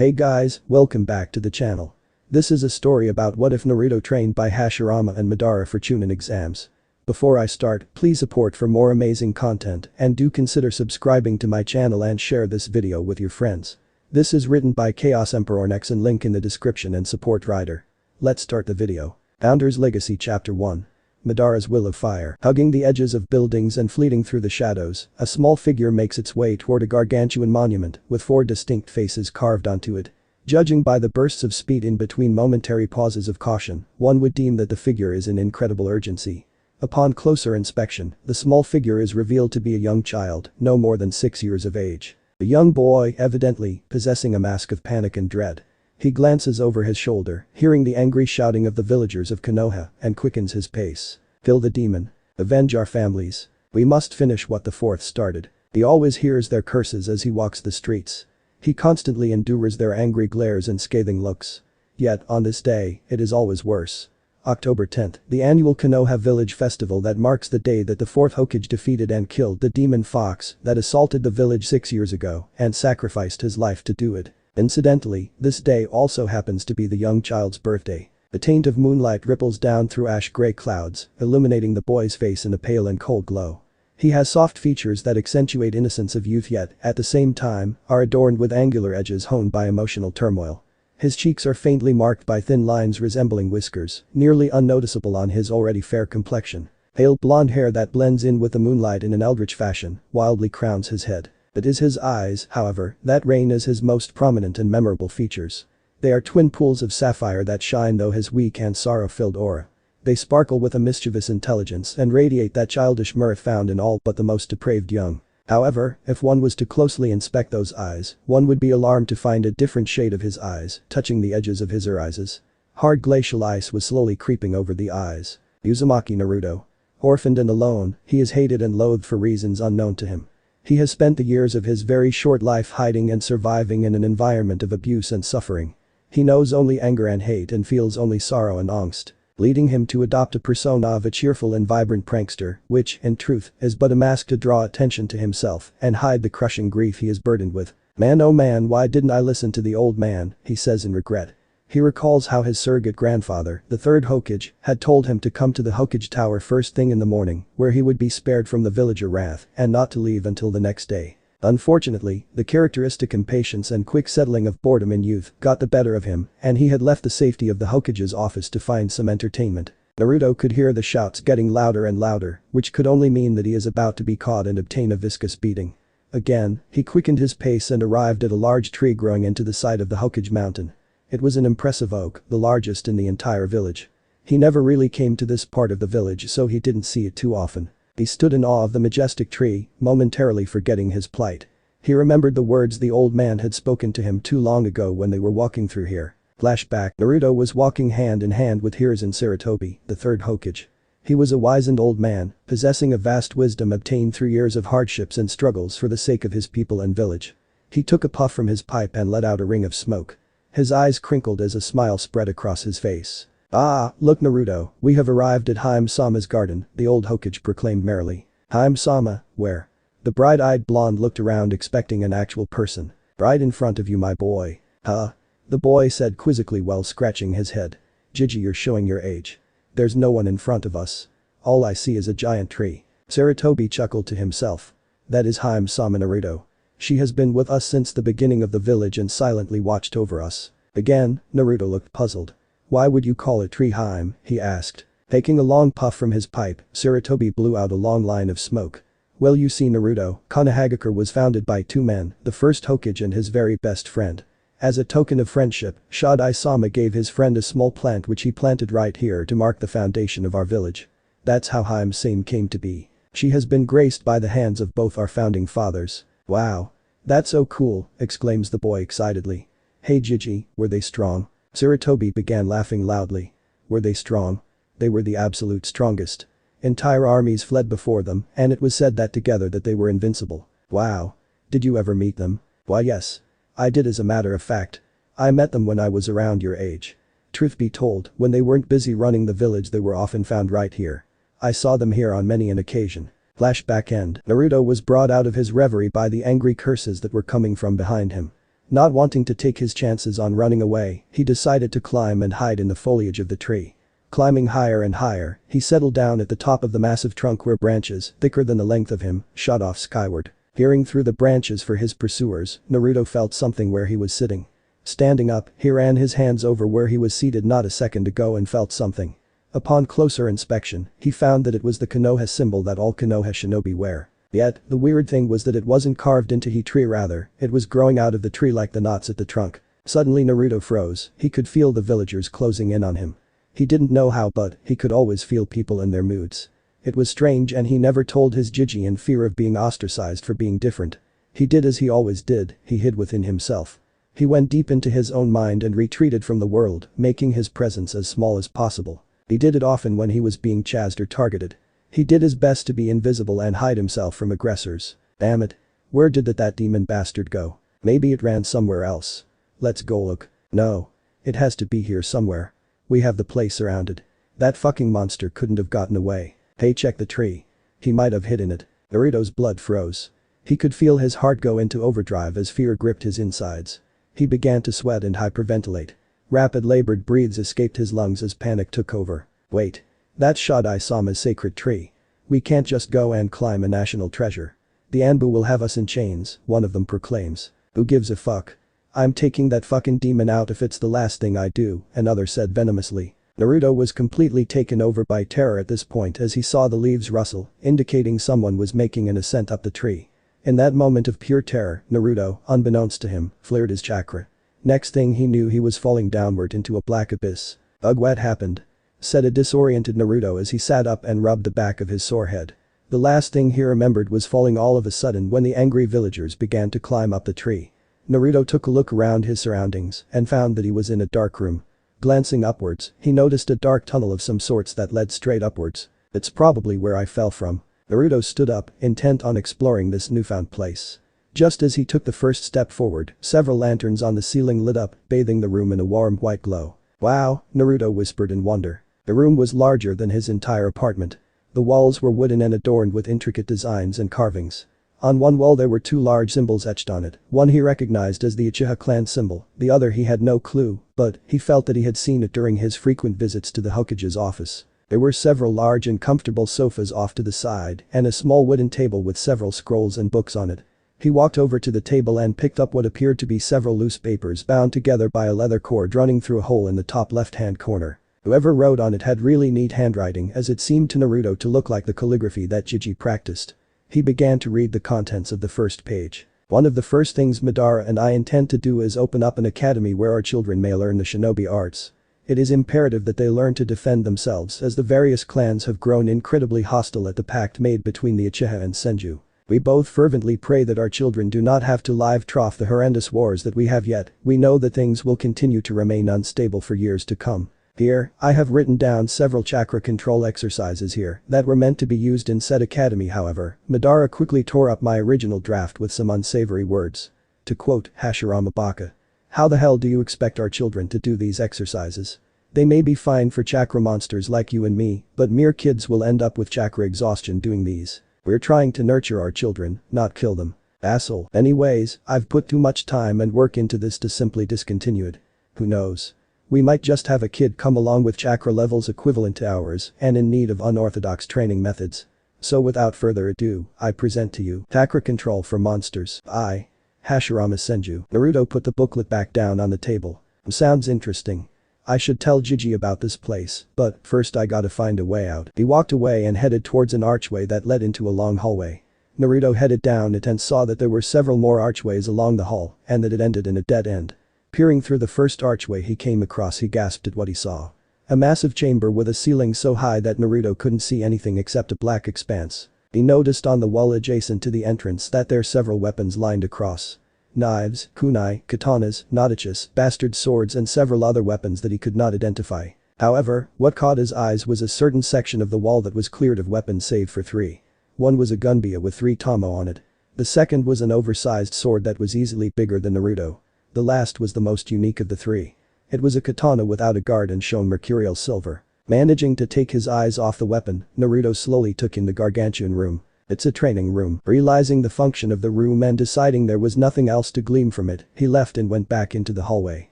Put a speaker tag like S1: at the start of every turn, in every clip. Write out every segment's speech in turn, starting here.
S1: Hey guys, welcome back to the channel. This is a story about what if Naruto trained by Hashirama and Madara for Chunin exams. Before I start, please support for more amazing content and do consider subscribing to my channel and share this video with your friends. This is written by ChaosEmperorNex and link in the description and support writer. Let's start the video. Founder's Legacy Chapter 1. Madara's Will of Fire. Hugging the edges of buildings and fleeting through the shadows, a small figure makes its way toward a gargantuan monument with 4 distinct faces carved onto it. Judging by the bursts of speed in between momentary pauses of caution, one would deem that the figure is in incredible urgency. Upon closer inspection, the small figure is revealed to be a young child, no more than 6 years of age. A young boy, evidently, possessing a mask of panic and dread. He glances over his shoulder, hearing the angry shouting of the villagers of Konoha, and quickens his pace. Kill the demon. Avenge our families. We must finish what the fourth started. He always hears their curses as he walks the streets. He constantly endures their angry glares and scathing looks. Yet, on this day, it is always worse. October 10th, the annual Konoha village festival that marks the day that the fourth Hokage defeated and killed the demon fox that assaulted the village 6 years ago and sacrificed his life to do it. Incidentally, this day also happens to be the young child's birthday. A taint of moonlight ripples down through ash-gray clouds, illuminating the boy's face in a pale and cold glow. He has soft features that accentuate innocence of youth yet, at the same time, are adorned with angular edges honed by emotional turmoil. His cheeks are faintly marked by thin lines resembling whiskers, nearly unnoticeable on his already fair complexion. Pale blonde hair that blends in with the moonlight in an eldritch fashion, wildly crowns his head. It is his eyes, however, that reign as his most prominent and memorable features. They are twin pools of sapphire that shine through his weak and sorrow-filled aura. They sparkle with a mischievous intelligence and radiate that childish mirth found in all but the most depraved young. However, if one was to closely inspect those eyes, one would be alarmed to find a different shade of his eyes, touching the edges of his irises. Hard glacial ice was slowly creeping over the eyes. Uzumaki Naruto. Orphaned and alone, he is hated and loathed for reasons unknown to him. He has spent the years of his very short life hiding and surviving in an environment of abuse and suffering. He knows only anger and hate and feels only sorrow and angst, leading him to adopt a persona of a cheerful and vibrant prankster, which, in truth, is but a mask to draw attention to himself and hide the crushing grief he is burdened with. Man oh man, why didn't I listen to the old man, he says in regret. He recalls how his surrogate grandfather, the third Hokage, had told him to come to the Hokage Tower first thing in the morning, where he would be spared from the villager wrath and not to leave until the next day. Unfortunately, the characteristic impatience and quick settling of boredom in youth got the better of him and he had left the safety of the Hokage's office to find some entertainment. Naruto could hear the shouts getting louder and louder, which could only mean that he is about to be caught and obtain a viscous beating. Again, he quickened his pace and arrived at a large tree growing into the side of the Hokage mountain. It was an impressive oak, the largest in the entire village. He never really came to this part of the village so he didn't see it too often. He stood in awe of the majestic tree, momentarily forgetting his plight. He remembered the words the old man had spoken to him too long ago when they were walking through here. Flashback, Naruto was walking hand in hand with Hiruzen Sarutobi, the third Hokage. He was a wizened old man, possessing a vast wisdom obtained through years of hardships and struggles for the sake of his people and village. He took a puff from his pipe and let out a ring of smoke. His eyes crinkled as a smile spread across his face. Ah, look Naruto, we have arrived at Hime-sama's garden, the old Hokage proclaimed merrily. Hime-sama, where? The bright-eyed blonde looked around expecting an actual person. Right in front of you my boy. Huh? The boy said quizzically while scratching his head. Gigi, you're showing your age. There's no one in front of us. All I see is a giant tree. Sarutobi chuckled to himself. That is Hime-sama Naruto. She has been with us since the beginning of the village and silently watched over us. Again, Naruto looked puzzled. Why would you call it tree Hime, he asked. Taking a long puff from his pipe, Sarutobi blew out a long line of smoke. Well you see Naruto, Konohagakure was founded by 2 men, the first Hokage and his very best friend. As a token of friendship, Shadai-sama gave his friend a small plant which he planted right here to mark the foundation of our village. That's how Hime-sama came to be. She has been graced by the hands of both our founding fathers. Wow. That's so cool, exclaims the boy excitedly. Hey Gigi, were they strong? Sarutobi began laughing loudly. Were they strong? They were the absolute strongest. Entire armies fled before them and it was said that together that they were invincible. Wow. Did you ever meet them? Why yes. I did as a matter of fact. I met them when I was around your age. Truth be told, when they weren't busy running the village they were often found right here. I saw them here on many an occasion. Flashback end. Naruto was brought out of his reverie by the angry curses that were coming from behind him. Not wanting to take his chances on running away, he decided to climb and hide in the foliage of the tree. Climbing higher and higher, he settled down at the top of the massive trunk where branches, thicker than the length of him, shot off skyward. Peering through the branches for his pursuers, Naruto felt something where he was sitting. Standing up, he ran his hands over where he was seated not a second ago and felt something. Upon closer inspection, he found that it was the Konoha symbol that all Konoha shinobi wear. Yet, the weird thing was that it wasn't carved into the tree rather, it was growing out of the tree like the knots at the trunk. Suddenly Naruto froze, he could feel the villagers closing in on him. He didn't know how but he could always feel people in their moods. It was strange and he never told his Jiji in fear of being ostracized for being different. He did as he always did, he hid within himself. He went deep into his own mind and retreated from the world, making his presence as small as possible. He did it often when he was being chased or targeted. He did his best to be invisible and hide himself from aggressors. Damn it. Where did that demon bastard go? Maybe it ran somewhere else. Let's go look. No. It has to be here somewhere. We have the place surrounded. That fucking monster couldn't have gotten away. Hey, check the tree. He might have hidden it. Naruto's blood froze. He could feel his heart go into overdrive as fear gripped his insides. He began to sweat and hyperventilate. Rapid labored breaths escaped his lungs as panic took over. Wait. That shot I saw a sacred tree. We can't just go and climb a national treasure. The Anbu will have us in chains, one of them proclaims. Who gives a fuck? I'm taking that fucking demon out if it's the last thing I do, another said venomously. Naruto was completely taken over by terror at this point as he saw the leaves rustle, indicating someone was making an ascent up the tree. In that moment of pure terror, Naruto, unbeknownst to him, flared his chakra. Next thing he knew he was falling downward into a black abyss. Ugh, what happened? Said a disoriented Naruto as he sat up and rubbed the back of his sore head. The last thing he remembered was falling all of a sudden when the angry villagers began to climb up the tree. Naruto took a look around his surroundings and found that he was in a dark room. Glancing upwards, he noticed a dark tunnel of some sorts that led straight upwards. It's probably where I fell from. Naruto stood up, intent on exploring this newfound place. Just as he took the first step forward, several lanterns on the ceiling lit up, bathing the room in a warm white glow. Wow, Naruto whispered in wonder. The room was larger than his entire apartment. The walls were wooden and adorned with intricate designs and carvings. On one wall there were two large symbols etched on it, one he recognized as the Uchiha clan symbol, the other he had no clue, but he felt that he had seen it during his frequent visits to the Hokage's office. There were several large and comfortable sofas off to the side and a small wooden table with several scrolls and books on it. He walked over to the table and picked up what appeared to be several loose papers bound together by a leather cord running through a hole in the top left-hand corner. Whoever wrote on it had really neat handwriting as it seemed to Naruto to look like the calligraphy that Jiji practiced. He began to read the contents of the first page. One of the first things Madara and I intend to do is open up an academy where our children may learn the shinobi arts. It is imperative that they learn to defend themselves as the various clans have grown incredibly hostile at the pact made between the Uchiha and Senju. We both fervently pray that our children do not have to live trough the horrendous wars that we have yet. We know that things will continue to remain unstable for years to come. Here, I have written down several chakra control exercises here that were meant to be used in said academy. However, Madara quickly tore up my original draft with some unsavory words. To quote Hashirama Baka. How the hell do you expect our children to do these exercises? They may be fine for chakra monsters like you and me, but mere kids will end up with chakra exhaustion doing these. We're trying to nurture our children, not kill them. Asshole. Anyways, I've put too much time and work into this to simply discontinue it. Who knows? We might just have a kid come along with chakra levels equivalent to ours and in need of unorthodox training methods. So without further ado, I present to you Chakra Control for Monsters. Hashirama Senju. Naruto put the booklet back down on the table. Sounds interesting. I should tell Jiji about this place, but first I gotta find a way out. He walked away and headed towards an archway that led into a long hallway. Naruto headed down it and saw that there were several more archways along the hall and that it ended in a dead end. Peering through the first archway he came across, he gasped at what he saw. A massive chamber with a ceiling so high that Naruto couldn't see anything except a black expanse. He noticed on the wall adjacent to the entrance that there are several weapons lined across. Knives, kunai, katanas, notachis, bastard swords and several other weapons that he could not identify. However, what caught his eyes was a certain section of the wall that was cleared of weapons save for three. One was a gunbia with 3 tomo on it. The second was an oversized sword that was easily bigger than Naruto. The last was the most unique of the three. It was a katana without a guard and shone mercurial silver. Managing to take his eyes off the weapon, Naruto slowly took in the gargantuan room. It's a training room. Realizing the function of the room and deciding there was nothing else to glean from it, he left and went back into the hallway.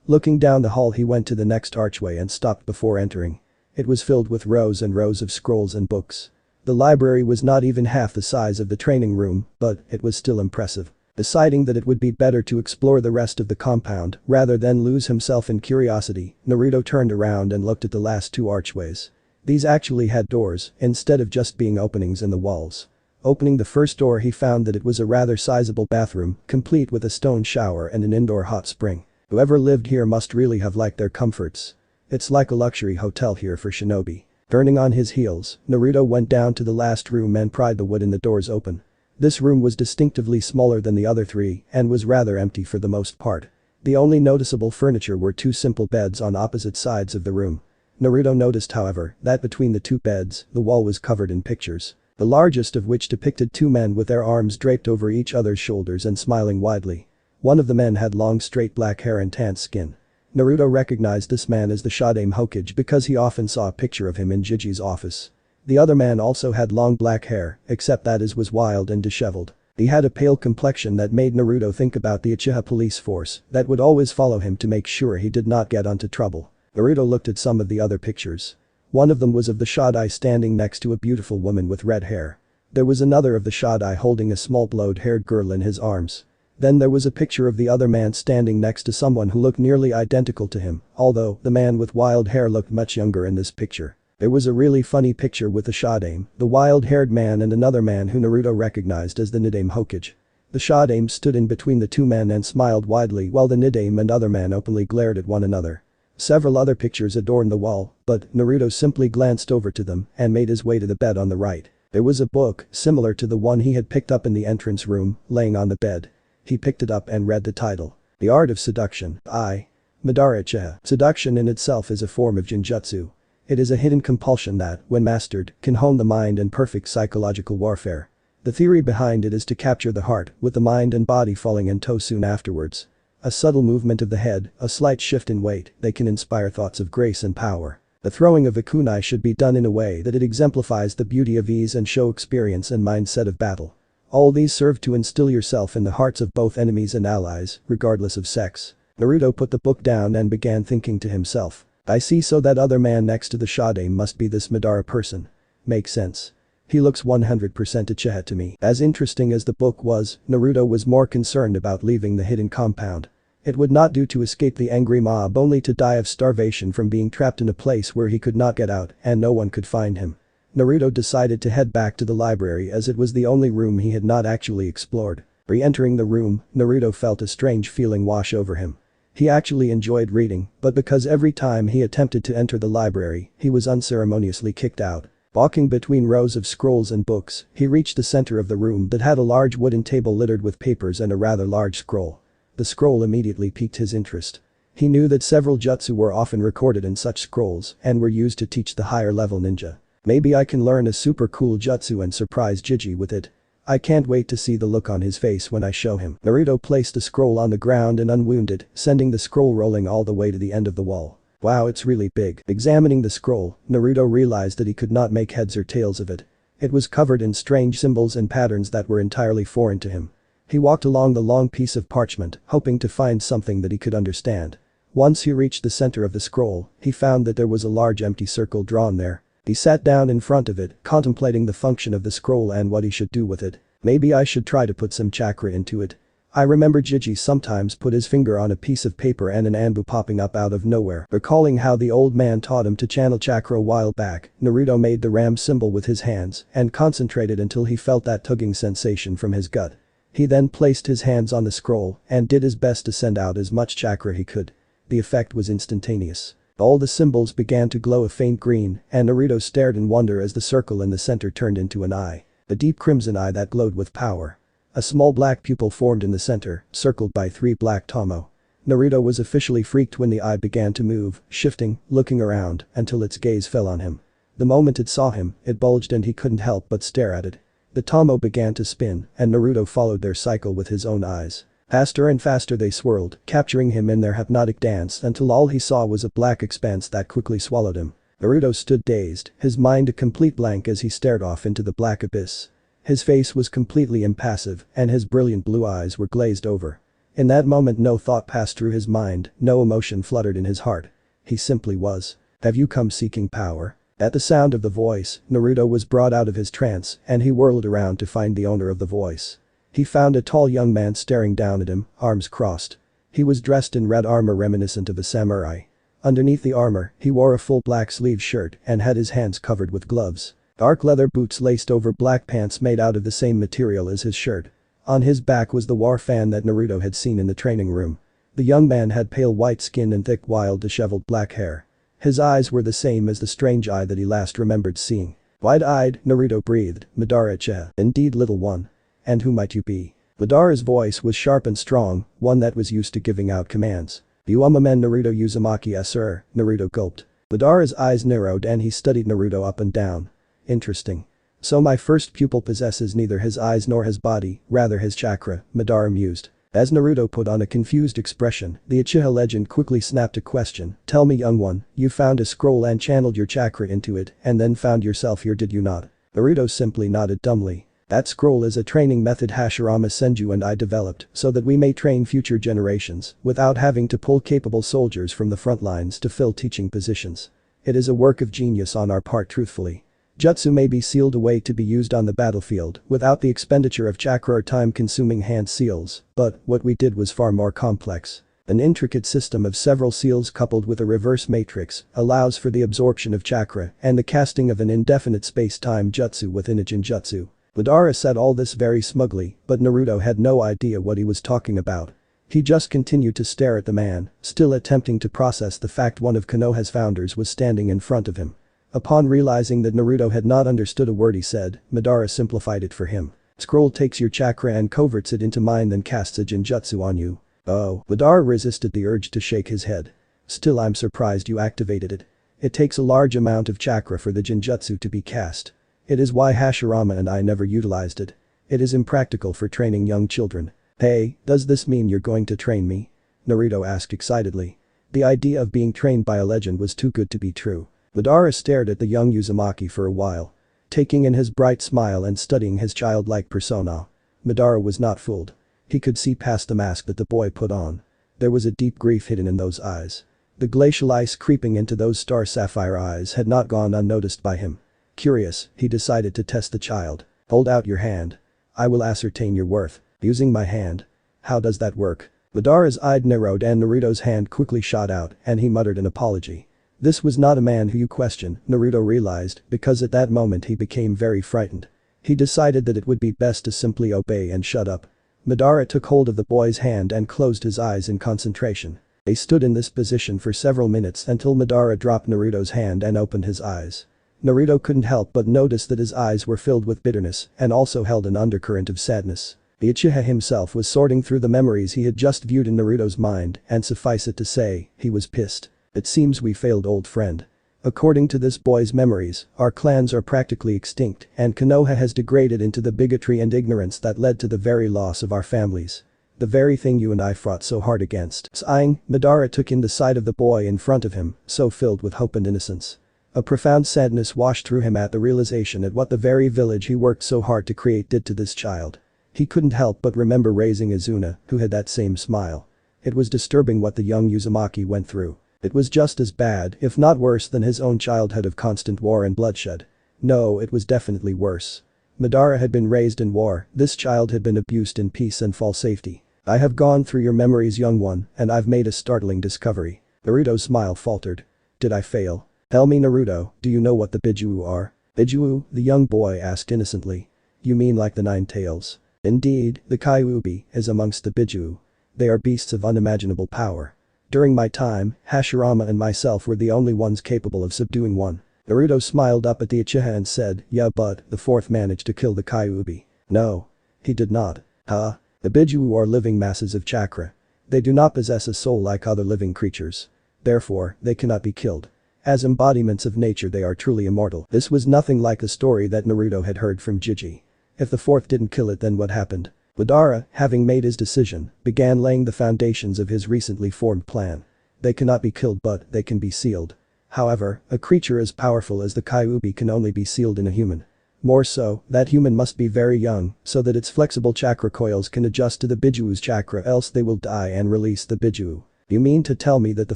S1: Looking down the hall, he went to the next archway and stopped before entering. It was filled with rows and rows of scrolls and books. The library was not even half the size of the training room, but it was still impressive. Deciding that it would be better to explore the rest of the compound rather than lose himself in curiosity, Naruto turned around and looked at the last two archways. These actually had doors, instead of just being openings in the walls. Opening the first door, he found that it was a rather sizable bathroom, complete with a stone shower and an indoor hot spring. Whoever lived here must really have liked their comforts. It's like a luxury hotel here for shinobi. Turning on his heels, Naruto went down to the last room and pried the wood in the doors open. This room was distinctively smaller than the other three and was rather empty for the most part. The only noticeable furniture were two simple beds on opposite sides of the room. Naruto noticed, however, that between the two beds, the wall was covered in pictures. The largest of which depicted two men with their arms draped over each other's shoulders and smiling widely. One of the men had long straight black hair and tanned skin. Naruto recognized this man as the Shodaime Hokage because he often saw a picture of him in Jiji's office. The other man also had long black hair, except that his was wild and disheveled. He had a pale complexion that made Naruto think about the Uchiha police force that would always follow him to make sure he did not get into trouble. Naruto looked at some of the other pictures. One of them was of the Shodai standing next to a beautiful woman with red hair. There was another of the Shodai holding a small blonde-haired girl in his arms. Then there was a picture of the other man standing next to someone who looked nearly identical to him, although the man with wild hair looked much younger in this picture. There was a really funny picture with the Shodaime, the wild-haired man and another man who Naruto recognized as the Nidaime Hokage. The Shodaime stood in between the two men and smiled widely while the Nidaime and other man openly glared at one another. Several other pictures adorned the wall, but Naruto simply glanced over to them and made his way to the bed on the right. There was a book, similar to the one he had picked up in the entrance room, laying on the bed. He picked it up and read the title. The Art of Seduction, by Madara Uchiha. Seduction in itself is a form of genjutsu. It is a hidden compulsion that, when mastered, can hone the mind and perfect psychological warfare. The theory behind it is to capture the heart, with the mind and body falling in tow soon afterwards. A subtle movement of the head, a slight shift in weight, they can inspire thoughts of grace and power. The throwing of a kunai should be done in a way that it exemplifies the beauty of ease and show experience and mindset of battle. All these serve to instill yourself in the hearts of both enemies and allies, regardless of sex. Naruto put the book down and began thinking to himself. I see, so that other man next to the Shodaime must be this Madara person. Makes sense. He looks 100% Uchiha to me. As interesting as the book was, Naruto was more concerned about leaving the hidden compound. It would not do to escape the angry mob only to die of starvation from being trapped in a place where he could not get out and no one could find him. Naruto decided to head back to the library as it was the only room he had not actually explored. Re-entering the room, Naruto felt a strange feeling wash over him. He actually enjoyed reading, but because every time he attempted to enter the library, he was unceremoniously kicked out. Walking between rows of scrolls and books, he reached the center of the room that had a large wooden table littered with papers and a rather large scroll. The scroll immediately piqued his interest. He knew that several jutsu were often recorded in such scrolls and were used to teach the higher level ninja. Maybe I can learn a super cool jutsu and surprise Jiji with it. I can't wait to see the look on his face when I show him. Naruto placed the scroll on the ground and unwound it, sending the scroll rolling all the way to the end of the wall. Wow, it's really big. Examining the scroll, Naruto realized that he could not make heads or tails of it. It was covered in strange symbols and patterns that were entirely foreign to him. He walked along the long piece of parchment, hoping to find something that he could understand. Once he reached the center of the scroll, he found that there was a large empty circle drawn there. He sat down in front of it, contemplating the function of the scroll and what he should do with it. Maybe I should try to put some chakra into it. I remember Jiji sometimes put his finger on a piece of paper and an anbu popping up out of nowhere. Recalling how the old man taught him to channel chakra a while back, Naruto made the ram symbol with his hands and concentrated until he felt that tugging sensation from his gut. He then placed his hands on the scroll and did his best to send out as much chakra he could. The effect was instantaneous. All the symbols began to glow a faint green, and Naruto stared in wonder as the circle in the center turned into an eye. A deep crimson eye that glowed with power. A small black pupil formed in the center, circled by 3 black tomo. Naruto was officially freaked when the eye began to move, shifting, looking around, until its gaze fell on him. The moment it saw him, it bulged and he couldn't help but stare at it. The tomo began to spin, and Naruto followed their cycle with his own eyes. Faster and faster they swirled, capturing him in their hypnotic dance until all he saw was a black expanse that quickly swallowed him. Naruto stood dazed, his mind a complete blank as he stared off into the black abyss. His face was completely impassive and his brilliant blue eyes were glazed over. In that moment no thought passed through his mind, no emotion fluttered in his heart. He simply was. Have you come seeking power? At the sound of the voice, Naruto was brought out of his trance and he whirled around to find the owner of the voice. He found a tall young man staring down at him, arms crossed. He was dressed in red armor reminiscent of a samurai. Underneath the armor, he wore a full black-sleeved shirt and had his hands covered with gloves. Dark leather boots laced over black pants made out of the same material as his shirt. On his back was the war fan that Naruto had seen in the training room. The young man had pale white skin and thick wild disheveled black hair. His eyes were the same as the strange eye that he last remembered seeing. Wide-eyed, Naruto breathed, Madara-cha, indeed little one. And who might you be? Madara's voice was sharp and strong, one that was used to giving out commands. You am a man Naruto Uzumaki yes sir, Naruto gulped. Madara's eyes narrowed and he studied Naruto up and down. Interesting. So my first pupil possesses neither his eyes nor his body, rather his chakra, Madara mused. As Naruto put on a confused expression, the Uchiha legend quickly snapped a question. Tell me young one, you found a scroll and channeled your chakra into it and then found yourself here did you not? Naruto simply nodded dumbly. That scroll is a training method Hashirama Senju and I developed so that we may train future generations without having to pull capable soldiers from the front lines to fill teaching positions. It is a work of genius on our part truthfully. Jutsu may be sealed away to be used on the battlefield without the expenditure of chakra or time-consuming hand seals, but what we did was far more complex. An intricate system of several seals coupled with a reverse matrix allows for the absorption of chakra and the casting of an indefinite space-time jutsu within a jinjutsu. Madara said all this very smugly, but Naruto had no idea what he was talking about. He just continued to stare at the man, still attempting to process the fact one of Konoha's founders was standing in front of him. Upon realizing that Naruto had not understood a word he said, Madara simplified it for him. Scroll takes your chakra and converts it into mine then casts a jinjutsu on you. Oh, Madara resisted the urge to shake his head. Still I'm surprised you activated it. It takes a large amount of chakra for the jinjutsu to be cast. It is why Hashirama and I never utilized it. It is impractical for training young children. Hey, does this mean you're going to train me? Naruto asked excitedly. The idea of being trained by a legend was too good to be true. Madara stared at the young Uzumaki for a while, taking in his bright smile and studying his childlike persona. Madara was not fooled. He could see past the mask that the boy put on. There was a deep grief hidden in those eyes. The glacial ice creeping into those star sapphire eyes had not gone unnoticed by him. Curious, he decided to test the child. Hold out your hand. I will ascertain your worth. Using my hand. How does that work? Madara's eye narrowed and Naruto's hand quickly shot out and he muttered an apology. This was not a man who you question, Naruto realized, because at that moment he became very frightened. He decided that it would be best to simply obey and shut up. Madara took hold of the boy's hand and closed his eyes in concentration. They stood in this position for several minutes until Madara dropped Naruto's hand and opened his eyes. Naruto couldn't help but notice that his eyes were filled with bitterness and also held an undercurrent of sadness. The Uchiha himself was sorting through the memories he had just viewed in Naruto's mind and suffice it to say, he was pissed. It seems we failed old friend. According to this boy's memories, our clans are practically extinct and Konoha has degraded into the bigotry and ignorance that led to the very loss of our families. The very thing you and I fought so hard against. Sighing, Madara took in the sight of the boy in front of him, so filled with hope and innocence. A profound sadness washed through him at the realization at what the very village he worked so hard to create did to this child. He couldn't help but remember raising Izuna, who had that same smile. It was disturbing what the young Uzumaki went through. It was just as bad, if not worse than his own childhood of constant war and bloodshed. No, it was definitely worse. Madara had been raised in war, this child had been abused in peace and false safety. I have gone through your memories young one, and I've made a startling discovery. Naruto's smile faltered. Did I fail? Tell me Naruto, do you know what the Bijuu are? Bijuu, the young boy asked innocently. You mean like the nine tails? Indeed, the Kyuubi is amongst the Bijuu. They are beasts of unimaginable power. During my time, Hashirama and myself were the only ones capable of subduing one. Naruto smiled up at the Uchiha and said, yeah but, the fourth managed to kill the Kyuubi. No. He did not. Huh? The Bijuu are living masses of chakra. They do not possess a soul like other living creatures. Therefore, they cannot be killed. As embodiments of nature they are truly immortal. This was nothing like the story that Naruto had heard from Jiji. If the fourth didn't kill it then what happened? Madara, having made his decision, began laying the foundations of his recently formed plan. They cannot be killed but they can be sealed. However, a creature as powerful as the Kyuubi can only be sealed in a human. More so, that human must be very young, so that its flexible chakra coils can adjust to the Bijuu's chakra, else they will die and release the Bijuu. You mean to tell me that the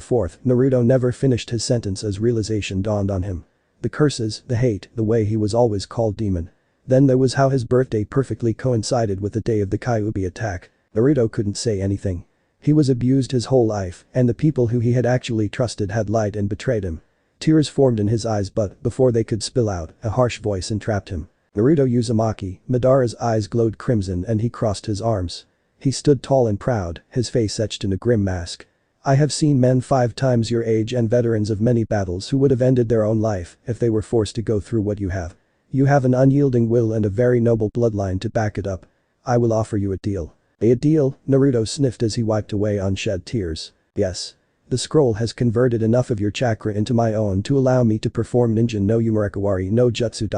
S1: fourth Naruto never finished his sentence as realization dawned on him. The curses, the hate, the way he was always called demon. Then there was how his birthday perfectly coincided with the day of the Kyuubi attack. Naruto couldn't say anything. He was abused his whole life, and the people who he had actually trusted had lied and betrayed him. Tears formed in his eyes, but before they could spill out, a harsh voice entrapped him. Naruto Uzumaki, Madara's eyes glowed crimson and he crossed his arms. He stood tall and proud, his face etched in a grim mask. I have seen men 5 times your age and veterans of many battles who would have ended their own life if they were forced to go through what you have. You have an unyielding will and a very noble bloodline to back it up. I will offer you a deal. A deal? Naruto sniffed as he wiped away unshed tears. Yes. The scroll has converted enough of your chakra into my own to allow me to perform Ninja no Umarekawari no Jutsu.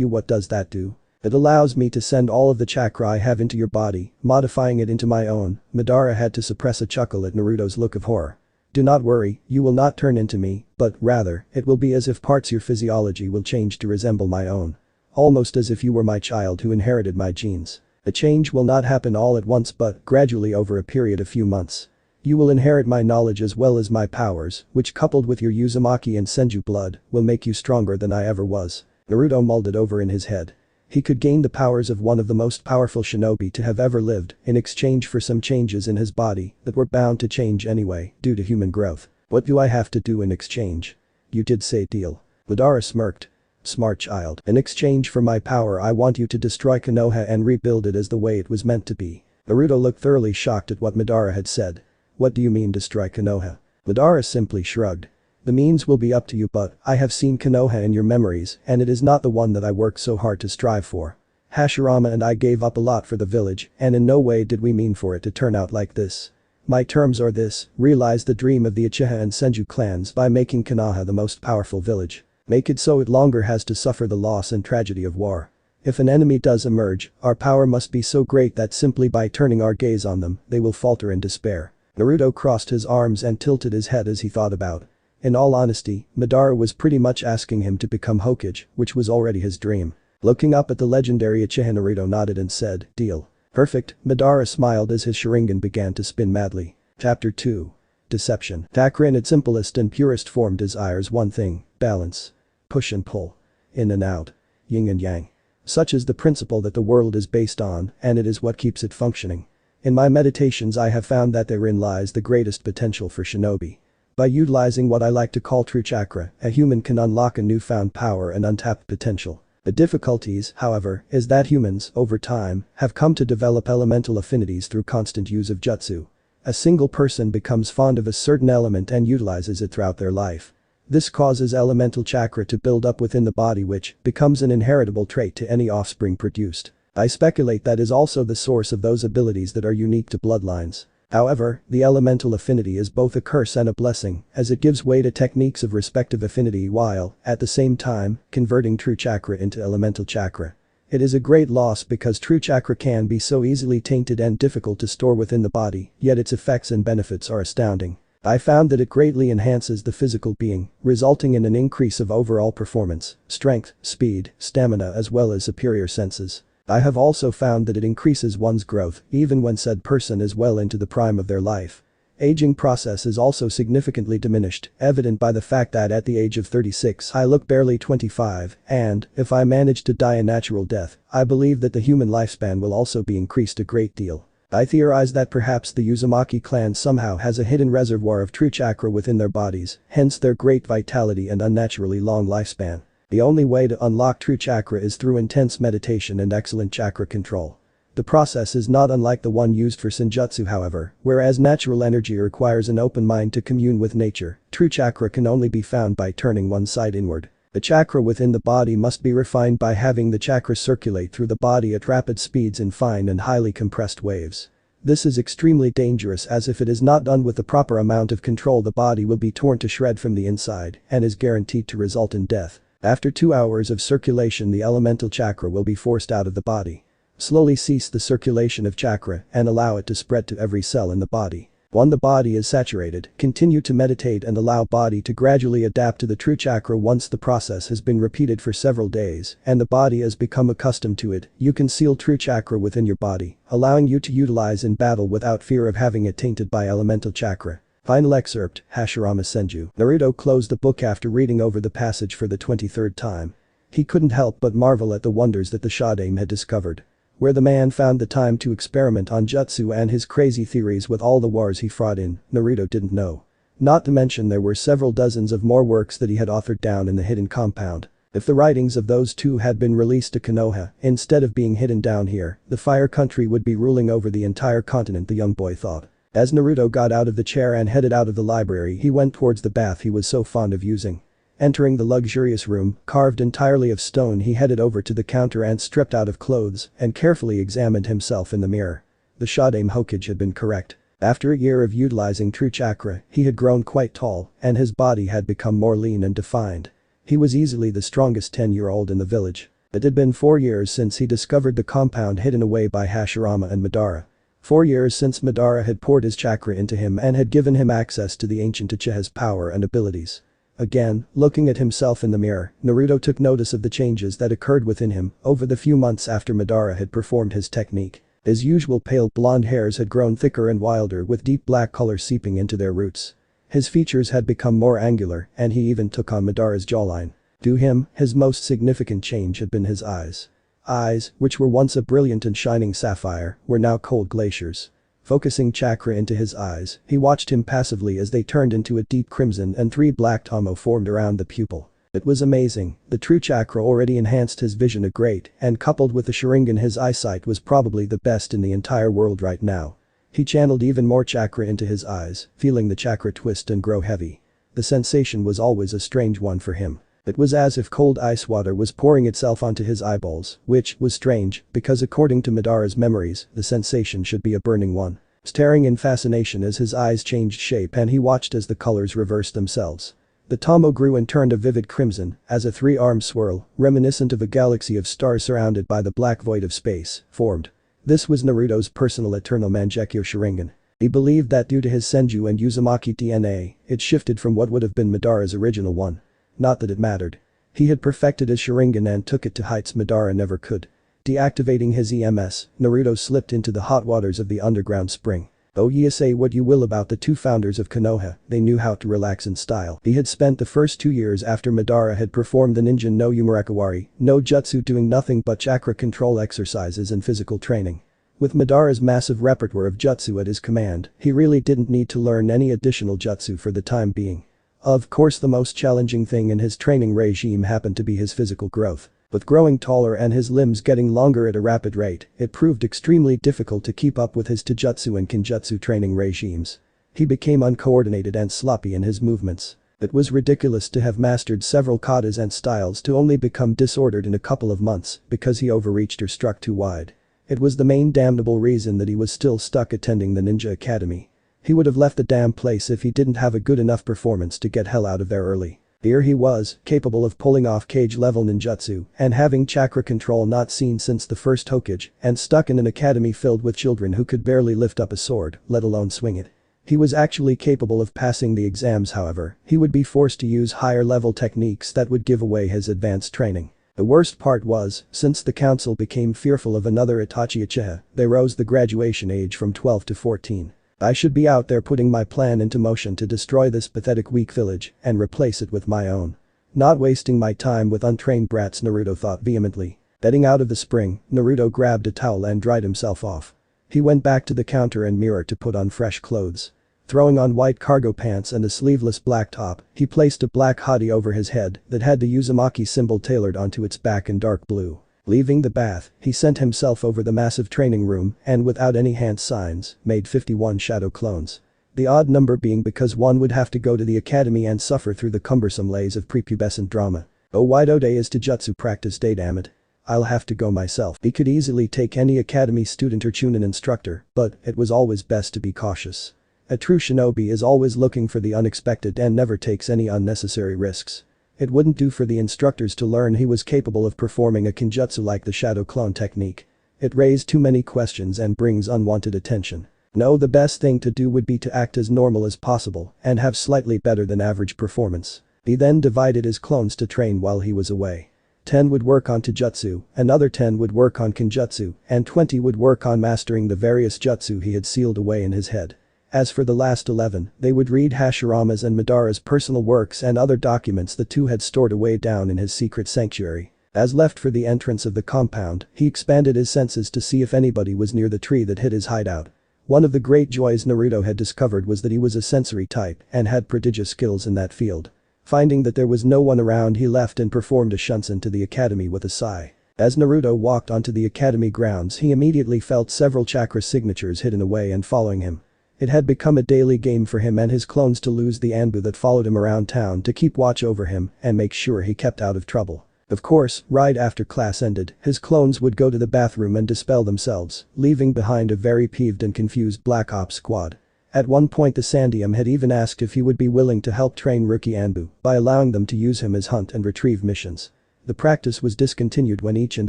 S1: What does that do? It allows me to send all of the chakra I have into your body, modifying it into my own. Madara had to suppress a chuckle at Naruto's look of horror. Do not worry, you will not turn into me, but rather, it will be as if parts your physiology will change to resemble my own. Almost as if you were my child who inherited my genes. The change will not happen all at once but gradually over a period of few months. You will inherit my knowledge as well as my powers, which coupled with your Uzumaki and Senju blood, will make you stronger than I ever was. Naruto mulled it over in his head. He could gain the powers of one of the most powerful shinobi to have ever lived in exchange for some changes in his body that were bound to change anyway due to human growth. What do I have to do in exchange? You did say deal. Madara smirked. Smart child. In exchange for my power I want you to destroy Konoha and rebuild it as the way it was meant to be. Naruto looked thoroughly shocked at what Madara had said. What do you mean destroy Konoha? Madara simply shrugged. The means will be up to you, but I have seen Konoha in your memories and it is not the one that I worked so hard to strive for. Hashirama and I gave up a lot for the village and in no way did we mean for it to turn out like this. My terms are this: realize the dream of the Uchiha and Senju clans by making Konoha the most powerful village. Make it so it longer has to suffer the loss and tragedy of war. If an enemy does emerge, our power must be so great that simply by turning our gaze on them, they will falter in despair. Naruto crossed his arms and tilted his head as he thought about. In all honesty, Madara was pretty much asking him to become Hokage, which was already his dream. Looking up at the legendary Uchiha, Naruto nodded and said, deal. Perfect, Madara smiled as his Sharingan began to spin madly. Chapter 2. Deception. Chakra in its simplest and purest form desires one thing: balance. Push and pull. In and out. Yin and yang. Such is the principle that the world is based on, and it is what keeps it functioning. In my meditations I have found that therein lies the greatest potential for shinobi. By utilizing what I like to call true chakra, a human can unlock a newfound power and untapped potential. The difficulties, however, is that humans, over time, have come to develop elemental affinities through constant use of jutsu. A single person becomes fond of a certain element and utilizes it throughout their life. This causes elemental chakra to build up within the body, which becomes an inheritable trait to any offspring produced. I speculate that is also the source of those abilities that are unique to bloodlines. However, the elemental affinity is both a curse and a blessing, as it gives way to techniques of respective affinity while, at the same time, converting true chakra into elemental chakra. It is a great loss because true chakra can be so easily tainted and difficult to store within the body, yet its effects and benefits are astounding. I found that it greatly enhances the physical being, resulting in an increase of overall performance, strength, speed, stamina as well as superior senses. I have also found that it increases one's growth even when said person is well into the prime of their life. Aging process is also significantly diminished, evident by the fact that at the age of 36 I look barely 25, and, if I manage to die a natural death, I believe that the human lifespan will also be increased a great deal. I theorize that perhaps the Uzumaki clan somehow has a hidden reservoir of true chakra within their bodies, hence their great vitality and unnaturally long lifespan. The only way to unlock true chakra is through intense meditation and excellent chakra control. The process is not unlike the one used for senjutsu, however, whereas natural energy requires an open mind to commune with nature, true chakra can only be found by turning one side inward. The chakra within the body must be refined by having the chakra circulate through the body at rapid speeds in fine and highly compressed waves. This is extremely dangerous, as if it is not done with the proper amount of control the body will be torn to shred from the inside and is guaranteed to result in death. After 2 hours of circulation, the elemental chakra will be forced out of the body. Slowly cease the circulation of chakra and allow it to spread to every cell in the body. When the body is saturated, continue to meditate and allow body to gradually adapt to the true chakra. Once the process has been repeated for several days and the body has become accustomed to it, you can seal true chakra within your body, allowing you to utilize in battle without fear of having it tainted by elemental chakra. Final excerpt, Hashirama Senju. Naruto closed the book after reading over the passage for the 23rd time. He couldn't help but marvel at the wonders that the Shodaime had discovered. Where the man found the time to experiment on jutsu and his crazy theories with all the wars he fought in, Naruto didn't know. Not to mention there were several dozens of more works that he had authored down in the hidden compound. If the writings of those two had been released to Konoha, instead of being hidden down here, the Fire Country would be ruling over the entire continent, the young boy thought. As Naruto got out of the chair and headed out of the library, he went towards the bath he was so fond of using. Entering the luxurious room, carved entirely of stone, he headed over to the counter and stripped out of clothes and carefully examined himself in the mirror. The Shodaime Hokage had been correct. After a year of utilizing true chakra, he had grown quite tall and his body had become more lean and defined. He was easily the strongest 10-year-old in the village. It had been 4 years since he discovered the compound hidden away by Hashirama and Madara. 4 years since Madara had poured his chakra into him and had given him access to the ancient Uchiha's power and abilities. Again, looking at himself in the mirror, Naruto took notice of the changes that occurred within him over the few months after Madara had performed his technique. His usual pale blonde hairs had grown thicker and wilder with deep black color seeping into their roots. His features had become more angular and he even took on Madara's jawline. To him, his most significant change had been his eyes. Eyes, which were once a brilliant and shining sapphire, were now cold glaciers. Focusing chakra into his eyes, he watched him passively as they turned into a deep crimson and 3 black tomo formed around the pupil. It was amazing, the true chakra already enhanced his vision a great and coupled with the Sharingan his eyesight was probably the best in the entire world right now. He channeled even more chakra into his eyes, feeling the chakra twist and grow heavy. The sensation was always a strange one for him. It was as if cold ice water was pouring itself onto his eyeballs, which was strange because according to Madara's memories, the sensation should be a burning one. Staring in fascination as his eyes changed shape and he watched as the colors reversed themselves. The tomo grew and turned a vivid crimson as a 3-armed swirl, reminiscent of a galaxy of stars surrounded by the black void of space, formed. This was Naruto's personal eternal Mangekyo Sharingan. He believed that due to his Senju and Uzumaki DNA, it shifted from what would have been Madara's original one. Not that it mattered. He had perfected his Sharingan and took it to heights Madara never could. Deactivating his EMS, Naruto slipped into the hot waters of the underground spring. Though ye say what you will about the two founders of Konoha, they knew how to relax in style. He had spent the first 2 years after Madara had performed the ninja no Umurakawari, no jutsu doing nothing but chakra control exercises and physical training. With Madara's massive repertoire of jutsu at his command, he really didn't need to learn any additional jutsu for the time being. Of course the most challenging thing in his training regime happened to be his physical growth. With growing taller and his limbs getting longer at a rapid rate, it proved extremely difficult to keep up with his taijutsu and kinjutsu training regimes. He became uncoordinated and sloppy in his movements. It was ridiculous to have mastered several katas and styles to only become disordered in a couple of months because he overreached or struck too wide. It was the main damnable reason that he was still stuck attending the ninja academy. He would have left the damn place if he didn't have a good enough performance to get hell out of there early. Here he was, capable of pulling off cage-level ninjutsu and having chakra control not seen since the first Hokage and stuck in an academy filled with children who could barely lift up a sword, let alone swing it. He was actually capable of passing the exams. However, he would be forced to use higher-level techniques that would give away his advanced training. The worst part was, since the council became fearful of another Itachi Uchiha, they rose the graduation age from 12 to 14. I should be out there putting my plan into motion to destroy this pathetic weak village and replace it with my own. Not wasting my time with untrained brats, Naruto thought vehemently. Heading out of the spring, Naruto grabbed a towel and dried himself off. He went back to the counter and mirror to put on fresh clothes. Throwing on white cargo pants and a sleeveless black top, he placed a black hottie over his head that had the Uzumaki symbol tailored onto its back in dark blue. Leaving the bath, he sent himself over the massive training room and without any hand signs, made 51 shadow clones. The odd number being because one would have to go to the academy and suffer through the cumbersome lays of prepubescent drama. Oh, why do day is taijutsu practice day, damn it. I'll have to go myself. He could easily take any academy student or Chunin instructor, but it was always best to be cautious. A true shinobi is always looking for the unexpected and never takes any unnecessary risks. It wouldn't do for the instructors to learn he was capable of performing a kinjutsu like the shadow clone technique. It raised too many questions and brings unwanted attention. No, the best thing to do would be to act as normal as possible and have slightly better than average performance. He then divided his clones to train while he was away. 10 would work on Taijutsu, another 10 would work on Kenjutsu, and 20 would work on mastering the various jutsu he had sealed away in his head. As for the last 11, they would read Hashirama's and Madara's personal works and other documents the two had stored away down in his secret sanctuary. As left for the entrance of the compound, he expanded his senses to see if anybody was near the tree that hid his hideout. One of the great joys Naruto had discovered was that he was a sensory type and had prodigious skills in that field. Finding that there was no one around, he left and performed a shunsen to the academy with a sigh. As Naruto walked onto the academy grounds, he immediately felt several chakra signatures hidden away and following him. It had become a daily game for him and his clones to lose the Anbu that followed him around town to keep watch over him and make sure he kept out of trouble. Of course, right after class ended, his clones would go to the bathroom and dispel themselves, leaving behind a very peeved and confused Black Ops squad. At one point the Sandium had even asked if he would be willing to help train rookie Anbu by allowing them to use him as hunt and retrieve missions. The practice was discontinued when each and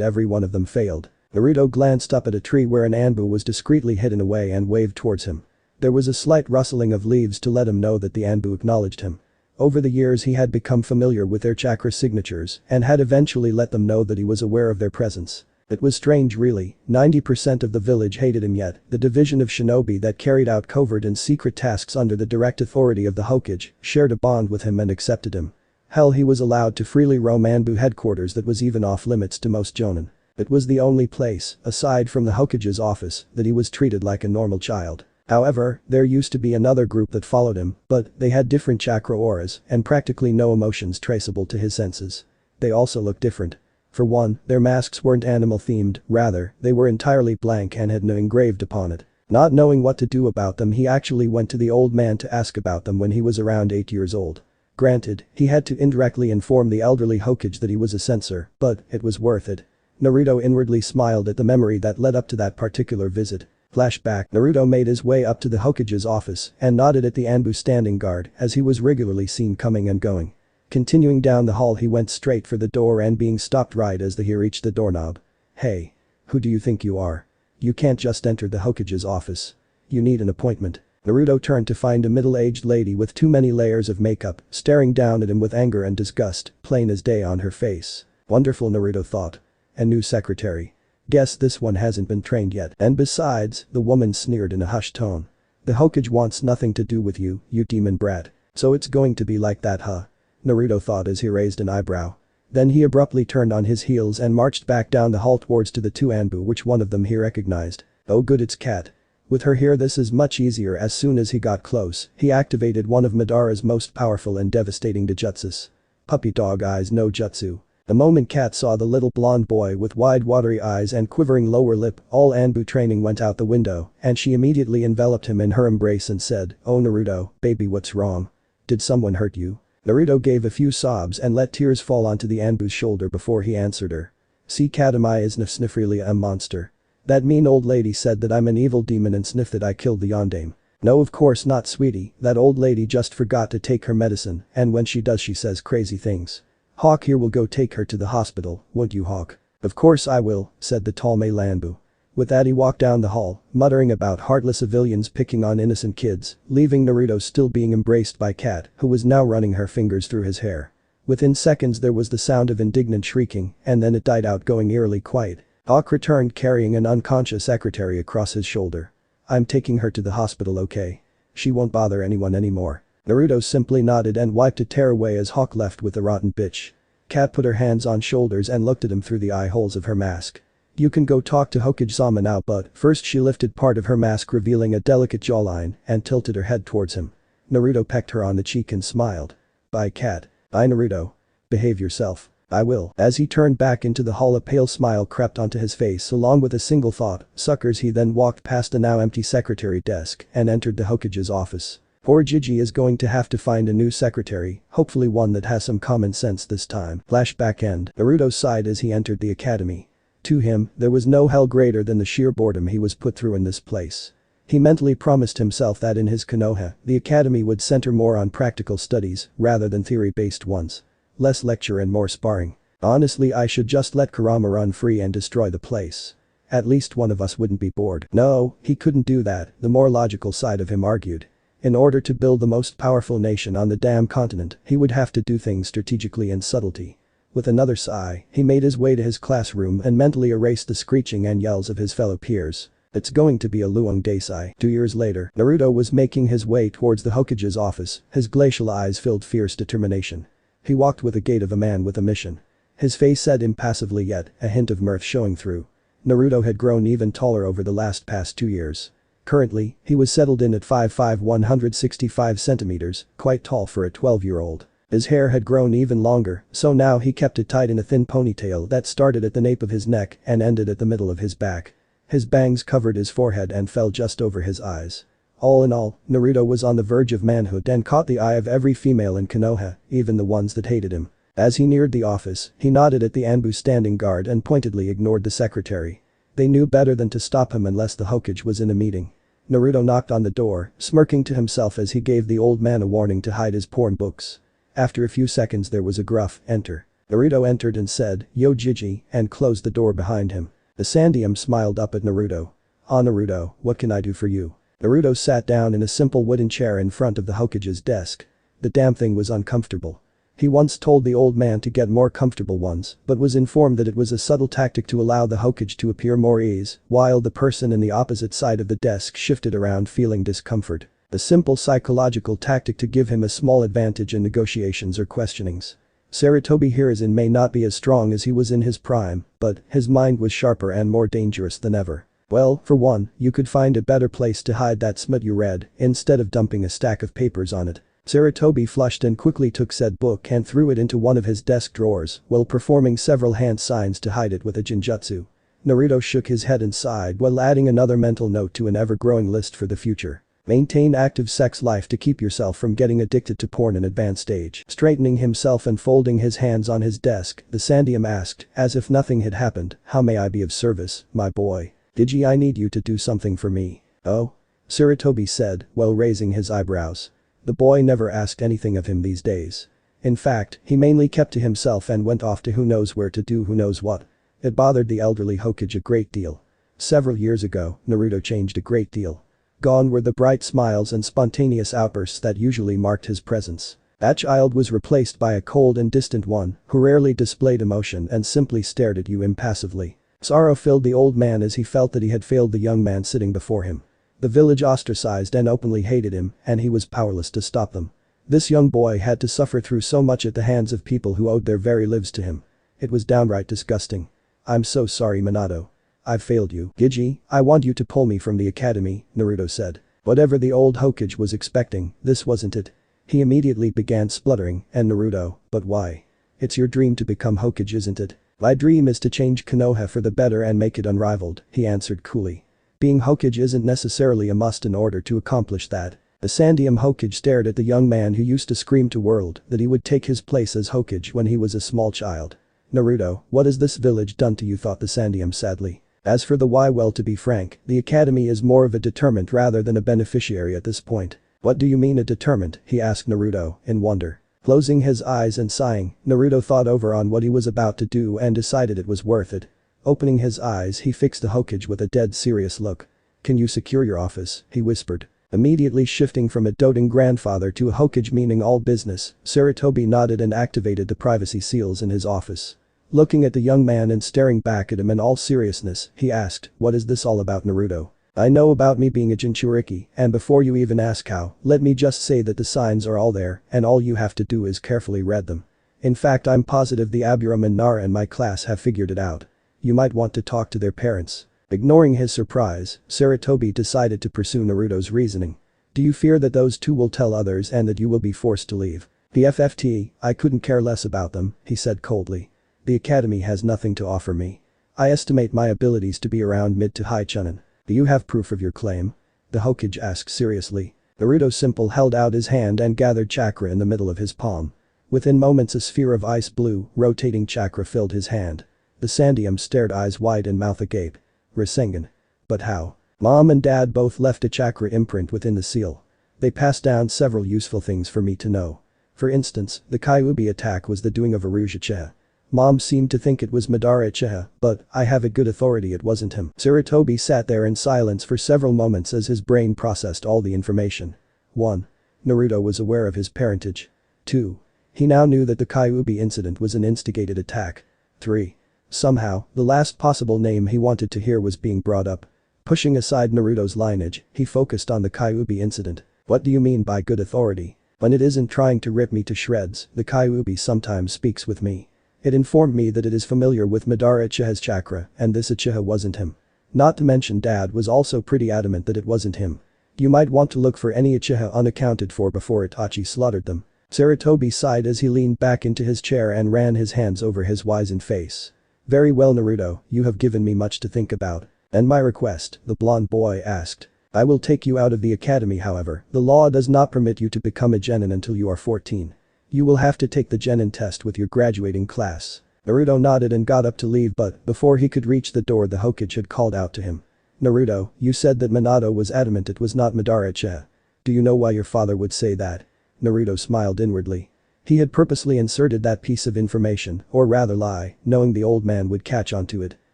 S1: every one of them failed. Naruto glanced up at a tree where an Anbu was discreetly hidden away and waved towards him. There was a slight rustling of leaves to let him know that the Anbu acknowledged him. Over the years he had become familiar with their chakra signatures and had eventually let them know that he was aware of their presence. It was strange really, 90% of the village hated him, yet the division of shinobi that carried out covert and secret tasks under the direct authority of the Hokage shared a bond with him and accepted him. Hell, he was allowed to freely roam Anbu headquarters that was even off limits to most jonin. It was the only place, aside from the Hokage's office, that he was treated like a normal child. However, there used to be another group that followed him, but they had different chakra auras and practically no emotions traceable to his senses. They also looked different. For one, their masks weren't animal-themed, rather, they were entirely blank and had no engraved upon it. Not knowing what to do about them, he actually went to the old man to ask about them when he was around 8 years old. Granted, he had to indirectly inform the elderly Hokage that he was a censor, but it was worth it. Naruto inwardly smiled at the memory that led up to that particular visit. Flashback, Naruto made his way up to the Hokage's office and nodded at the Anbu standing guard as he was regularly seen coming and going. Continuing down the hall, he went straight for the door and being stopped right as he reached the doorknob. "Hey. Who do you think you are? You can't just enter the Hokage's office. You need an appointment." Naruto turned to find a middle-aged lady with too many layers of makeup staring down at him with anger and disgust, plain as day on her face. Wonderful, Naruto thought. A new secretary. Guess this one hasn't been trained yet. And besides, the woman sneered in a hushed tone. The Hokage wants nothing to do with you, you demon brat. So it's going to be like that, huh? Naruto thought as he raised an eyebrow. Then he abruptly turned on his heels and marched back down the hall towards to the two Anbu, which one of them he recognized. Oh good, it's Kat. With her here this is much easier. As soon as he got close, he activated one of Madara's most powerful and devastating jutsus. Puppy dog eyes no jutsu. The moment Kat saw the little blonde boy with wide watery eyes and quivering lower lip, all Anbu training went out the window, and she immediately enveloped him in her embrace and said, "Oh Naruto, baby, what's wrong? Did someone hurt you?" Naruto gave a few sobs and let tears fall onto the Anbu's shoulder before he answered her. "See, Katamai is Snifrelia a monster. That mean old lady said that I'm an evil demon and sniffed that I killed the Yondaime. No, of course not, sweetie, that old lady just forgot to take her medicine, and when she does she says crazy things. Hawk here will go take her to the hospital, won't you, Hawk?" "Of course I will," said the tall male Anbu. With that he walked down the hall, muttering about heartless civilians picking on innocent kids, leaving Naruto still being embraced by Kat, who was now running her fingers through his hair. Within seconds there was the sound of indignant shrieking, and then it died out, going eerily quiet. Hawk returned carrying an unconscious secretary across his shoulder. "I'm taking her to the hospital, okay? She won't bother anyone anymore." Naruto simply nodded and wiped a tear away as Hawk left with the rotten bitch. Kat put her hands on shoulders and looked at him through the eye holes of her mask. "You can go talk to Hokage-sama now, but first," she lifted part of her mask revealing a delicate jawline and tilted her head towards him. Naruto pecked her on the cheek and smiled. "Bye, Kat." "Bye, Naruto. Behave yourself." "I will." As he turned back into the hall, a pale smile crept onto his face along with a single thought, suckers. He then walked past the now empty secretary desk and entered the Hokage's office. Poor Gigi is going to have to find a new secretary, hopefully one that has some common sense this time. Flashback end. Naruto sighed as he entered the academy. To him, there was no hell greater than the sheer boredom he was put through in this place. He mentally promised himself that in his Konoha, the academy would center more on practical studies rather than theory-based ones. Less lecture and more sparring. Honestly, I should just let Kurama run free and destroy the place. At least one of us wouldn't be bored. No, he couldn't do that, the more logical side of him argued. In order to build the most powerful nation on the damn continent, he would have to do things strategically and subtlety. With another sigh, he made his way to his classroom and mentally erased the screeching and yells of his fellow peers. It's going to be a long day. 2 years later, Naruto was making his way towards the Hokage's office, his glacial eyes filled fierce determination. He walked with the gait of a man with a mission. His face said impassively yet, a hint of mirth showing through. Naruto had grown even taller over the past 2 years. Currently, he was settled in at 5'5", 165 centimeters, quite tall for a 12-year-old. His hair had grown even longer, so now he kept it tied in a thin ponytail that started at the nape of his neck and ended at the middle of his back. His bangs covered his forehead and fell just over his eyes. All in all, Naruto was on the verge of manhood and caught the eye of every female in Konoha, even the ones that hated him. As he neared the office, he nodded at the Anbu standing guard and pointedly ignored the secretary. They knew better than to stop him unless the Hokage was in a meeting. Naruto knocked on the door, smirking to himself as he gave the old man a warning to hide his porn books. After a few seconds there was a gruff, "Enter." Naruto entered and said, "Yo Gigi," and closed the door behind him. The Sandium smiled up at Naruto. "Ah Naruto, what can I do for you?" Naruto sat down in a simple wooden chair in front of the Hokage's desk. The damn thing was uncomfortable. He once told the old man to get more comfortable ones, but was informed that it was a subtle tactic to allow the Hokage to appear more ease, while the person in the opposite side of the desk shifted around feeling discomfort. A simple psychological tactic to give him a small advantage in negotiations or questionings. Sarutobi Hiruzen may not be as strong as he was in his prime, but his mind was sharper and more dangerous than ever. Well, for one, you could find a better place to hide that smut you read, instead of dumping a stack of papers on it. Sarutobi flushed and quickly took said book and threw it into one of his desk drawers while performing several hand signs to hide it with a genjutsu. Naruto shook his head and sighed while adding another mental note to an ever-growing list for the future. Maintain active sex life to keep yourself from getting addicted to porn in advanced stage. Straightening himself and folding his hands on his desk, the Sandium asked, as if nothing had happened, "How may I be of service, my boy?" "Digi, I need you to do something for me." "Oh?" Sarutobi said, while raising his eyebrows. The boy never asked anything of him these days. In fact, he mainly kept to himself and went off to who knows where to do who knows what. It bothered the elderly Hokage a great deal. Several years ago, Naruto changed a great deal. Gone were the bright smiles and spontaneous outbursts that usually marked his presence. That child was replaced by a cold and distant one who rarely displayed emotion and simply stared at you impassively. Sorrow filled the old man as he felt that he had failed the young man sitting before him. The village ostracized and openly hated him, and he was powerless to stop them. This young boy had to suffer through so much at the hands of people who owed their very lives to him. It was downright disgusting. "I'm so sorry, Minato. I've failed you." "Gigi, I want you to pull me from the academy," Naruto said. Whatever the old Hokage was expecting, this wasn't it. He immediately began spluttering, and Naruto, "But why? It's your dream to become Hokage, isn't it?" "My dream is to change Konoha for the better and make it unrivaled," he answered coolly. Being Hokage isn't necessarily a must in order to accomplish that. The Sandium Hokage stared at the young man who used to scream to world that he would take his place as Hokage when he was a small child. "Naruto, what has this village done to you?" thought the Sandium sadly. As for the why, well, to be frank, the academy is more of a determinant rather than a beneficiary at this point. "What do you mean a determinant?" he asked Naruto, in wonder. Closing his eyes and sighing, Naruto thought over on what he was about to do and decided it was worth it. Opening his eyes, he fixed the Hokage with a dead serious look. "Can you secure your office?" he whispered. Immediately shifting from a doting grandfather to a Hokage meaning all business, Sarutobi nodded and activated the privacy seals in his office. Looking at the young man and staring back at him in all seriousness, he asked, "What is this all about, Naruto? I know about me being a Jinchuriki, and before you even ask how, let me just say that the signs are all there and all you have to do is carefully read them. In fact, I'm positive the Aburam and Nara in my class have figured it out. You might want to talk to their parents." Ignoring his surprise, Sarutobi decided to pursue Naruto's reasoning. "Do you fear that those two will tell others and that you will be forced to leave?" "PFFT, I couldn't care less about them," he said coldly. "The academy has nothing to offer me. I estimate my abilities to be around mid to high Chunin. Do you have proof of your claim?" the Hokage asked seriously. Naruto Simple held out his hand and gathered chakra in the middle of his palm. Within moments a sphere of ice blue, rotating chakra filled his hand. The Sandium stared eyes wide and mouth agape. "Rasengan. But how?" "Mom and Dad both left a chakra imprint within the seal. They passed down several useful things for me to know. For instance, the Kyuubi attack was the doing of Arujache. Mom seemed to think it was Madara Uchiha, but I have a good authority it wasn't him. Sarutobi sat there in silence for several moments as his brain processed all the information. 1. Naruto was aware of his parentage. 2. He now knew that the Kyuubi incident was an instigated attack. 3. Somehow, the last possible name he wanted to hear was being brought up. Pushing aside Naruto's lineage, he focused on the Kyuubi incident. What do you mean by good authority? When it isn't trying to rip me to shreds, the Kyuubi sometimes speaks with me. It informed me that it is familiar with Madara Uchiha's chakra, and this Uchiha wasn't him. Not to mention Dad was also pretty adamant that it wasn't him. You might want to look for any Uchiha unaccounted for before Itachi slaughtered them. Sarutobi sighed as he leaned back into his chair and ran his hands over his wizened face. Very well Naruto, you have given me much to think about. And my request, the blonde boy asked. I will take you out of the academy however, the law does not permit you to become a genin until you are 14. You will have to take the genin test with your graduating class. Naruto nodded and got up to leave but before he could reach the door the Hokage had called out to him. Naruto, you said that Minato was adamant it was not Madara Uchiha. Do you know why your father would say that? Naruto smiled inwardly. He had purposely inserted that piece of information, or rather lie, knowing the old man would catch onto it.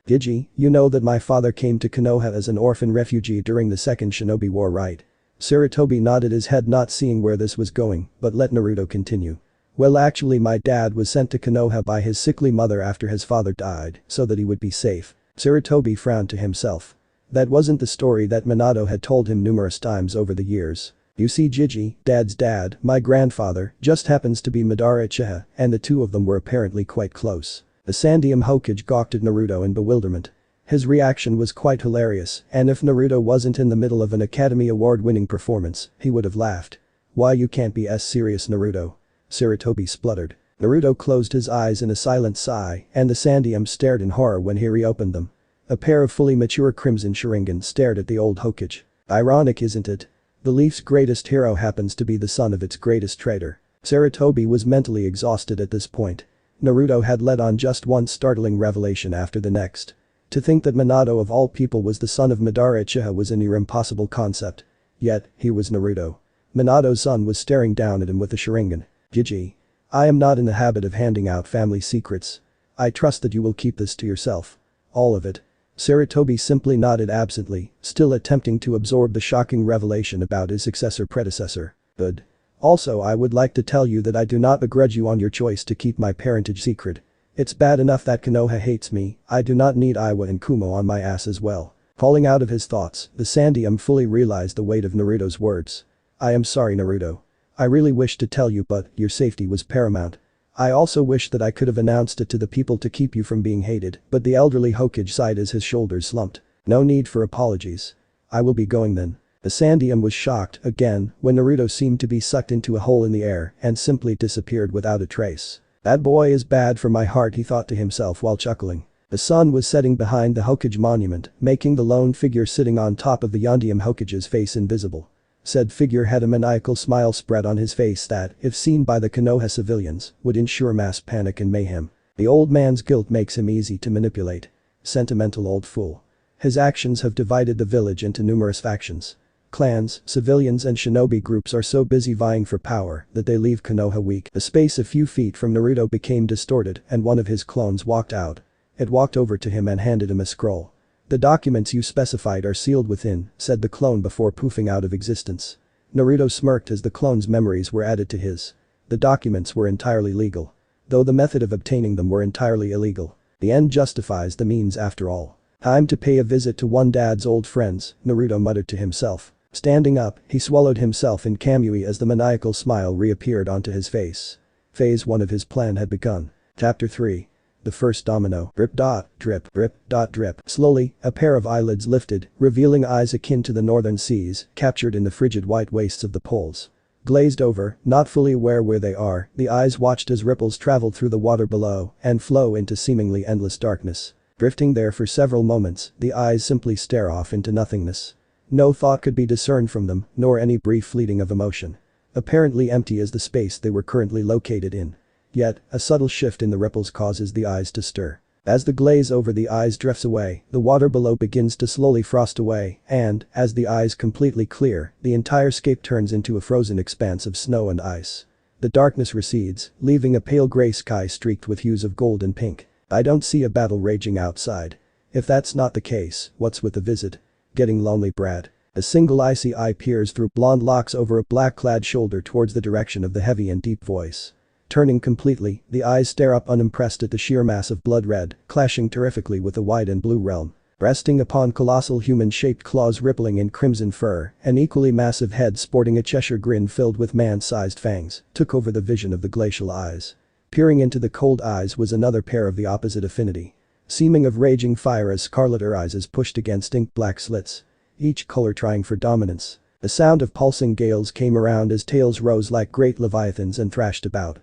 S1: Gigi, you know that my father came to Konoha as an orphan refugee during the Second Shinobi War, right? Sarutobi nodded his head not seeing where this was going, but let Naruto continue. Well actually my dad was sent to Konoha by his sickly mother after his father died, so that he would be safe. Sarutobi frowned to himself. That wasn't the story that Minato had told him numerous times over the years. You see Gigi, Dad's dad, my grandfather, just happens to be Madara Uchiha, and the two of them were apparently quite close. The Sandium Hokage gawked at Naruto in bewilderment. His reaction was quite hilarious, and if Naruto wasn't in the middle of an Academy Award-winning performance, he would have laughed. Why you can't be serious Naruto? Sarutobi spluttered. Naruto closed his eyes in a silent sigh, and the Sandium stared in horror when he reopened them. A pair of fully mature crimson Sharingan stared at the old Hokage. Ironic isn't it? The Leaf's greatest hero happens to be the son of its greatest traitor. Sarutobi was mentally exhausted at this point. Naruto had let on just one startling revelation after the next. To think that Minato of all people was the son of Madara Uchiha was a near impossible concept. Yet, here was Naruto. Minato's son was staring down at him with a Sharingan. Gigi. I am not in the habit of handing out family secrets. I trust that you will keep this to yourself. All of it. Sarutobi simply nodded absently, still attempting to absorb the shocking revelation about his predecessor. Good. Also I would like to tell you that I do not begrudge you on your choice to keep my parentage secret. It's bad enough that Konoha hates me, I do not need Iwa and Kumo on my ass as well. Falling out of his thoughts, the Sandium fully realized the weight of Naruto's words. I am sorry Naruto. I really wish to tell you but your safety was paramount. I also wish that I could have announced it to the people to keep you from being hated, but the elderly Hokage sighed as his shoulders slumped. No need for apologies. I will be going then. The Sandium was shocked, again, when Naruto seemed to be sucked into a hole in the air and simply disappeared without a trace. That boy is bad for my heart he thought to himself while chuckling. The sun was setting behind the Hokage monument, making the lone figure sitting on top of the Yondium Hokage's face invisible. Said figure had a maniacal smile spread on his face that, if seen by the Konoha civilians, would ensure mass panic and mayhem. The old man's guilt makes him easy to manipulate. Sentimental old fool. His actions have divided the village into numerous factions. Clans, civilians and shinobi groups are so busy vying for power that they leave Konoha weak. The space a few feet from Naruto became distorted and one of his clones walked out. It walked over to him and handed him a scroll. The documents you specified are sealed within, said the clone before poofing out of existence. Naruto smirked as the clone's memories were added to his. The documents were entirely legal. Though the method of obtaining them were entirely illegal. The end justifies the means after all. Time to pay a visit to one dad's old friends, Naruto muttered to himself. Standing up, he swallowed himself in Kamui as the maniacal smile reappeared onto his face. Phase 1 of his plan had begun. Chapter 3. The first domino. Drip dot, drip, drip dot drip. Slowly, a pair of eyelids lifted, revealing eyes akin to the northern seas, captured in the frigid white wastes of the poles. Glazed over, not fully aware where they are, the eyes watched as ripples traveled through the water below and flow into seemingly endless darkness. Drifting there for several moments, the eyes simply stare off into nothingness. No thought could be discerned from them, nor any brief fleeting of emotion. Apparently empty as the space they were currently located in. Yet, a subtle shift in the ripples causes the eyes to stir. As the glaze over the eyes drifts away, the water below begins to slowly frost away, and, as the eyes completely clear, the entire scape turns into a frozen expanse of snow and ice. The darkness recedes, leaving a pale gray sky streaked with hues of gold and pink. I don't see a battle raging outside. If that's not the case, what's with the visit? Getting lonely, Brad? A single icy eye peers through blonde locks over a black-clad shoulder towards the direction of the heavy and deep voice. Turning completely, the eyes stare up unimpressed at the sheer mass of blood red, clashing terrifically with the white and blue realm. Resting upon colossal human-shaped claws rippling in crimson fur, an equally massive head sporting a Cheshire grin filled with man-sized fangs, took over the vision of the glacial eyes. Peering into the cold eyes was another pair of the opposite affinity. Seeming of raging fire as scarlet irises pushed against ink-black slits. Each color trying for dominance. A sound of pulsing gales came around as tails rose like great leviathans and thrashed about.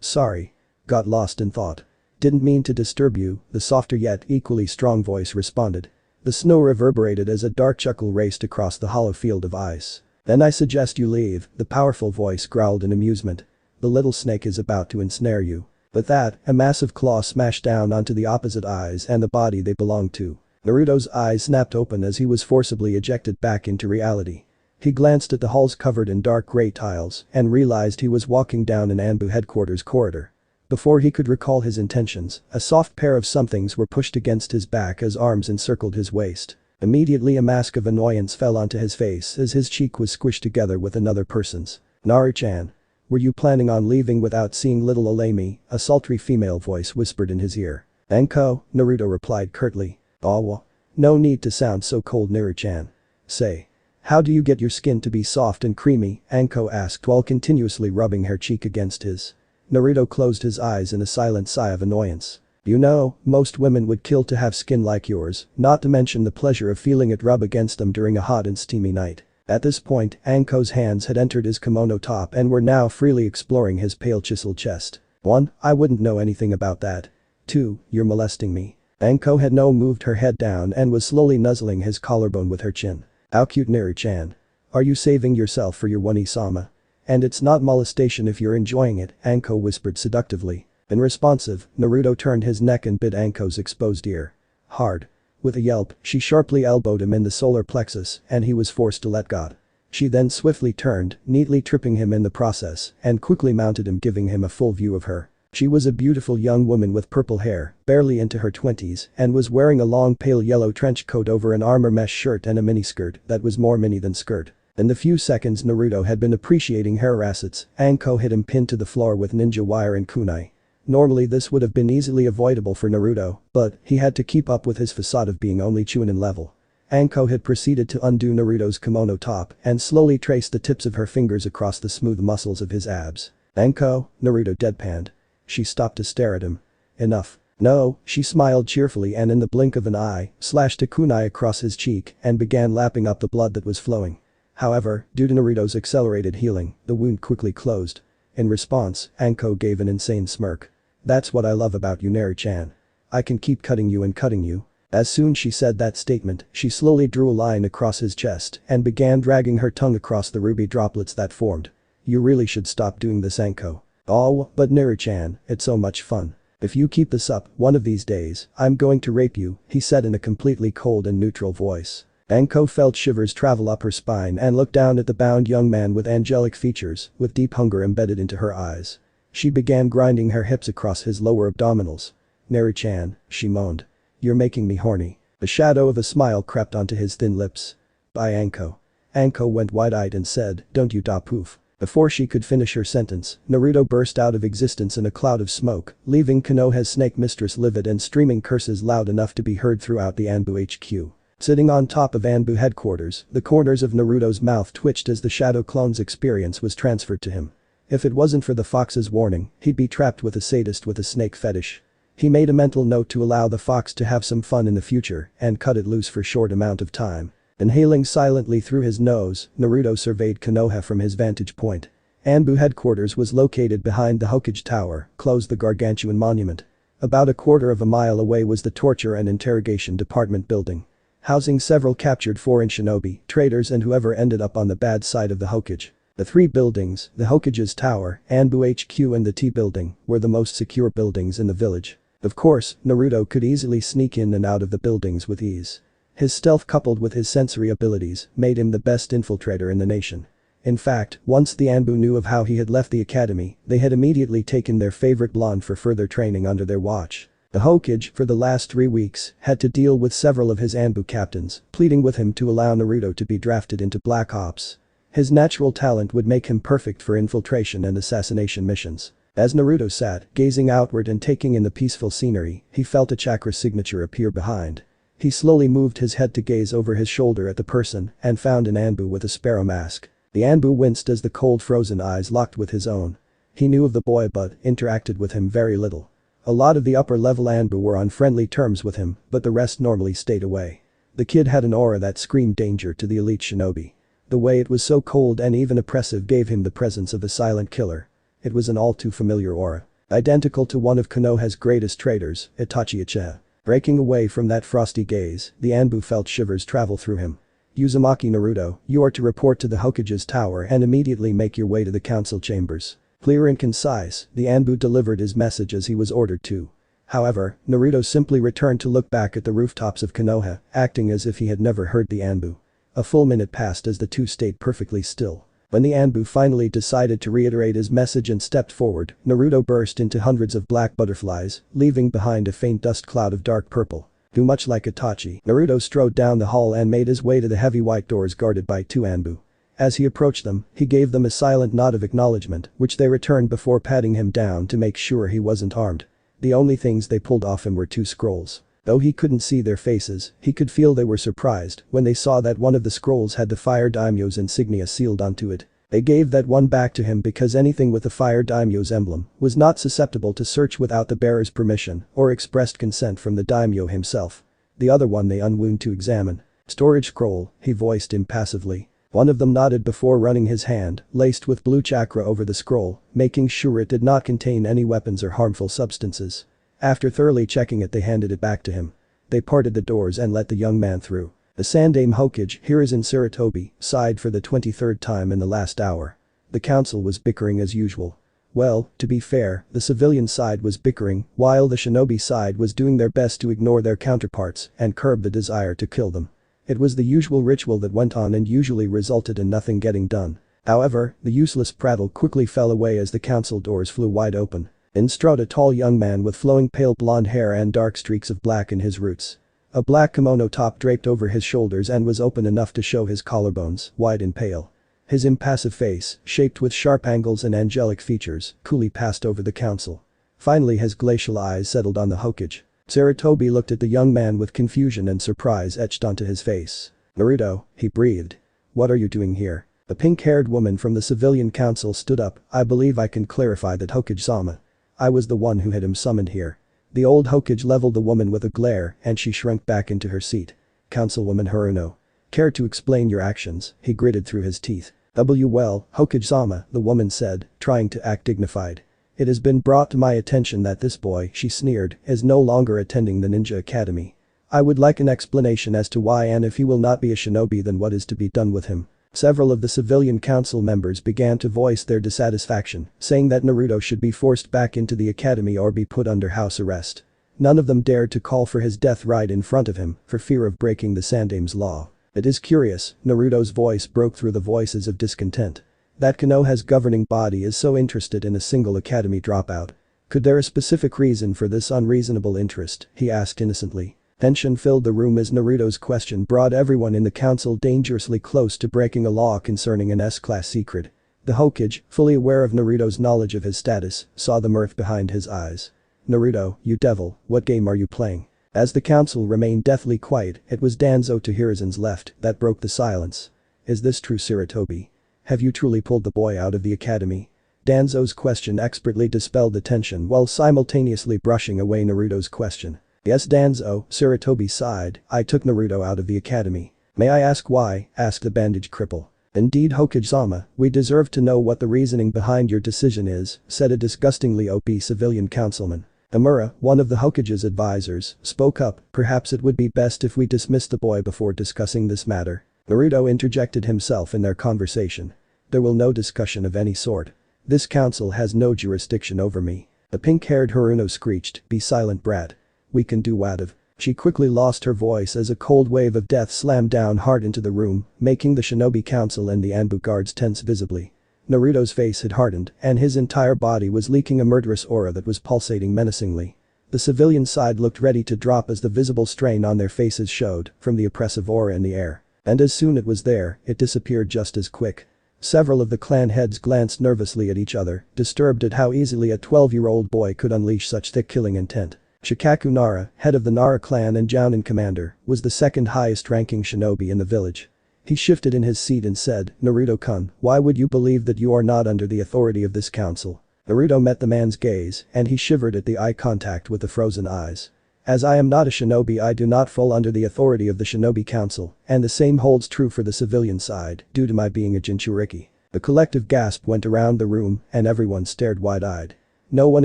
S1: Sorry. Got lost in thought. Didn't mean to disturb you, the softer yet equally strong voice responded. The snow reverberated as a dark chuckle raced across the hollow field of ice. Then I suggest you leave, the powerful voice growled in amusement. The little snake is about to ensnare you. With that, a massive claw smashed down onto the opposite eyes and the body they belonged to. Naruto's eyes snapped open as he was forcibly ejected back into reality. He glanced at the halls covered in dark gray tiles and realized he was walking down an Anbu headquarters corridor. Before he could recall his intentions, a soft pair of somethings were pushed against his back as arms encircled his waist. Immediately a mask of annoyance fell onto his face as his cheek was squished together with another person's. Naru-chan. Were you planning on leaving without seeing little Olemi? A sultry female voice whispered in his ear. Anko, Naruto replied curtly. No need to sound so cold, Naru-chan. Say. How do you get your skin to be soft and creamy? Anko asked while continuously rubbing her cheek against his. Naruto closed his eyes in a silent sigh of annoyance. You know, most women would kill to have skin like yours, not to mention the pleasure of feeling it rub against them during a hot and steamy night. At this point, Anko's hands had entered his kimono top and were now freely exploring his pale chiseled chest. 1. I wouldn't know anything about that. 2. You're molesting me. Anko had now moved her head down and was slowly nuzzling his collarbone with her chin. How cute, Naru-chan. Are you saving yourself for your one-sama? And it's not molestation if you're enjoying it, Anko whispered seductively. Unresponsive, Naruto turned his neck and bit Anko's exposed ear. Hard. With a yelp, she sharply elbowed him in the solar plexus and he was forced to let go. She then swiftly turned, neatly tripping him in the process, and quickly mounted him, giving him a full view of her. She was a beautiful young woman with purple hair, barely into her 20s, and was wearing a long pale yellow trench coat over an armor mesh shirt and a miniskirt that was more mini than skirt. In the few seconds Naruto had been appreciating her assets, Anko hit him pinned to the floor with ninja wire and kunai. Normally this would have been easily avoidable for Naruto, but he had to keep up with his facade of being only Chunin level. Anko had proceeded to undo Naruto's kimono top and slowly traced the tips of her fingers across the smooth muscles of his abs. Anko, Naruto deadpanned. She stopped to stare at him. Enough. No, she smiled cheerfully and in the blink of an eye, slashed a kunai across his cheek and began lapping up the blood that was flowing. However, due to Naruto's accelerated healing, the wound quickly closed. In response, Anko gave an insane smirk. That's what I love about you, Naru-chan. I can keep cutting you and cutting you. As soon as she said that statement, she slowly drew a line across his chest and began dragging her tongue across the ruby droplets that formed. You really should stop doing this, Anko. Oh, but Naru-chan, it's so much fun. If you keep this up, one of these days, I'm going to rape you, he said in a completely cold and neutral voice. Anko felt shivers travel up her spine and looked down at the bound young man with angelic features, with deep hunger embedded into her eyes. She began grinding her hips across his lower abdominals. Naru-chan, she moaned. You're making me horny. The shadow of a smile crept onto his thin lips. Bye, Anko. Anko went wide-eyed and said, don't you da poof. Before she could finish her sentence, Naruto burst out of existence in a cloud of smoke, leaving Konoha's snake mistress livid and streaming curses loud enough to be heard throughout the Anbu HQ. Sitting on top of Anbu headquarters, the corners of Naruto's mouth twitched as the Shadow Clone's experience was transferred to him. If it wasn't for the fox's warning, he'd be trapped with a sadist with a snake fetish. He made a mental note to allow the fox to have some fun in the future and cut it loose for a short amount of time. Inhaling silently through his nose, Naruto surveyed Konoha from his vantage point. Anbu headquarters was located behind the Hokage Tower, close the gargantuan monument. About a quarter of a mile away was the Torture and Interrogation Department building, housing several captured foreign shinobi, traitors and whoever ended up on the bad side of the Hokage. The three buildings, the Hokage's Tower, Anbu HQ and the T-Building, were the most secure buildings in the village. Of course, Naruto could easily sneak in and out of the buildings with ease. His stealth coupled with his sensory abilities made him the best infiltrator in the nation. In fact, once the Anbu knew of how he had left the academy, they had immediately taken their favorite blonde for further training under their watch. The Hokage, for the last 3 weeks, had to deal with several of his Anbu captains, pleading with him to allow Naruto to be drafted into Black Ops. His natural talent would make him perfect for infiltration and assassination missions. As Naruto sat, gazing outward and taking in the peaceful scenery, he felt a chakra signature appear behind. He slowly moved his head to gaze over his shoulder at the person and found an Anbu with a sparrow mask. The Anbu winced as the cold frozen eyes locked with his own. He knew of the boy but interacted with him very little. A lot of the upper-level Anbu were on friendly terms with him, but the rest normally stayed away. The kid had an aura that screamed danger to the elite shinobi. The way it was so cold and even oppressive gave him the presence of a silent killer. It was an all-too-familiar aura. Identical to one of Konoha's greatest traitors, Itachi Uchiha. Breaking away from that frosty gaze, the Anbu felt shivers travel through him. Uzumaki Naruto, you are to report to the Hokage's tower and immediately make your way to the council chambers. Clear and concise, the Anbu delivered his message as he was ordered to. However, Naruto simply returned to look back at the rooftops of Konoha, acting as if he had never heard the Anbu. A full minute passed as the two stayed perfectly still. When the Anbu finally decided to reiterate his message and stepped forward, Naruto burst into hundreds of black butterflies, leaving behind a faint dust cloud of dark purple. Too much like Itachi, Naruto strode down the hall and made his way to the heavy white doors guarded by 2 Anbu. As he approached them, he gave them a silent nod of acknowledgement, which they returned before patting him down to make sure he wasn't armed. The only things they pulled off him were 2 scrolls. Though he couldn't see their faces, he could feel they were surprised when they saw that one of the scrolls had the Fire Daimyo's insignia sealed onto it. They gave that one back to him because anything with the Fire Daimyo's emblem was not susceptible to search without the bearer's permission or expressed consent from the Daimyo himself. The other one they unwound to examine. Storage scroll, he voiced impassively. One of them nodded before running his hand, laced with blue chakra over the scroll, making sure it did not contain any weapons or harmful substances. After thoroughly checking it, they handed it back to him. They parted the doors and let the young man through. The Sandaime Hokage, Hiruzen Sarutobi, sighed for the 23rd time in the last hour. The council was bickering as usual. Well, to be fair, the civilian side was bickering, while the shinobi side was doing their best to ignore their counterparts and curb the desire to kill them. It was the usual ritual that went on and usually resulted in nothing getting done. However, the useless prattle quickly fell away as the council doors flew wide open. In strode a tall young man with flowing pale blonde hair and dark streaks of black in his roots. A black kimono top draped over his shoulders and was open enough to show his collarbones, wide and pale. His impassive face, shaped with sharp angles and angelic features, coolly passed over the council. Finally his glacial eyes settled on the Hokage. Sarutobi looked at the young man with confusion and surprise etched onto his face. Naruto, he breathed. What are you doing here? The pink-haired woman from the civilian council stood up. I believe I can clarify that, Hokage-sama. I was the one who had him summoned here. The old Hokage leveled the woman with a glare and she shrunk back into her seat. Councilwoman Haruno. Care to explain your actions? He gritted through his teeth. Well, Hokage-sama, the woman said, trying to act dignified. It has been brought to my attention that this boy, she sneered, is no longer attending the ninja academy. I would like an explanation as to why, and if he will not be a shinobi then what is to be done with him. Several of the civilian council members began to voice their dissatisfaction, saying that Naruto should be forced back into the academy or be put under house arrest. None of them dared to call for his death right in front of him, for fear of breaking the Sandaime's law. It is curious, Naruto's voice broke through the voices of discontent. That Konoha's governing body is so interested in a single academy dropout. Could there a specific reason for this unreasonable interest, he asked innocently. Tension filled the room as Naruto's question brought everyone in the council dangerously close to breaking a law concerning an S-class secret. The Hokage, fully aware of Naruto's knowledge of his status, saw the mirth behind his eyes. Naruto, you devil, what game are you playing? As the council remained deathly quiet, it was Danzo to Hiruzen's left that broke the silence. Is this true, Sarutobi? Have you truly pulled the boy out of the academy? Danzo's question expertly dispelled the tension while simultaneously brushing away Naruto's question. Yes, Danzo, Sarutobi sighed, I took Naruto out of the academy. May I ask why? Asked the bandaged cripple. Indeed, Hokage-sama, we deserve to know what the reasoning behind your decision is, said a disgustingly OP civilian councilman. Amura, one of the Hokage's advisors, spoke up, perhaps it would be best if we dismiss the boy before discussing this matter. Naruto interjected himself in their conversation. There will no discussion of any sort. This council has no jurisdiction over me. The pink-haired Haruno screeched, be silent, brat. We can do whatever. She quickly lost her voice as a cold wave of death slammed down hard into the room, making the Shinobi Council and the Anbu guards tense visibly. Naruto's face had hardened, and his entire body was leaking a murderous aura that was pulsating menacingly. The civilian side looked ready to drop as the visible strain on their faces showed from the oppressive aura in the air. And as soon it was there, it disappeared just as quick. Several of the clan heads glanced nervously at each other, disturbed at how easily a 12-year-old boy could unleash such thick killing intent. Shikaku Nara, head of the Nara clan and Jounin commander, was the second highest ranking shinobi in the village. He shifted in his seat and said, "Naruto-kun, why would you believe that you are not under the authority of this council?" Naruto met the man's gaze, and he shivered at the eye contact with the frozen eyes. "As I am not a shinobi, I do not fall under the authority of the shinobi council, and the same holds true for the civilian side, due to my being a Jinchuriki." The collective gasp went around the room, and everyone stared wide-eyed. No one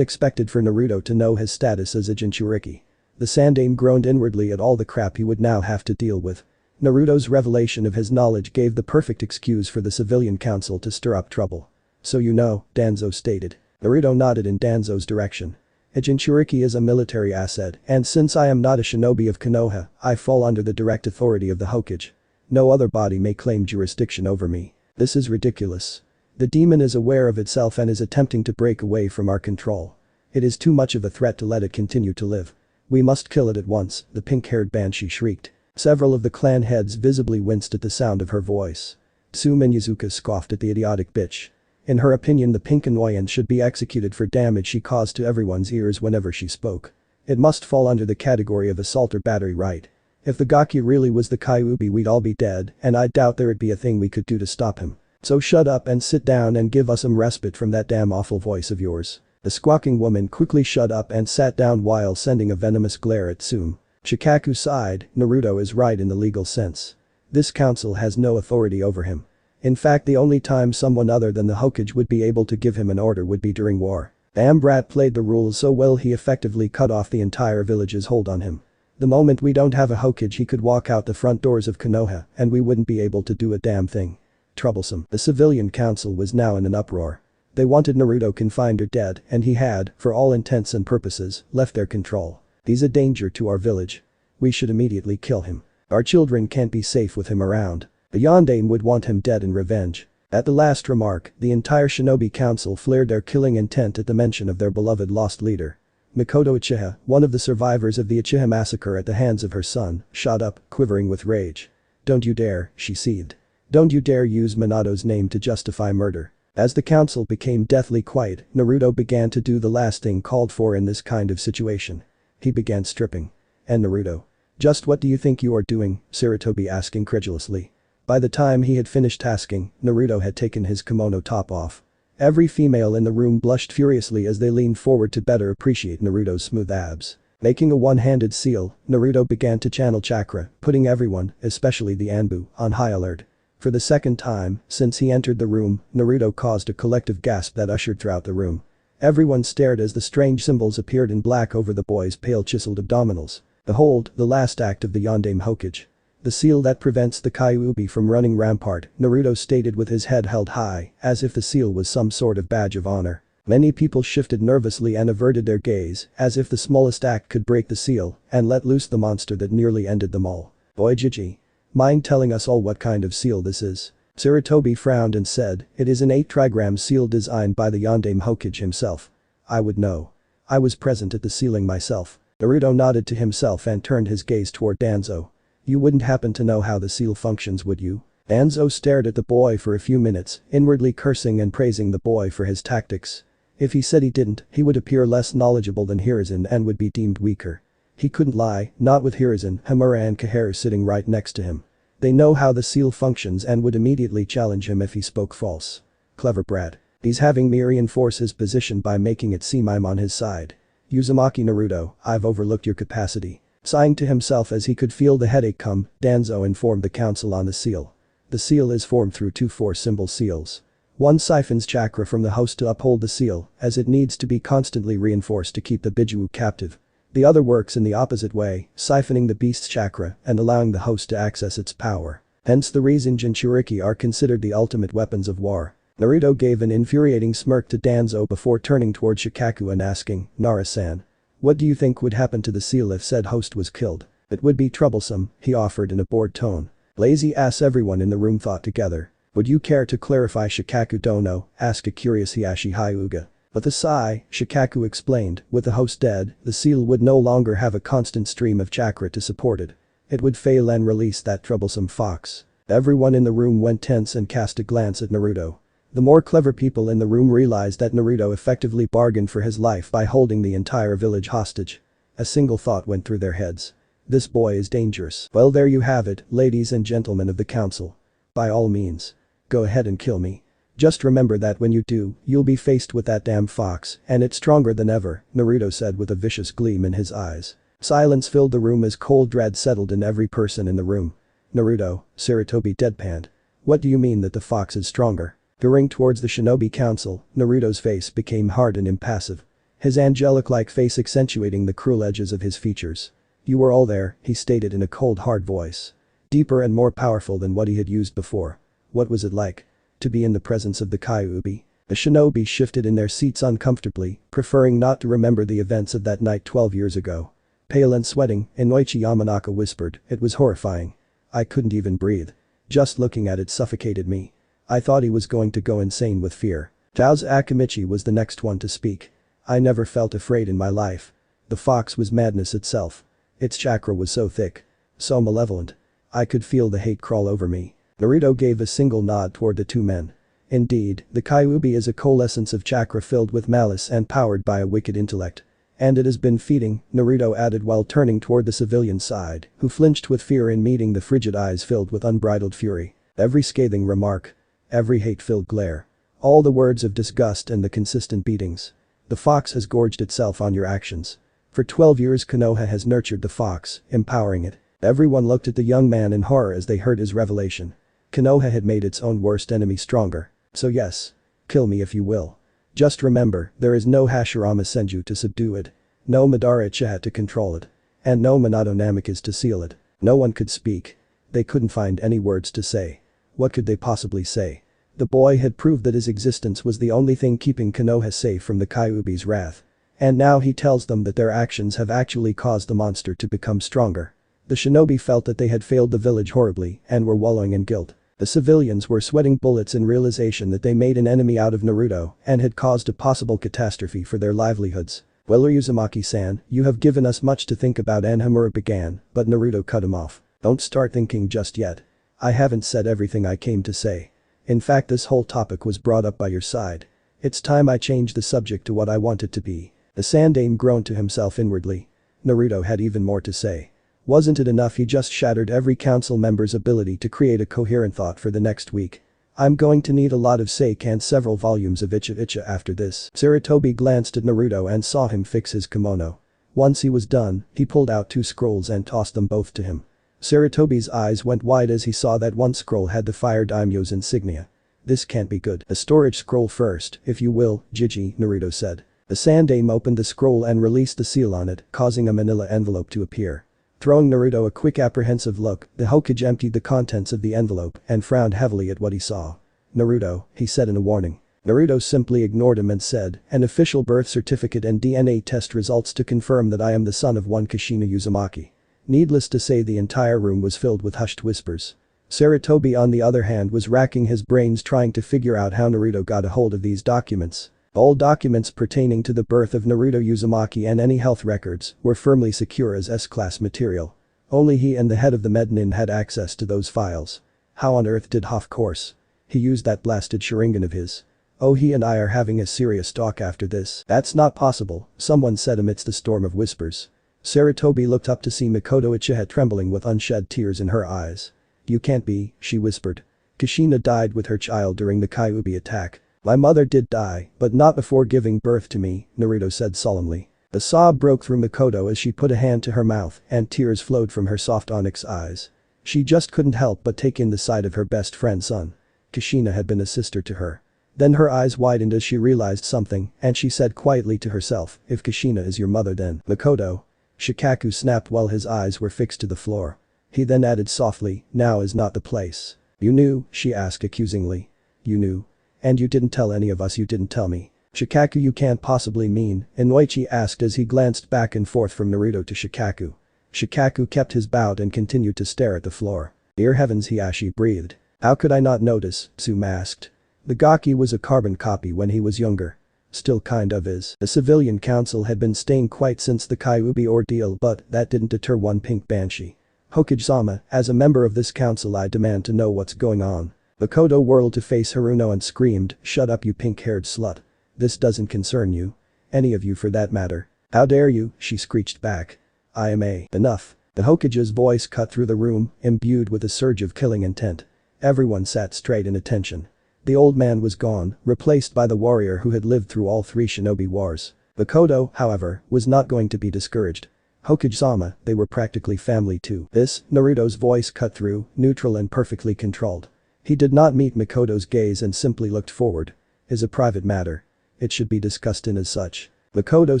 S1: expected for Naruto to know his status as a Jinchuriki. The Sandaime groaned inwardly at all the crap he would now have to deal with. Naruto's revelation of his knowledge gave the perfect excuse for the civilian council to stir up trouble. "So you know," Danzo stated. Naruto nodded in Danzo's direction. "A Jinchuriki is a military asset, and since I am not a shinobi of Konoha, I fall under the direct authority of the Hokage. No other body may claim jurisdiction over me. This is ridiculous. The demon is aware of itself and is attempting to break away from our control. It is too much of a threat to let it continue to live. We must kill it at once," the pink-haired banshee shrieked. Several of the clan heads visibly winced at the sound of her voice. Tsume Minazuka scoffed at the idiotic bitch. In her opinion, the pink annoyance should be executed for damage she caused to everyone's ears whenever she spoke. It must fall under the category of assault or battery, right? If the Gaki really was the Kyuubi, we'd all be dead, and I doubt there'd be a thing we could do to stop him. So shut up and sit down and give us some respite from that damn awful voice of yours." The squawking woman quickly shut up and sat down while sending a venomous glare at Tsume. Shikaku sighed, "Naruto is right in the legal sense. This council has no authority over him. In fact, the only time someone other than the Hokage would be able to give him an order would be during war. The Ambrat played the rules so well he effectively cut off the entire village's hold on him. The moment we don't have a Hokage, he could walk out the front doors of Konoha and we wouldn't be able to do a damn thing. Troublesome." The civilian council was now in an uproar. They wanted Naruto confined or dead, and he had, for all intents and purposes, left their control. "He's a danger to our village. We should immediately kill him. Our children can't be safe with him around. The Yondaime would want him dead in revenge." At the last remark, the entire shinobi council flared their killing intent at the mention of their beloved lost leader. Mikoto Uchiha, one of the survivors of the Uchiha massacre at the hands of her son, shot up, quivering with rage. "Don't you dare," she seethed. "Don't you dare use Minato's name to justify murder." As the council became deathly quiet, Naruto began to do the last thing called for in this kind of situation. He began stripping. "And Naruto? Just what do you think you are doing?" Sarutobi asked incredulously. By the time he had finished asking, Naruto had taken his kimono top off. Every female in the room blushed furiously as they leaned forward to better appreciate Naruto's smooth abs. Making a one-handed seal, Naruto began to channel chakra, putting everyone, especially the Anbu, on high alert. For the second time since he entered the room, Naruto caused a collective gasp that ushered throughout the room. Everyone stared as the strange symbols appeared in black over the boy's pale chiseled abdominals. Behold, the last act of the Yondaime Hokage. The seal that prevents the Kyuubi from running rampart, Naruto stated with his head held high, as if the seal was some sort of badge of honor. Many people shifted nervously and averted their gaze, as if the smallest act could break the seal and let loose the monster that nearly ended them all. "Boy Gigi. Mind telling us all what kind of seal this is?" Sarutobi frowned and said, "It is an 8-trigram seal designed by the Yondaime Hokage himself. I would know. I was present at the sealing myself." Naruto nodded to himself and turned his gaze toward Danzo. "You wouldn't happen to know how the seal functions, would you?" Danzo stared at the boy for a few minutes, inwardly cursing and praising the boy for his tactics. If he said he didn't, he would appear less knowledgeable than Hiruzen and would be deemed weaker. He couldn't lie, not with Hiruzen, Hamura and Kaharu sitting right next to him. They know how the seal functions and would immediately challenge him if he spoke false. Clever brat. He's having me reinforce his position by making it seem I'm on his side. "Uzumaki Naruto, I've overlooked your capacity." Sighing to himself as he could feel the headache come, Danzo informed the council on the seal. The seal is formed through 2 4-symbol seals. One siphons chakra from the host to uphold the seal, as it needs to be constantly reinforced to keep the Biju captive. The other works in the opposite way, siphoning the beast's chakra and allowing the host to access its power. Hence the reason Jinchuriki are considered the ultimate weapons of war. Naruto gave an infuriating smirk to Danzo before turning toward Shikaku and asking, "Nara-san. What do you think would happen to the seal if said host was killed? It would be troublesome, he offered in a bored tone. Lazy ass, everyone in the room thought together. Would you care to clarify? Shikaku don't know, asked a curious Hiashi Hyuga. With a sigh, Shikaku explained, with the host dead, the seal would no longer have a constant stream of chakra to support it. It would fail and release that troublesome fox. Everyone in the room went tense and cast a glance at Naruto. The more clever people in the room realized that Naruto effectively bargained for his life by holding the entire village hostage. A single thought went through their heads. This boy is dangerous. Well, there you have it, ladies and gentlemen of the council. By all means. Go ahead and kill me. Just remember that when you do, you'll be faced with that damn fox, and it's stronger than ever, Naruto said with a vicious gleam in his eyes. Silence filled the room as cold dread settled in every person in the room. Naruto, Sarutobi deadpanned. What do you mean that the fox is stronger? Peering towards the shinobi council, Naruto's face became hard and impassive. His angelic-like face accentuating the cruel edges of his features. You were all there, he stated in a cold hard voice. Deeper and more powerful than what he had used before. What was it like? To be in the presence of the Kyuubi? The shinobi shifted in their seats uncomfortably, preferring not to remember the events of that night 12 years ago. Pale and sweating, Inoichi Yamanaka whispered, it was horrifying. I couldn't even breathe. Just looking at it suffocated me. I thought he was going to go insane with fear. Tao's Akimichi was the next one to speak. I never felt afraid in my life. The fox was madness itself. Its chakra was so thick. So malevolent. I could feel the hate crawl over me. Naruto gave a single nod toward the two men. Indeed, the Kyuubi is a coalescence of chakra filled with malice and powered by a wicked intellect. And it has been feeding, Naruto added while turning toward the civilian side, who flinched with fear in meeting the frigid eyes filled with unbridled fury. Every scathing remark. Every hate-filled glare. All the words of disgust and the consistent beatings. The fox has gorged itself on your actions. For 12 years Konoha has nurtured the fox, empowering it. Everyone looked at the young man in horror as they heard his revelation. Konoha had made its own worst enemy stronger. So yes. Kill me if you will. Just remember, there is no Hashirama Senju to subdue it. No Madara Uchiha to control it. And no Minato Namikaze to seal it. No one could speak. They couldn't find any words to say. What could they possibly say? The boy had proved that his existence was the only thing keeping Konoha safe from the Kyuubi's wrath. And now he tells them that their actions have actually caused the monster to become stronger. The shinobi felt that they had failed the village horribly and were wallowing in guilt. The civilians were sweating bullets in realization that they made an enemy out of Naruto and had caused a possible catastrophe for their livelihoods. Well, Uzumaki-san, you have given us much to think about, and Hamura began, but Naruto cut him off. Don't start thinking just yet. I haven't said everything I came to say. In fact, this whole topic was brought up by your side. It's time I changed the subject to what I want it to be. The Sandaime groaned to himself inwardly. Naruto had even more to say. Wasn't it enough he just shattered every council member's ability to create a coherent thought for the next week? I'm going to need a lot of sake and several volumes of Icha Icha after this. Sarutobi glanced at Naruto and saw him fix his kimono. Once he was done, he pulled out 2 scrolls and tossed them both to him. Sarutobi's eyes went wide as he saw that one scroll had the Fire Daimyo's insignia. This can't be good. A storage scroll first, if you will, Jiji, Naruto said. The Sandaime opened the scroll and released the seal on it, causing a manila envelope to appear. Throwing Naruto a quick apprehensive look, the Hokage emptied the contents of the envelope and frowned heavily at what he saw. Naruto, he said in a warning. Naruto simply ignored him and said, an official birth certificate and DNA test results to confirm that I am the son of one Kushina Uzumaki. Needless to say, the entire room was filled with hushed whispers. Sarutobi on the other hand was racking his brains trying to figure out how Naruto got a hold of these documents. All documents pertaining to the birth of Naruto Uzumaki and any health records were firmly secure as S-class material. Only he and the head of the Mednin had access to those files. How on earth did Hoff course? He used that blasted Sharingan of his. Oh, he and I are having a serious talk after this. That's not possible, someone said amidst the storm of whispers. Sarutobi looked up to see Mikoto Uchiha trembling with unshed tears in her eyes. You can't be, she whispered. Kushina died with her child during the Kyuubi attack. My mother did die, but not before giving birth to me, Naruto said solemnly. The sob broke through Mikoto as she put a hand to her mouth and tears flowed from her soft onyx eyes. She just couldn't help but take in the sight of her best friend's son. Kushina had been a sister to her. Then her eyes widened as she realized something and she said quietly to herself, if Kushina is your mother then. Mikoto. Shikaku snapped while his eyes were fixed to the floor. He then added softly, now is not the place. You knew, she asked accusingly. You knew. And you didn't tell any of us, you didn't tell me. Shikaku, you can't possibly mean, Inoichi asked as he glanced back and forth from Naruto to Shikaku. Shikaku kept his bow and continued to stare at the floor. Dear heavens, Hiashi breathed. How could I not notice, Tsum asked. The Gaki was a carbon copy when he was younger. Still kind of is. The civilian council had been staying quiet since the Kyuubi ordeal, but that didn't deter one pink banshee. Hokage-sama, as a member of this council I demand to know what's going on. Makoto whirled to face Haruno and screamed, shut up you pink-haired slut. This doesn't concern you. Any of you for that matter. How dare you, she screeched back. I am a. Enough. The Hokage's voice cut through the room, imbued with a surge of killing intent. Everyone sat straight in attention. The old man was gone, replaced by the warrior who had lived through all 3 shinobi wars. Makoto, however, was not going to be discouraged. Hokage-sama, they were practically family too. This, Naruto's voice cut through, neutral and perfectly controlled. He did not meet Makoto's gaze and simply looked forward. Is a private matter. It should be discussed in as such. Makoto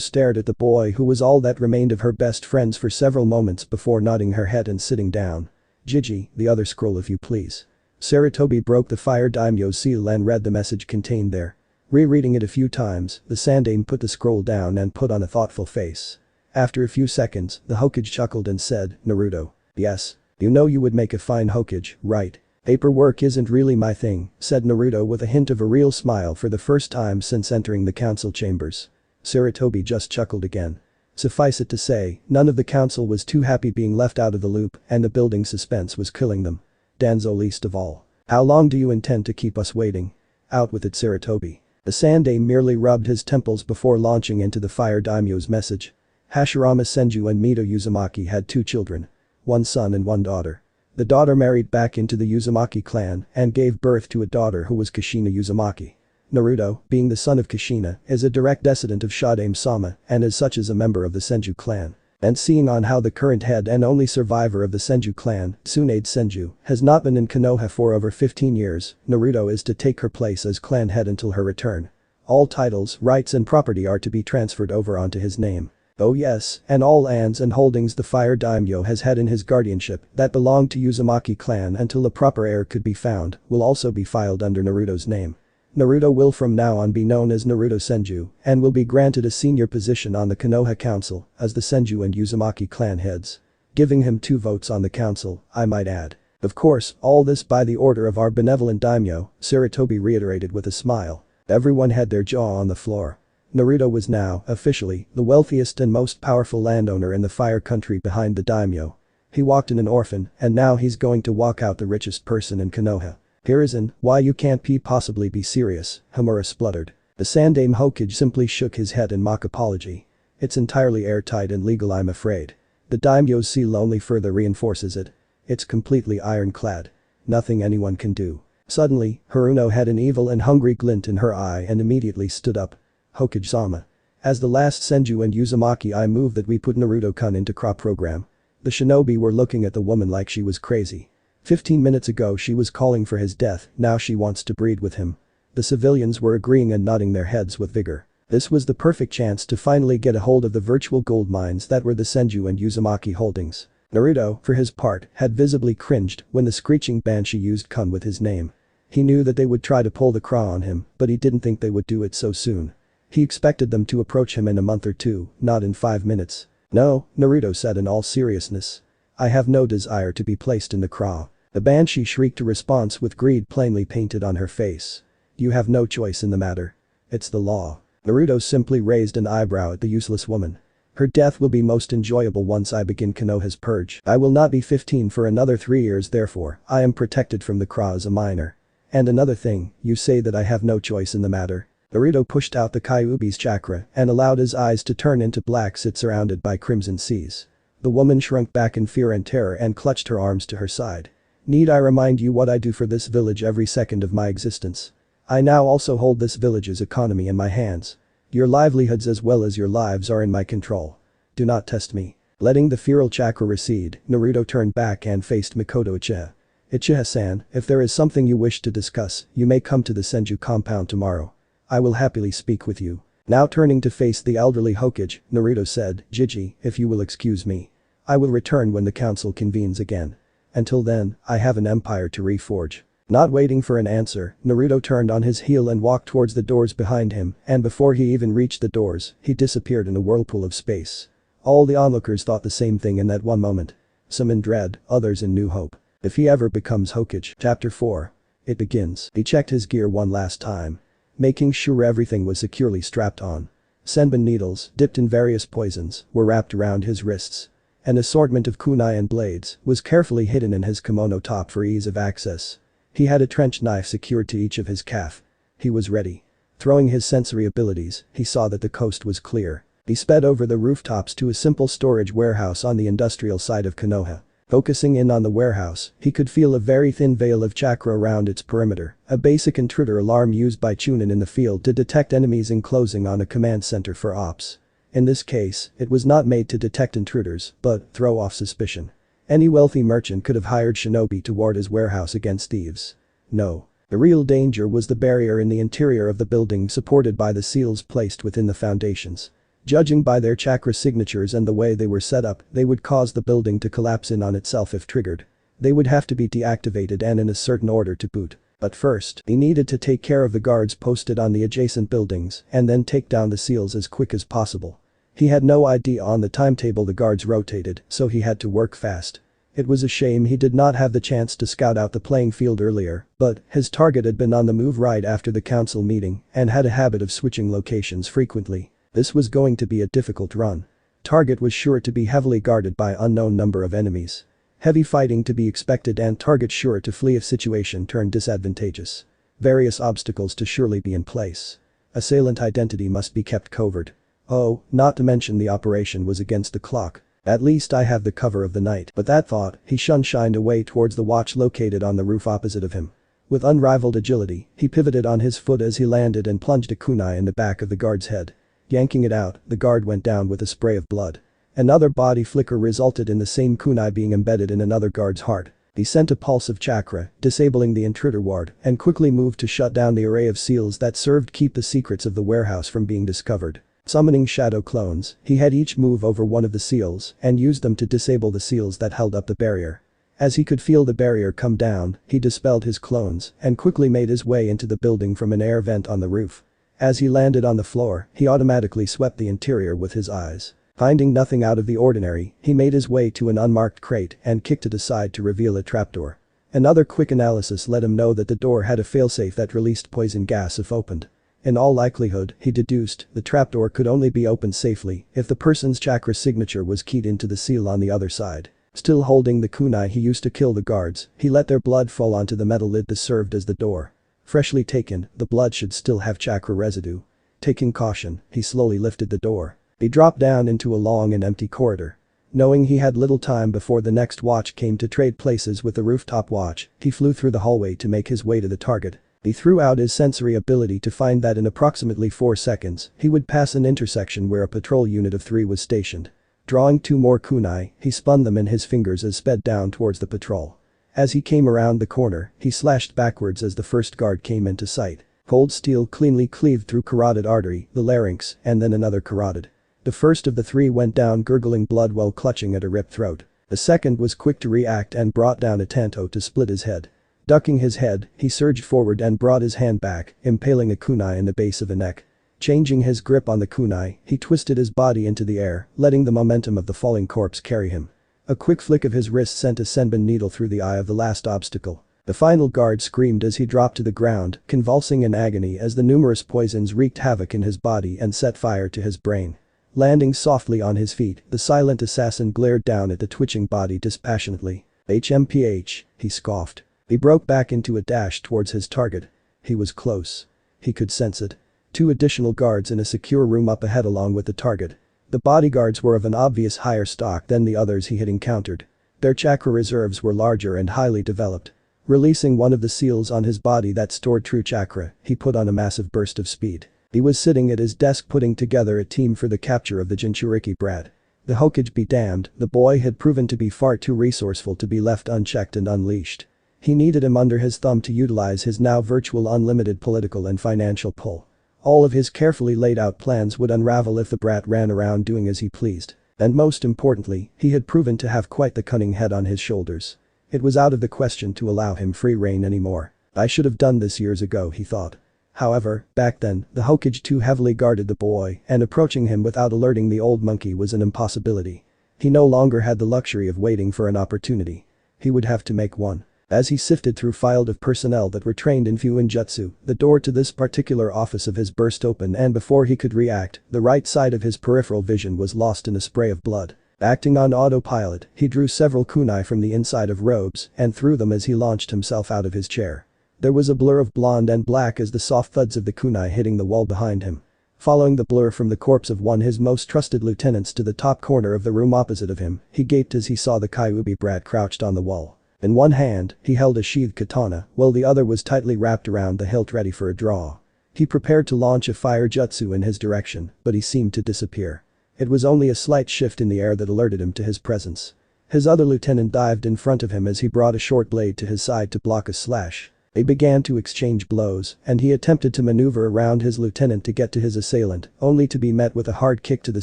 S1: stared at the boy who was all that remained of her best friends for several moments before nodding her head and sitting down. Jiji, the other scroll if you please. Sarutobi broke the fire daimyo's seal and read the message contained there. Rereading it a few times, the Sandaime put the scroll down and put on a thoughtful face. After a few seconds, the Hokage chuckled and said, Naruto. Yes. You know you would make a fine Hokage, right? Paperwork isn't really my thing, said Naruto with a hint of a real smile for the first time since entering the council chambers. Sarutobi just chuckled again. Suffice it to say, none of the council was too happy being left out of the loop and the building suspense was killing them. Danzo least of all. How long do you intend to keep us waiting? Out with it, Sarutobi. The Sandaime merely rubbed his temples before launching into the fire daimyo's message. Hashirama Senju and Mito Uzumaki had 2 children. 1 son and 1 daughter. The daughter married back into the Uzumaki clan and gave birth to a daughter who was Kushina Uzumaki. Naruto, being the son of Kushina, is a direct descendant of Shadaime-sama and as such is a member of the Senju clan. And seeing on how the current head and only survivor of the Senju clan, Tsunade Senju, has not been in Konoha for over 15 years, Naruto is to take her place as clan head until her return. All titles, rights and property are to be transferred over onto his name. Oh yes, and all lands and holdings the fire daimyo has had in his guardianship that belonged to Uzumaki clan until a proper heir could be found will also be filed under Naruto's name. Naruto will from now on be known as Naruto Senju and will be granted a senior position on the Konoha council as the Senju and Uzumaki clan heads. Giving him 2 votes on the council, I might add. Of course, all this by the order of our benevolent daimyo, Sarutobi reiterated with a smile. Everyone had their jaw on the floor. Naruto was now, officially, the wealthiest and most powerful landowner in the fire country behind the daimyo. He walked in an orphan and now he's going to walk out the richest person in Konoha. Hiruzen, why you can't possibly be serious, Hamura spluttered. The Sandaime Hokage simply shook his head in mock apology. It's entirely airtight and legal, I'm afraid. The daimyo's seal only further reinforces it. It's completely ironclad. Nothing anyone can do. Suddenly, Haruno had an evil and hungry glint in her eye and immediately stood up. Hokage-sama. As the last Senju and Uzumaki, I move that we put Naruto-kun into crop program. The shinobi were looking at the woman like she was crazy. 15 minutes ago she was calling for his death, now she wants to breed with him. The civilians were agreeing and nodding their heads with vigor. This was the perfect chance to finally get a hold of the virtual gold mines that were the Senju and Uzumaki holdings. Naruto, for his part, had visibly cringed when the screeching banshee used kun with his name. He knew that they would try to pull the craw on him, but he didn't think they would do it so soon. He expected them to approach him in a month or 2, not in 5 minutes. No, Naruto said in all seriousness. I have no desire to be placed in the craw. The banshee shrieked a response with greed plainly painted on her face. You have no choice in the matter. It's the law. Naruto simply raised an eyebrow at the useless woman. Her death will be most enjoyable once I begin Konoha's purge. I will not be 15 for another 3 years, therefore, I am protected from the craw as a minor. And another thing, you say that I have no choice in the matter. Naruto pushed out the Kyuubi's chakra and allowed his eyes to turn into black sit surrounded by crimson seas. The woman shrunk back in fear and terror and clutched her arms to her side. Need I remind you what I do for this village every second of my existence? I now also hold this village's economy in my hands. Your livelihoods as well as your lives are in my control. Do not test me. Letting the feral chakra recede, Naruto turned back and faced Mikoto Uchiha. Uchiha-san, if there is something you wish to discuss, you may come to the Senju compound tomorrow. I will happily speak with you. Now turning to face the elderly Hokage, Naruto said, Jiji, if you will excuse me. I will return when the council convenes again. Until then, I have an empire to reforge. Not waiting for an answer, Naruto turned on his heel and walked towards the doors behind him, and before he even reached the doors, he disappeared in a whirlpool of space. All the onlookers thought the same thing in that one moment. Some in dread, others in new hope. If he ever becomes Hokage. Chapter 4. It begins. He checked his gear one last time, making sure everything was securely strapped on. Senbon needles, dipped in various poisons, were wrapped around his wrists. An assortment of kunai and blades was carefully hidden in his kimono top for ease of access. He had a trench knife secured to each of his calf. He was ready. Throwing his sensory abilities, he saw that the coast was clear. He sped over the rooftops to a simple storage warehouse on the industrial side of Konoha. Focusing in on the warehouse, he could feel a very thin veil of chakra around its perimeter, a basic intruder alarm used by Chunin in the field to detect enemies enclosing on a command center for ops. In this case, it was not made to detect intruders, but throw off suspicion. Any wealthy merchant could have hired shinobi to ward his warehouse against thieves. No. The real danger was the barrier in the interior of the building supported by the seals placed within the foundations. Judging by their chakra signatures and the way they were set up, they would cause the building to collapse in on itself if triggered. They would have to be deactivated and in a certain order to boot. But first, he needed to take care of the guards posted on the adjacent buildings and then take down the seals as quick as possible. He had no idea on the timetable the guards rotated, so he had to work fast. It was a shame he did not have the chance to scout out the playing field earlier, but his target had been on the move right after the council meeting and had a habit of switching locations frequently. This was going to be a difficult run. Target was sure to be heavily guarded by unknown number of enemies. Heavy fighting to be expected and target sure to flee if situation turned disadvantageous. Various obstacles to surely be in place. Assailant identity must be kept covert. Oh, not to mention the operation was against the clock. At least I have the cover of the night. But that thought, he shined away towards the watch located on the roof opposite of him. With unrivaled agility, he pivoted on his foot as he landed and plunged a kunai in the back of the guard's head. Yanking it out, the guard went down with a spray of blood. Another body flicker resulted in the same kunai being embedded in another guard's heart. He sent a pulse of chakra, disabling the intruder ward, and quickly moved to shut down the array of seals that served keep the secrets of the warehouse from being discovered. Summoning shadow clones, he had each move over one of the seals and used them to disable the seals that held up the barrier. As he could feel the barrier come down, he dispelled his clones and quickly made his way into the building from an air vent on the roof. As he landed on the floor, he automatically swept the interior with his eyes. Finding nothing out of the ordinary, he made his way to an unmarked crate and kicked it aside to reveal a trapdoor. Another quick analysis let him know that the door had a failsafe that released poison gas if opened. In all likelihood, he deduced, the trapdoor could only be opened safely if the person's chakra signature was keyed into the seal on the other side. Still holding the kunai he used to kill the guards, he let their blood fall onto the metal lid that served as the door. Freshly taken, the blood should still have chakra residue. Taking caution, he slowly lifted the door. He dropped down into a long and empty corridor. Knowing he had little time before the next watch came to trade places with the rooftop watch, he flew through the hallway to make his way to the target. He threw out his sensory ability to find that in approximately 4 seconds, he would pass an intersection where a patrol unit of 3 was stationed. Drawing 2 more kunai, he spun them in his fingers as sped down towards the patrol. As he came around the corner, he slashed backwards as the first guard came into sight. Cold steel cleanly cleaved through carotid artery, the larynx, and then another carotid. The first of the 3 went down gurgling blood while clutching at a ripped throat. The second was quick to react and brought down a tanto to split his head. Ducking his head, he surged forward and brought his hand back, impaling a kunai in the base of the neck. Changing his grip on the kunai, he twisted his body into the air, letting the momentum of the falling corpse carry him. A quick flick of his wrist sent a senbon needle through the eye of the last obstacle. The final guard screamed as he dropped to the ground, convulsing in agony as the numerous poisons wreaked havoc in his body and set fire to his brain. Landing softly on his feet, the silent assassin glared down at the twitching body dispassionately. HMPH, he scoffed. He broke back into a dash towards his target. He was close. He could sense it. 2 additional guards in a secure room up ahead along with the target. The bodyguards were of an obvious higher stock than the others he had encountered. Their chakra reserves were larger and highly developed. Releasing one of the seals on his body that stored true chakra, he put on a massive burst of speed. He was sitting at his desk putting together a team for the capture of the Jinchuriki brat. The Hokage be damned, the boy had proven to be far too resourceful to be left unchecked and unleashed. He needed him under his thumb to utilize his now virtual unlimited political and financial pull. All of his carefully laid out plans would unravel if the brat ran around doing as he pleased. And most importantly, he had proven to have quite the cunning head on his shoulders. It was out of the question to allow him free rein anymore. I should have done this years ago, he thought. However, back then, the Hokage too heavily guarded the boy, and approaching him without alerting the old monkey was an impossibility. He no longer had the luxury of waiting for an opportunity. He would have to make one. As he sifted through files of personnel that were trained in Fuinjutsu, the door to this particular office of his burst open, and before he could react, the right side of his peripheral vision was lost in a spray of blood. Acting on autopilot, he drew several kunai from the inside of robes and threw them as he launched himself out of his chair. There was a blur of blonde and black as the soft thuds of the kunai hitting the wall behind him. Following the blur from the corpse of one of his most trusted lieutenants to the top corner of the room opposite of him, he gaped as he saw the Kyuubi brat crouched on the wall. In one hand, he held a sheathed katana, while the other was tightly wrapped around the hilt ready for a draw. He prepared to launch a fire jutsu in his direction, but he seemed to disappear. It was only a slight shift in the air that alerted him to his presence. His other lieutenant dived in front of him as he brought a short blade to his side to block a slash. They began to exchange blows, and he attempted to maneuver around his lieutenant to get to his assailant, only to be met with a hard kick to the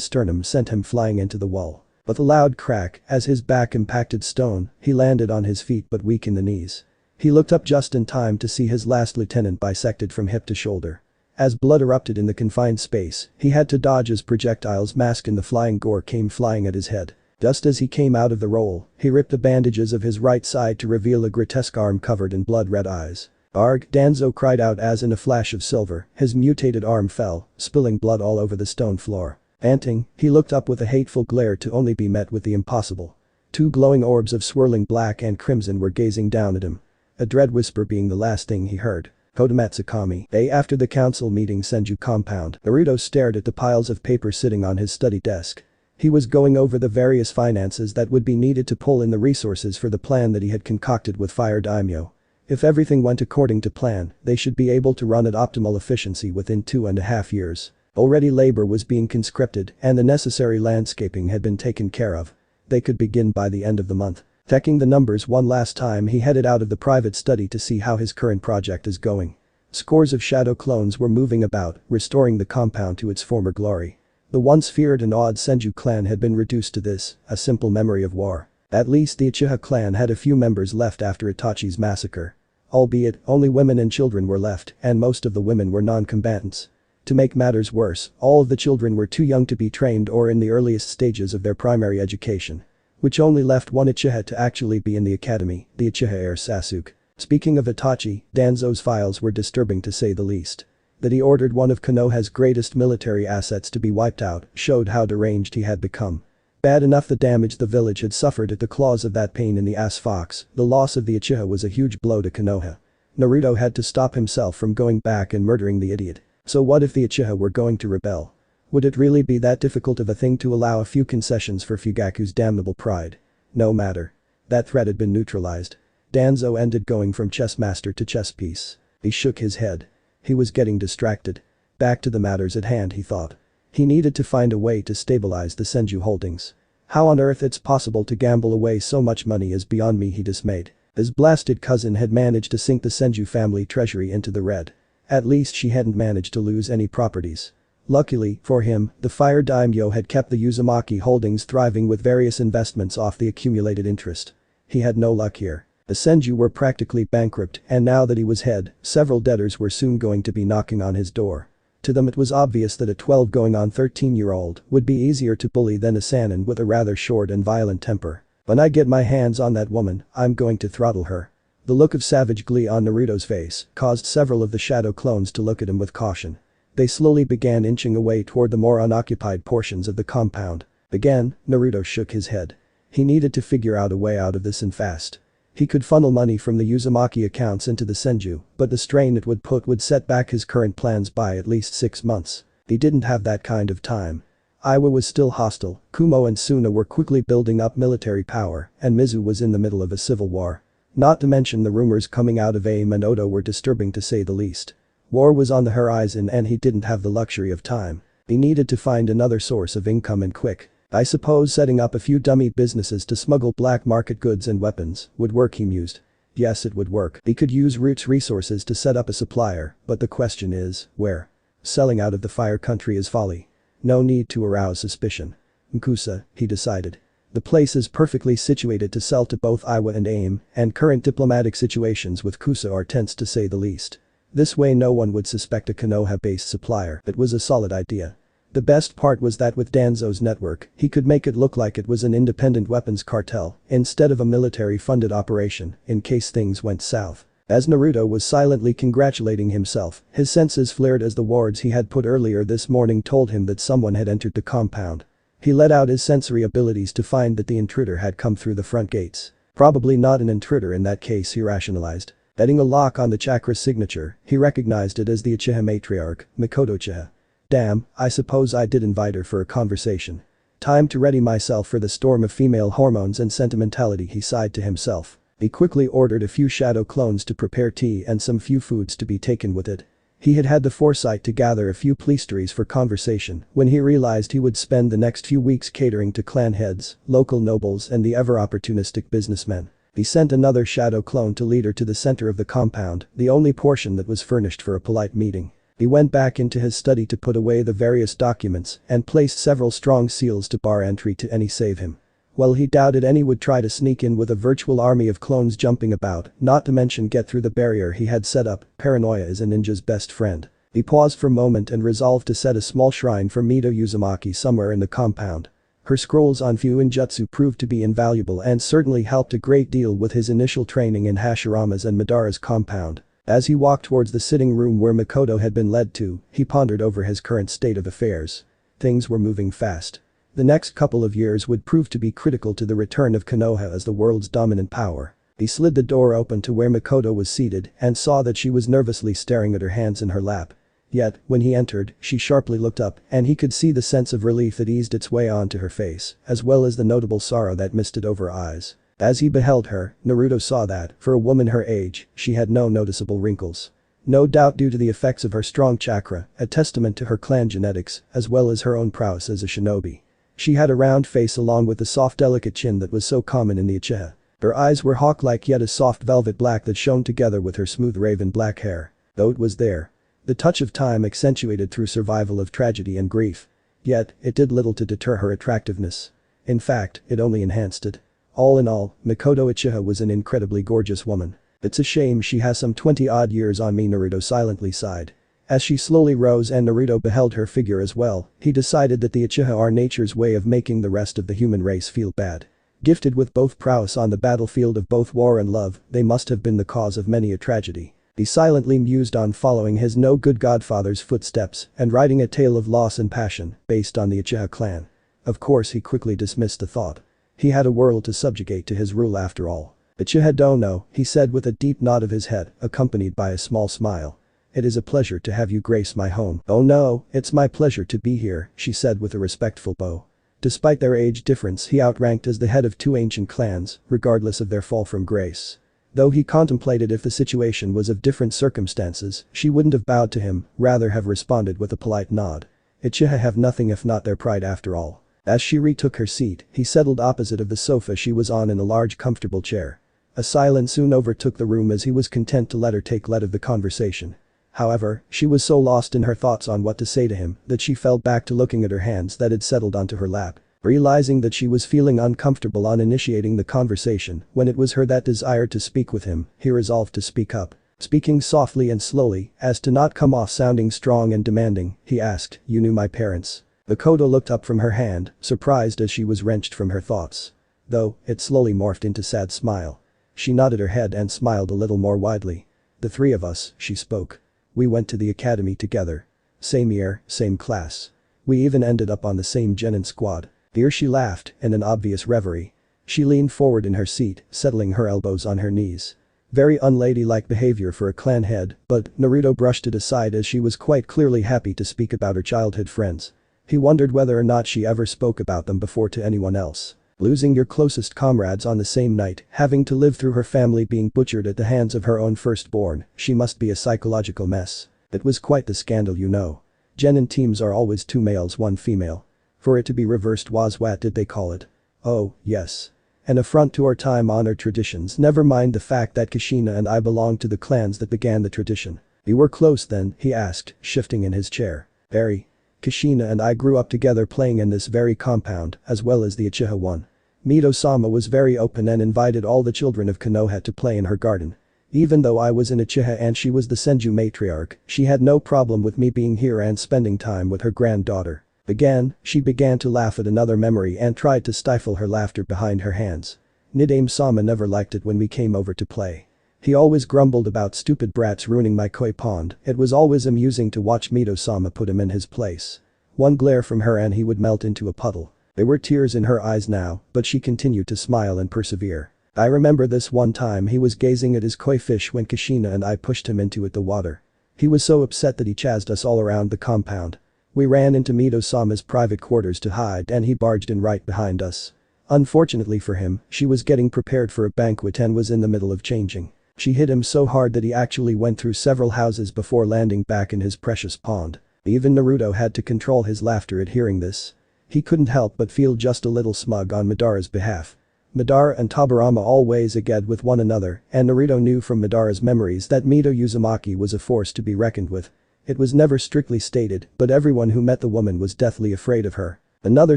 S1: sternum sent him flying into the wall. With a loud crack, as his back impacted stone, he landed on his feet but weak in the knees. He looked up just in time to see his last lieutenant bisected from hip to shoulder. As blood erupted in the confined space, he had to dodge as projectiles masked in the flying gore came flying at his head. Just as he came out of the roll, he ripped the bandages of his right side to reveal a grotesque arm covered in blood-red eyes. "Arg!" Danzo cried out as in a flash of silver, his mutated arm fell, spilling blood all over the stone floor. Panting, he looked up with a hateful glare to only be met with the impossible. Two glowing orbs of swirling black and crimson were gazing down at him. A dread whisper being the last thing he heard. Kodamatsukami. After the council meeting Senju compound, Naruto stared at the piles of paper sitting on his study desk. He was going over the various finances that would be needed to pull in the resources for the plan that he had concocted with Fire Daimyo. If everything went according to plan, they should be able to run at optimal efficiency within 2.5 years. Already labor was being conscripted and the necessary landscaping had been taken care of. They could begin by the end of the month. Checking the numbers one last time, he headed out of the private study to see how his current project is going. Scores of shadow clones were moving about, restoring the compound to its former glory. The once feared and awed Senju clan had been reduced to this, a simple memory of war. At least the Uchiha clan had a few members left after Itachi's massacre. Albeit, only women and children were left, and most of the women were non-combatants. To make matters worse, all of the children were too young to be trained or in the earliest stages of their primary education. Which only left one Uchiha to actually be in the academy, the Uchiha heir Sasuke. Speaking of Itachi, Danzo's files were disturbing to say the least. That he ordered one of Konoha's greatest military assets to be wiped out showed how deranged he had become. Bad enough the damage the village had suffered at the claws of that pain in the ass fox, the loss of the Uchiha was a huge blow to Konoha. Naruto had to stop himself from going back and murdering the idiot. So what if the Uchiha were going to rebel? Would it really be that difficult of a thing to allow a few concessions for Fugaku's damnable pride? No matter. That threat had been neutralized. Danzo ended going from chess master to chess piece. He shook his head. He was getting distracted. Back to the matters at hand, he thought. He needed to find a way to stabilize the Senju holdings. How on earth it's possible to gamble away so much money is beyond me, he dismayed. His blasted cousin had managed to sink the Senju family treasury into the red. At least she hadn't managed to lose any properties. Luckily, for him, the Fire Daimyo had kept the Uzumaki holdings thriving with various investments off the accumulated interest. He had no luck here. The Senju were practically bankrupt, and now that he was head, several debtors were soon going to be knocking on his door. To them it was obvious that a 12 going on 13-year-old would be easier to bully than a Sannin with a rather short and violent temper. When I get my hands on that woman, I'm going to throttle her. The look of savage glee on Naruto's face caused several of the shadow clones to look at him with caution. They slowly began inching away toward the more unoccupied portions of the compound. Again, Naruto shook his head. He needed to figure out a way out of this and fast. He could funnel money from the Uzumaki accounts into the Senju, but the strain it would put would set back his current plans by at least 6 months. He didn't have that kind of time. Iwa was still hostile, Kumo and Suna were quickly building up military power, and Mizu was in the middle of a civil war. Not to mention the rumors coming out of Aim and Odo were disturbing to say the least. War was on the horizon and he didn't have the luxury of time. He needed to find another source of income and quick. I suppose setting up a few dummy businesses to smuggle black market goods and weapons would work, he mused. Yes, it would work. He could use Root's resources to set up a supplier, but the question is, where? Selling out of the fire country is folly. No need to arouse suspicion. Mkusa, he decided. The place is perfectly situated to sell to both Iwa and AIM, and current diplomatic situations with Kusa are tense to say the least. This way no one would suspect a Konoha-based supplier. It was a solid idea. The best part was that with Danzo's network, he could make it look like it was an independent weapons cartel instead of a military-funded operation in case things went south. As Naruto was silently congratulating himself, his senses flared as the wards he had put earlier this morning told him that someone had entered the compound. He let out his sensory abilities to find that the intruder had come through the front gates. Probably not an intruder in that case, he rationalized. Betting a lock on the chakra signature, he recognized it as the Uchiha matriarch, Mikoto Uchiha. Damn, I suppose I did invite her for a conversation. Time to ready myself for the storm of female hormones and sentimentality, he sighed to himself. He quickly ordered a few shadow clones to prepare tea and some few foods to be taken with it. He had had the foresight to gather a few pleasantries for conversation when he realized he would spend the next few weeks catering to clan heads, local nobles and the ever-opportunistic businessmen. He sent another shadow clone to lead her to the center of the compound, the only portion that was furnished for a polite meeting. He went back into his study to put away the various documents and placed several strong seals to bar entry to any save him. Well, he doubted any would try to sneak in with a virtual army of clones jumping about, not to mention get through the barrier he had set up. Paranoia is a ninja's best friend. He paused for a moment and resolved to set a small shrine for Mito Uzumaki somewhere in the compound. Her scrolls on Fuinjutsu proved to be invaluable and certainly helped a great deal with his initial training in Hashirama's and Madara's compound. As he walked towards the sitting room where Mikoto had been led to, he pondered over his current state of affairs. Things were moving fast. The next couple of years would prove to be critical to the return of Konoha as the world's dominant power. He slid the door open to where Mikoto was seated and saw that she was nervously staring at her hands in her lap. Yet, when he entered, she sharply looked up and he could see the sense of relief that eased its way onto her face, as well as the notable sorrow that misted over her eyes. As he beheld her, Naruto saw that, for a woman her age, she had no noticeable wrinkles. No doubt due to the effects of her strong chakra, a testament to her clan genetics, as well as her own prowess as a shinobi. She had a round face along with the soft delicate chin that was so common in the Uchiha. Her eyes were hawk-like yet a soft velvet black that shone together with her smooth raven black hair. Though it was there. The touch of time accentuated through survival of tragedy and grief. Yet, it did little to deter her attractiveness. In fact, it only enhanced it. All in all, Mikoto Uchiha was an incredibly gorgeous woman. It's a shame she has some 20-odd years on me, Naruto silently sighed. As she slowly rose and Naruto beheld her figure as well, he decided that the Uchiha are nature's way of making the rest of the human race feel bad. Gifted with both prowess on the battlefield of both war and love, they must have been the cause of many a tragedy. He silently mused on following his no-good godfather's footsteps and writing a tale of loss and passion based on the Uchiha clan. Of course he quickly dismissed the thought. He had a world to subjugate to his rule after all. Uchiha Dono, he said with a deep nod of his head, accompanied by a small smile. It is a pleasure to have you grace my home. Oh no, it's my pleasure to be here, she said with a respectful bow. Despite their age difference, he outranked as the head of two ancient clans, regardless of their fall from grace. Though he contemplated if the situation was of different circumstances, she wouldn't have bowed to him, rather have responded with a polite nod. Uchiha have nothing if not their pride after all. As she retook her seat, he settled opposite of the sofa she was on in a large comfortable chair. A silence soon overtook the room as he was content to let her take lead of the conversation. However, she was so lost in her thoughts on what to say to him that she fell back to looking at her hands that had settled onto her lap. Realizing that she was feeling uncomfortable on initiating the conversation when it was her that desired to speak with him, he resolved to speak up. Speaking softly and slowly, as to not come off sounding strong and demanding, he asked, "You knew my parents?" Makoto looked up from her hand, surprised as she was wrenched from her thoughts. Though, it slowly morphed into sad smile. She nodded her head and smiled a little more widely. "The three of us," she spoke. "We went to the academy together. Same year, same class. We even ended up on the same genin squad." Here she laughed, in an obvious reverie. She leaned forward in her seat, settling her elbows on her knees. Very unladylike behavior for a clan head, but Naruto brushed it aside as she was quite clearly happy to speak about her childhood friends. He wondered whether or not she ever spoke about them before to anyone else. Losing your closest comrades on the same night, having to live through her family being butchered at the hands of her own firstborn, she must be a psychological mess. It was quite the scandal, you know. Genin teams are always 2 males 1 female. For it to be reversed was what did they call it? Oh, yes. An affront to our time-honored traditions, never mind the fact that Kushina and I belonged to the clans that began the tradition. You were close then, he asked, shifting in his chair. Very. Kushina and I grew up together playing in this very compound, as well as the Uchiha one. Mito-sama was very open and invited all the children of Konoha to play in her garden. Even though I was in Uchiha and she was the Senju matriarch, she had no problem with me being here and spending time with her granddaughter. Again, she began to laugh at another memory and tried to stifle her laughter behind her hands. Nidame-sama never liked it when we came over to play. He always grumbled about stupid brats ruining my koi pond. It was always amusing to watch Mito-sama put him in his place. One glare from her and he would melt into a puddle. There were tears in her eyes now, but she continued to smile and persevere. I remember this one time he was gazing at his koi fish when Kushina and I pushed him into the water. He was so upset that he chased us all around the compound. We ran into Mito-sama's private quarters to hide and he barged in right behind us. Unfortunately for him, she was getting prepared for a banquet and was in the middle of changing. She hit him so hard that he actually went through several houses before landing back in his precious pond. Even Naruto had to control his laughter at hearing this. He couldn't help but feel just a little smug on Madara's behalf. Madara and Tobirama always agreed with one another, and Naruto knew from Madara's memories that Mito Uzumaki was a force to be reckoned with. It was never strictly stated, but everyone who met the woman was deathly afraid of her. Another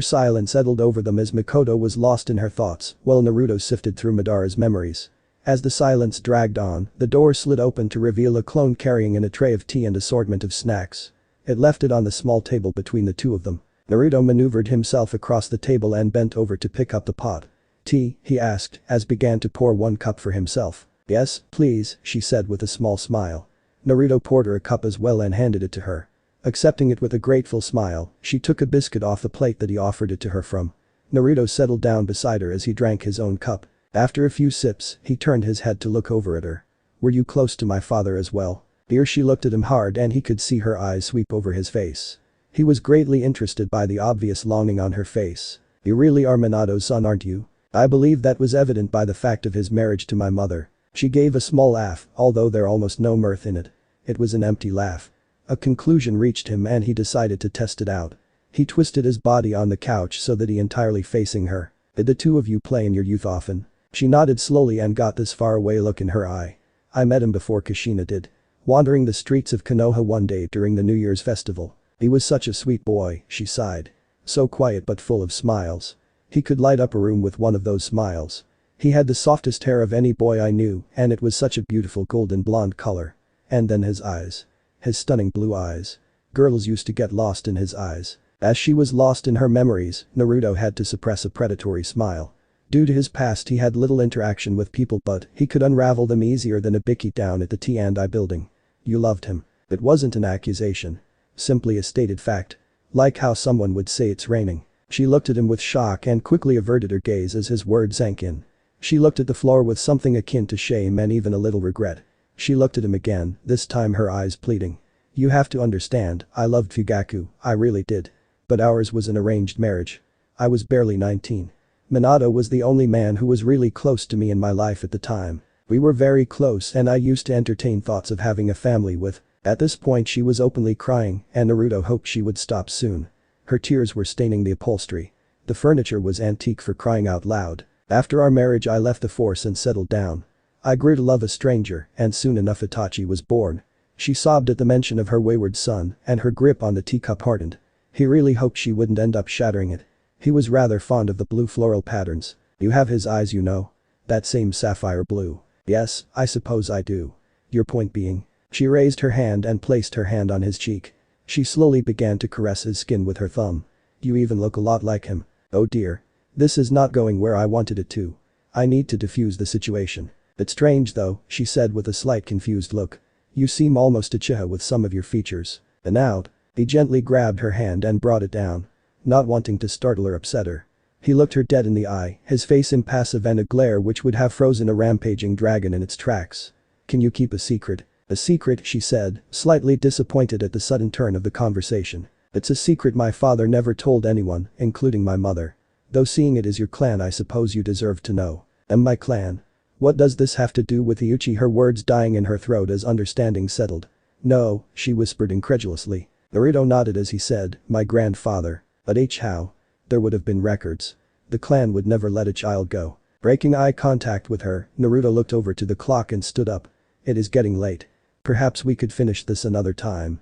S1: silence settled over them as Mikoto was lost in her thoughts, while Naruto sifted through Madara's memories. As the silence dragged on, the door slid open to reveal a clone carrying in a tray of tea and assortment of snacks. It left it on the small table between the two of them. Naruto maneuvered himself across the table and bent over to pick up the pot. "Tea?" he asked, as began to pour one cup for himself. "Yes, please," she said with a small smile. Naruto poured her a cup as well and handed it to her. Accepting it with a grateful smile, she took a biscuit off the plate that he offered it to her from. Naruto settled down beside her as he drank his own cup. After a few sips, he turned his head to look over at her. "Were you close to my father as well?" Here she looked at him hard and he could see her eyes sweep over his face. He was greatly interested by the obvious longing on her face. "You really are Minato's son, aren't you?" "I believe that was evident by the fact of his marriage to my mother." She gave a small laugh, although there almost no mirth in it. It was an empty laugh. A conclusion reached him and he decided to test it out. He twisted his body on the couch so that he entirely facing her. "Did the two of you play in your youth often?" She nodded slowly and got this faraway look in her eye. "I met him before Kushina did. Wandering the streets of Konoha one day during the New Year's festival. He was such a sweet boy," she sighed. "So quiet but full of smiles. He could light up a room with one of those smiles. He had the softest hair of any boy I knew and it was such a beautiful golden blonde color. And then his eyes. His stunning blue eyes. Girls used to get lost in his eyes." As she was lost in her memories, Naruto had to suppress a predatory smile. Due to his past he had little interaction with people but he could unravel them easier than a bicky down at the T&I building. "You loved him." It wasn't an accusation. Simply a stated fact. Like how someone would say it's raining. She looked at him with shock and quickly averted her gaze as his words sank in. She looked at the floor with something akin to shame and even a little regret. She looked at him again, this time her eyes pleading. "You have to understand, I loved Fugaku, I really did. But ours was an arranged marriage. I was barely 19. Minato was the only man who was really close to me in my life at the time. We were very close and I used to entertain thoughts of having a family with." At this point she was openly crying and Naruto hoped she would stop soon. Her tears were staining the upholstery. The furniture was antique for crying out loud. "After our marriage I left the force and settled down. I grew to love a stranger and soon enough Itachi was born." She sobbed at the mention of her wayward son and her grip on the teacup hardened. He really hoped she wouldn't end up shattering it. He was rather fond of the blue floral patterns. "You have his eyes, you know. That same sapphire blue." "Yes, I suppose I do. Your point being?" She raised her hand and placed her hand on his cheek. She slowly began to caress his skin with her thumb. "You even look a lot like him." "Oh dear. This is not going where I wanted it to. I need to defuse the situation." "It's strange though," she said with a slight confused look. "You seem almost Uchiha with some of your features." And out. He gently grabbed her hand and brought it down. Not wanting to startle or upset her. He looked her dead in the eye, his face impassive and a glare which would have frozen a rampaging dragon in its tracks. "Can you keep a secret?" "A secret," she said, slightly disappointed at the sudden turn of the conversation. "It's a secret my father never told anyone, including my mother. Though seeing it is your clan I suppose you deserve to know." "And my clan? What does this have to do with the Uchi?" Her words dying in her throat as understanding settled. "No," she whispered incredulously. Naruto nodded as he said, "My grandfather. But how? There would have been records. The clan would never let a child go." Breaking eye contact with her, Naruto looked over to the clock and stood up. "It is getting late. Perhaps we could finish this another time."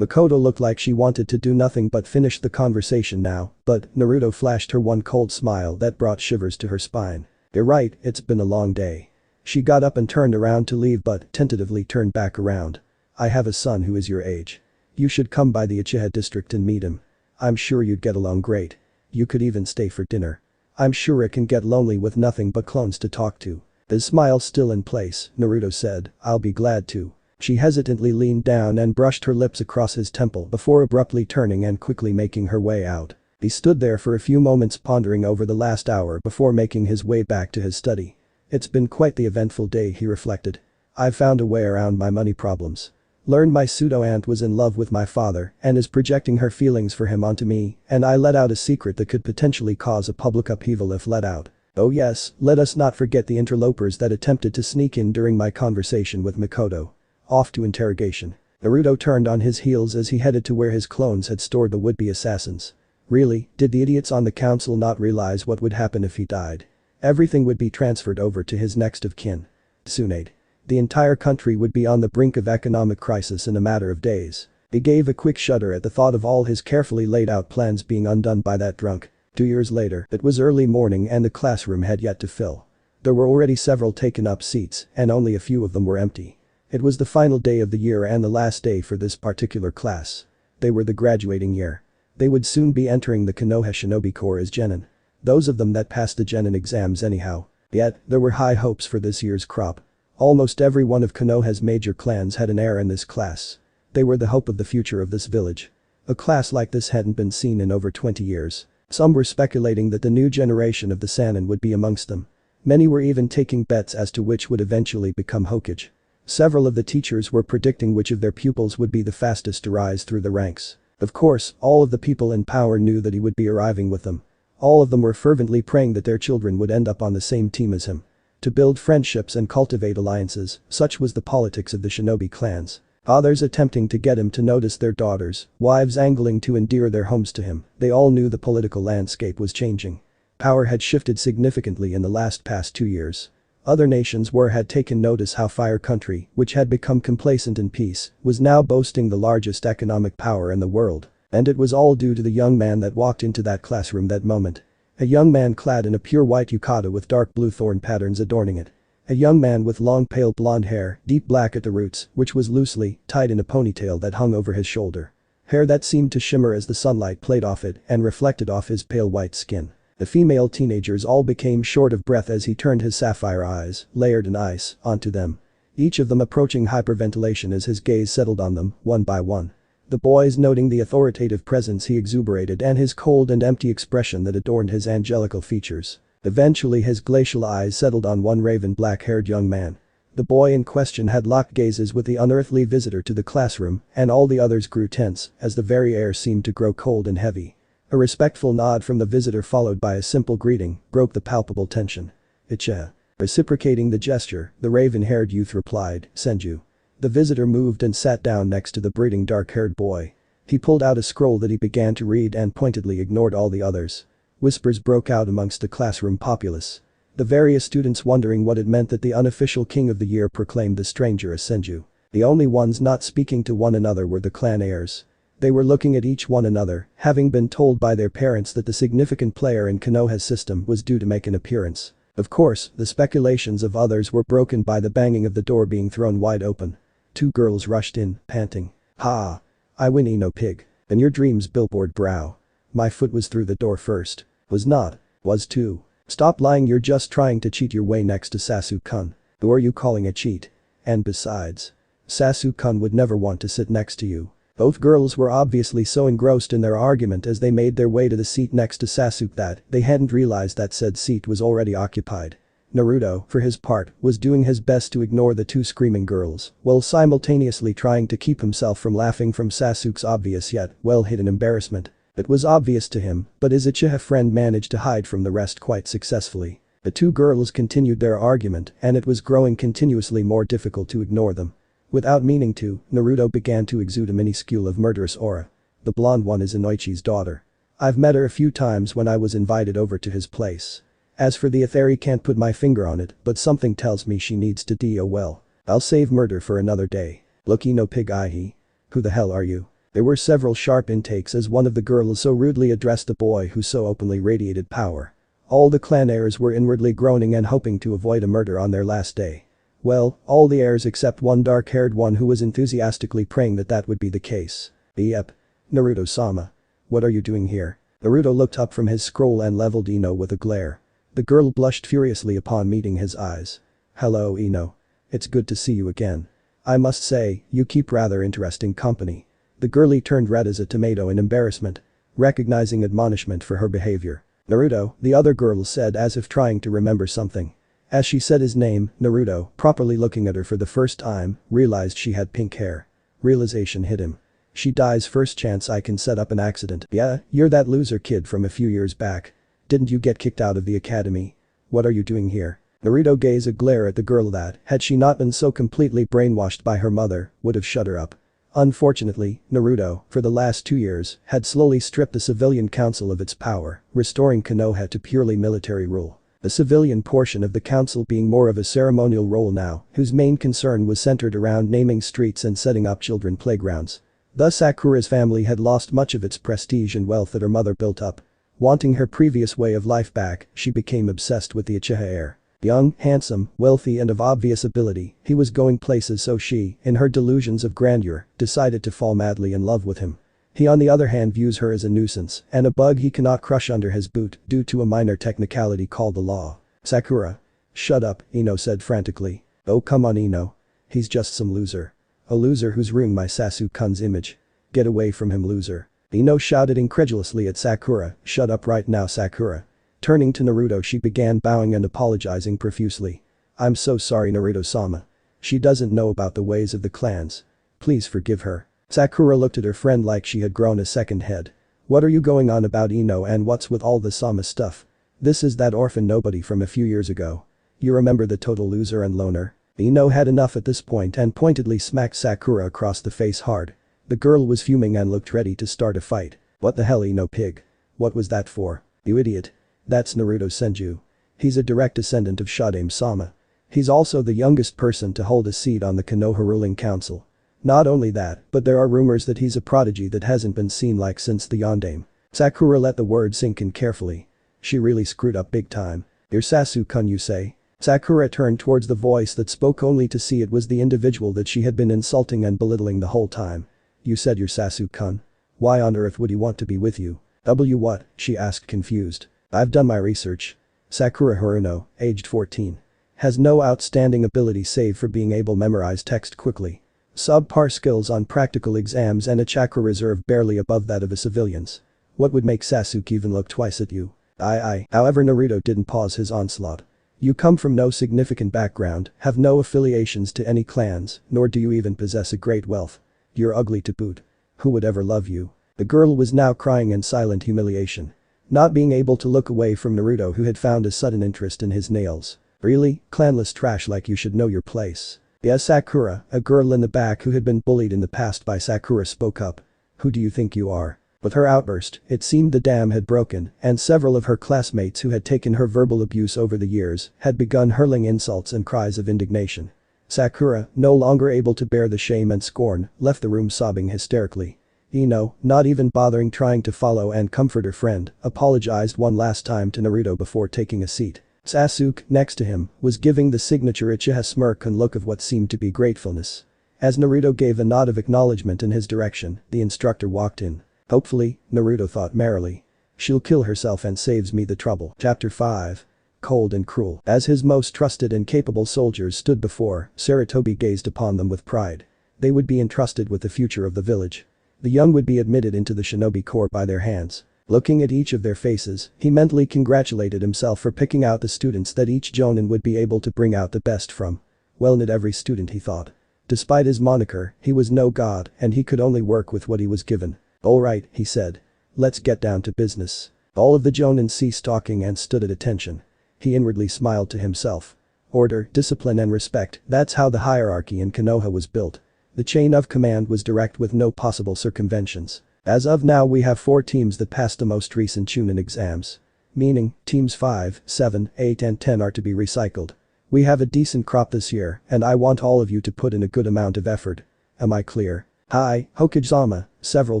S1: Makoto looked like she wanted to do nothing but finish the conversation now, but Naruto flashed her one cold smile that brought shivers to her spine. "You're right, it's been a long day." She got up and turned around to leave but tentatively turned back around. "I have a son who is your age. You should come by the Uchiha district and meet him. I'm sure you'd get along great. You could even stay for dinner. I'm sure it can get lonely with nothing but clones to talk to." His smile still in place, Naruto said, "I'll be glad to." She hesitantly leaned down and brushed her lips across his temple before abruptly turning and quickly making her way out. He stood there for a few moments pondering over the last hour before making his way back to his study. "It's been quite the eventful day," he reflected. "I've found a way around my money problems. Learned my pseudo-aunt was in love with my father and is projecting her feelings for him onto me, and I let out a secret that could potentially cause a public upheaval if let out. Oh yes, let us not forget the interlopers that attempted to sneak in during my conversation with Makoto. Off to interrogation." Naruto turned on his heels as he headed to where his clones had stored the would-be assassins. Really, did the idiots on the council not realize what would happen if he died? Everything would be transferred over to his next of kin. Tsunade. The entire country would be on the brink of economic crisis in a matter of days. He gave a quick shudder at the thought of all his carefully laid out plans being undone by that drunk. 2 years later, it was early morning and the classroom had yet to fill. There were already several taken up seats and only a few of them were empty. It was the final day of the year and the last day for this particular class. They were the graduating year. They would soon be entering the Konoha Shinobi Corps as genin. Those of them that passed the genin exams anyhow. Yet, there were high hopes for this year's crop. Almost every one of Konoha's major clans had an heir in this class. They were the hope of the future of this village. A class like this hadn't been seen in over 20 years. Some were speculating that the new generation of the Sannin would be amongst them. Many were even taking bets as to which would eventually become Hokage. Several of the teachers were predicting which of their pupils would be the fastest to rise through the ranks. Of course, all of the people in power knew that he would be arriving with them. All of them were fervently praying that their children would end up on the same team as him. To build friendships and cultivate alliances, such was the politics of the shinobi clans. Fathers attempting to get him to notice their daughters, wives angling to endear their homes to him, they all knew the political landscape was changing. Power had shifted significantly in the past 2 years. Other nations had taken notice how Fire Country, which had become complacent in peace, was now boasting the largest economic power in the world. And it was all due to the young man that walked into that classroom that moment. A young man clad in a pure white yukata with dark blue thorn patterns adorning it. A young man with long pale blonde hair, deep black at the roots, which was loosely tied in a ponytail that hung over his shoulder. Hair that seemed to shimmer as the sunlight played off it and reflected off his pale white skin. The female teenagers all became short of breath as he turned his sapphire eyes, layered in ice, onto them. Each of them approaching hyperventilation as his gaze settled on them, one by one. The boys noting the authoritative presence he exuberated and his cold and empty expression that adorned his angelical features. Eventually his glacial eyes settled on one raven black-haired young man. The boy in question had locked gazes with the unearthly visitor to the classroom and all the others grew tense as the very air seemed to grow cold and heavy. A respectful nod from the visitor followed by a simple greeting broke the palpable tension. "Ichiha." Reciprocating the gesture, the raven-haired youth replied, "Senju." The visitor moved and sat down next to the brooding dark-haired boy. He pulled out a scroll that he began to read and pointedly ignored all the others. Whispers broke out amongst the classroom populace. The various students wondering what it meant that the unofficial king of the year proclaimed the stranger as Senju. The only ones not speaking to one another were the clan heirs. They were looking at each one another, having been told by their parents that the significant player in Konoha's system was due to make an appearance. Of course, the speculations of others were broken by the banging of the door being thrown wide open. 2 girls rushed in, panting. "Ha! I win no pig. And your dreams billboard brow. My foot was through the door first. Was not. Was too. Stop lying, you're just trying to cheat your way next to Sasuke-kun. Who are you calling a cheat? And besides, Sasuke-kun would never want to sit next to you." Both girls were obviously so engrossed in their argument as they made their way to the seat next to Sasuke that they hadn't realized that said seat was already occupied. Naruto, for his part, was doing his best to ignore the 2 screaming girls, while simultaneously trying to keep himself from laughing from Sasuke's obvious yet well-hidden embarrassment. It was obvious to him, but his Uchiha friend managed to hide from the rest quite successfully. The 2 girls continued their argument and it was growing continuously more difficult to ignore them. Without meaning to, Naruto began to exude a minuscule of murderous aura. "The blonde one is Inoichi's daughter. I've met her a few times when I was invited over to his place. As for the Aetheri, can't put my finger on it, but something tells me she needs to do well. I'll save murder for another day. Look no pig he. Who the hell are you?" There were several sharp intakes as one of the girls so rudely addressed the boy who so openly radiated power. All the clan heirs were inwardly groaning and hoping to avoid a murder on their last day. Well, all the heirs except one dark-haired one who was enthusiastically praying that that would be the case. Yep. Naruto-sama. What are you doing here? Naruto looked up from his scroll and leveled Ino with a glare. The girl blushed furiously upon meeting his eyes. Hello, Ino. It's good to see you again. I must say, you keep rather interesting company. The girlie turned red as a tomato in embarrassment, recognizing admonishment for her behavior. Naruto, the other girl said as if trying to remember something. As she said his name, Naruto, properly looking at her for the first time, realized she had pink hair. Realization hit him. She dies first chance I can set up an accident. Yeah, you're that loser kid from a few years back. Didn't you get kicked out of the academy? What are you doing here? Naruto gazed a glare at the girl that, had she not been so completely brainwashed by her mother, would have shut her up. Unfortunately, Naruto, for the last 2 years, had slowly stripped the civilian council of its power, restoring Konoha to purely military rule. The civilian portion of the council being more of a ceremonial role now, whose main concern was centered around naming streets and setting up children playgrounds. Thus Sakura's family had lost much of its prestige and wealth that her mother built up. Wanting her previous way of life back, she became obsessed with the Uchiha heir. Young, handsome, wealthy and of obvious ability, he was going places so she, in her delusions of grandeur, decided to fall madly in love with him. He on the other hand views her as a nuisance and a bug he cannot crush under his boot due to a minor technicality called the law. Sakura. Shut up, Ino said frantically. Oh come on Ino. He's just some loser. A loser who's ruined my Sasuke-kun's image. Get away from him loser. Ino shouted incredulously at Sakura, shut up right now Sakura. Turning to Naruto she began bowing and apologizing profusely. I'm so sorry Naruto-sama. She doesn't know about the ways of the clans. Please forgive her. Sakura looked at her friend like she had grown a second head. What are you going on about Ino and what's with all the Sama stuff? This is that orphan nobody from a few years ago. You remember the total loser and loner? Ino had enough at this point and pointedly smacked Sakura across the face hard. The girl was fuming and looked ready to start a fight. What the hell Ino pig? What was that for? You idiot. That's Naruto Senju. He's a direct descendant of Shadame-sama. He's also the youngest person to hold a seat on the Konoha ruling council. Not only that, but there are rumors that he's a prodigy that hasn't been seen like since the Yondaime. Sakura let the word sink in carefully. She really screwed up big time. You're Sasuke-kun you say? Sakura turned towards the voice that spoke only to see it was the individual that she had been insulting and belittling the whole time. You said you're Sasuke-kun? Why on earth would he want to be with you? What? She asked confused. I've done my research. Sakura Haruno, aged 14. Has no outstanding ability save for being able to memorize text quickly. Subpar skills on practical exams and a chakra reserve barely above that of a civilian's. What would make Sasuke even look twice at you? However Naruto didn't pause his onslaught. You come from no significant background, have no affiliations to any clans, nor do you even possess a great wealth. You're ugly to boot. Who would ever love you? The girl was now crying in silent humiliation. Not being able to look away from Naruto who had found a sudden interest in his nails. Really, clanless trash like you should know your place. Yes Sakura, a girl in the back who had been bullied in the past by Sakura spoke up. Who do you think you are? With her outburst, it seemed the dam had broken and several of her classmates who had taken her verbal abuse over the years had begun hurling insults and cries of indignation. Sakura, no longer able to bear the shame and scorn, left the room sobbing hysterically. Ino, not even bothering trying to follow and comfort her friend, apologized one last time to Naruto before taking a seat. Sasuke, next to him, was giving the signature Uchiha smirk and look of what seemed to be gratefulness. As Naruto gave a nod of acknowledgement in his direction, the instructor walked in. Hopefully, Naruto thought merrily. She'll kill herself and saves me the trouble. Chapter 5. Cold and cruel. As his most trusted and capable soldiers stood before, Sarutobi gazed upon them with pride. They would be entrusted with the future of the village. The young would be admitted into the shinobi corps by their hands. Looking at each of their faces, he mentally congratulated himself for picking out the students that each jonin would be able to bring out the best from. Well not every student he thought. Despite his moniker, he was no god and he could only work with what he was given. Alright, he said. Let's get down to business. All of the jonin ceased talking and stood at attention. He inwardly smiled to himself. Order, discipline and respect, that's how the hierarchy in Konoha was built. The chain of command was direct with no possible circumventions. As of now we have 4 teams that passed the most recent Chunin exams. Meaning, teams 5, 7, 8 and 10 are to be recycled. We have a decent crop this year and I want all of you to put in a good amount of effort. Am I clear? Hi, Hokage-sama, Several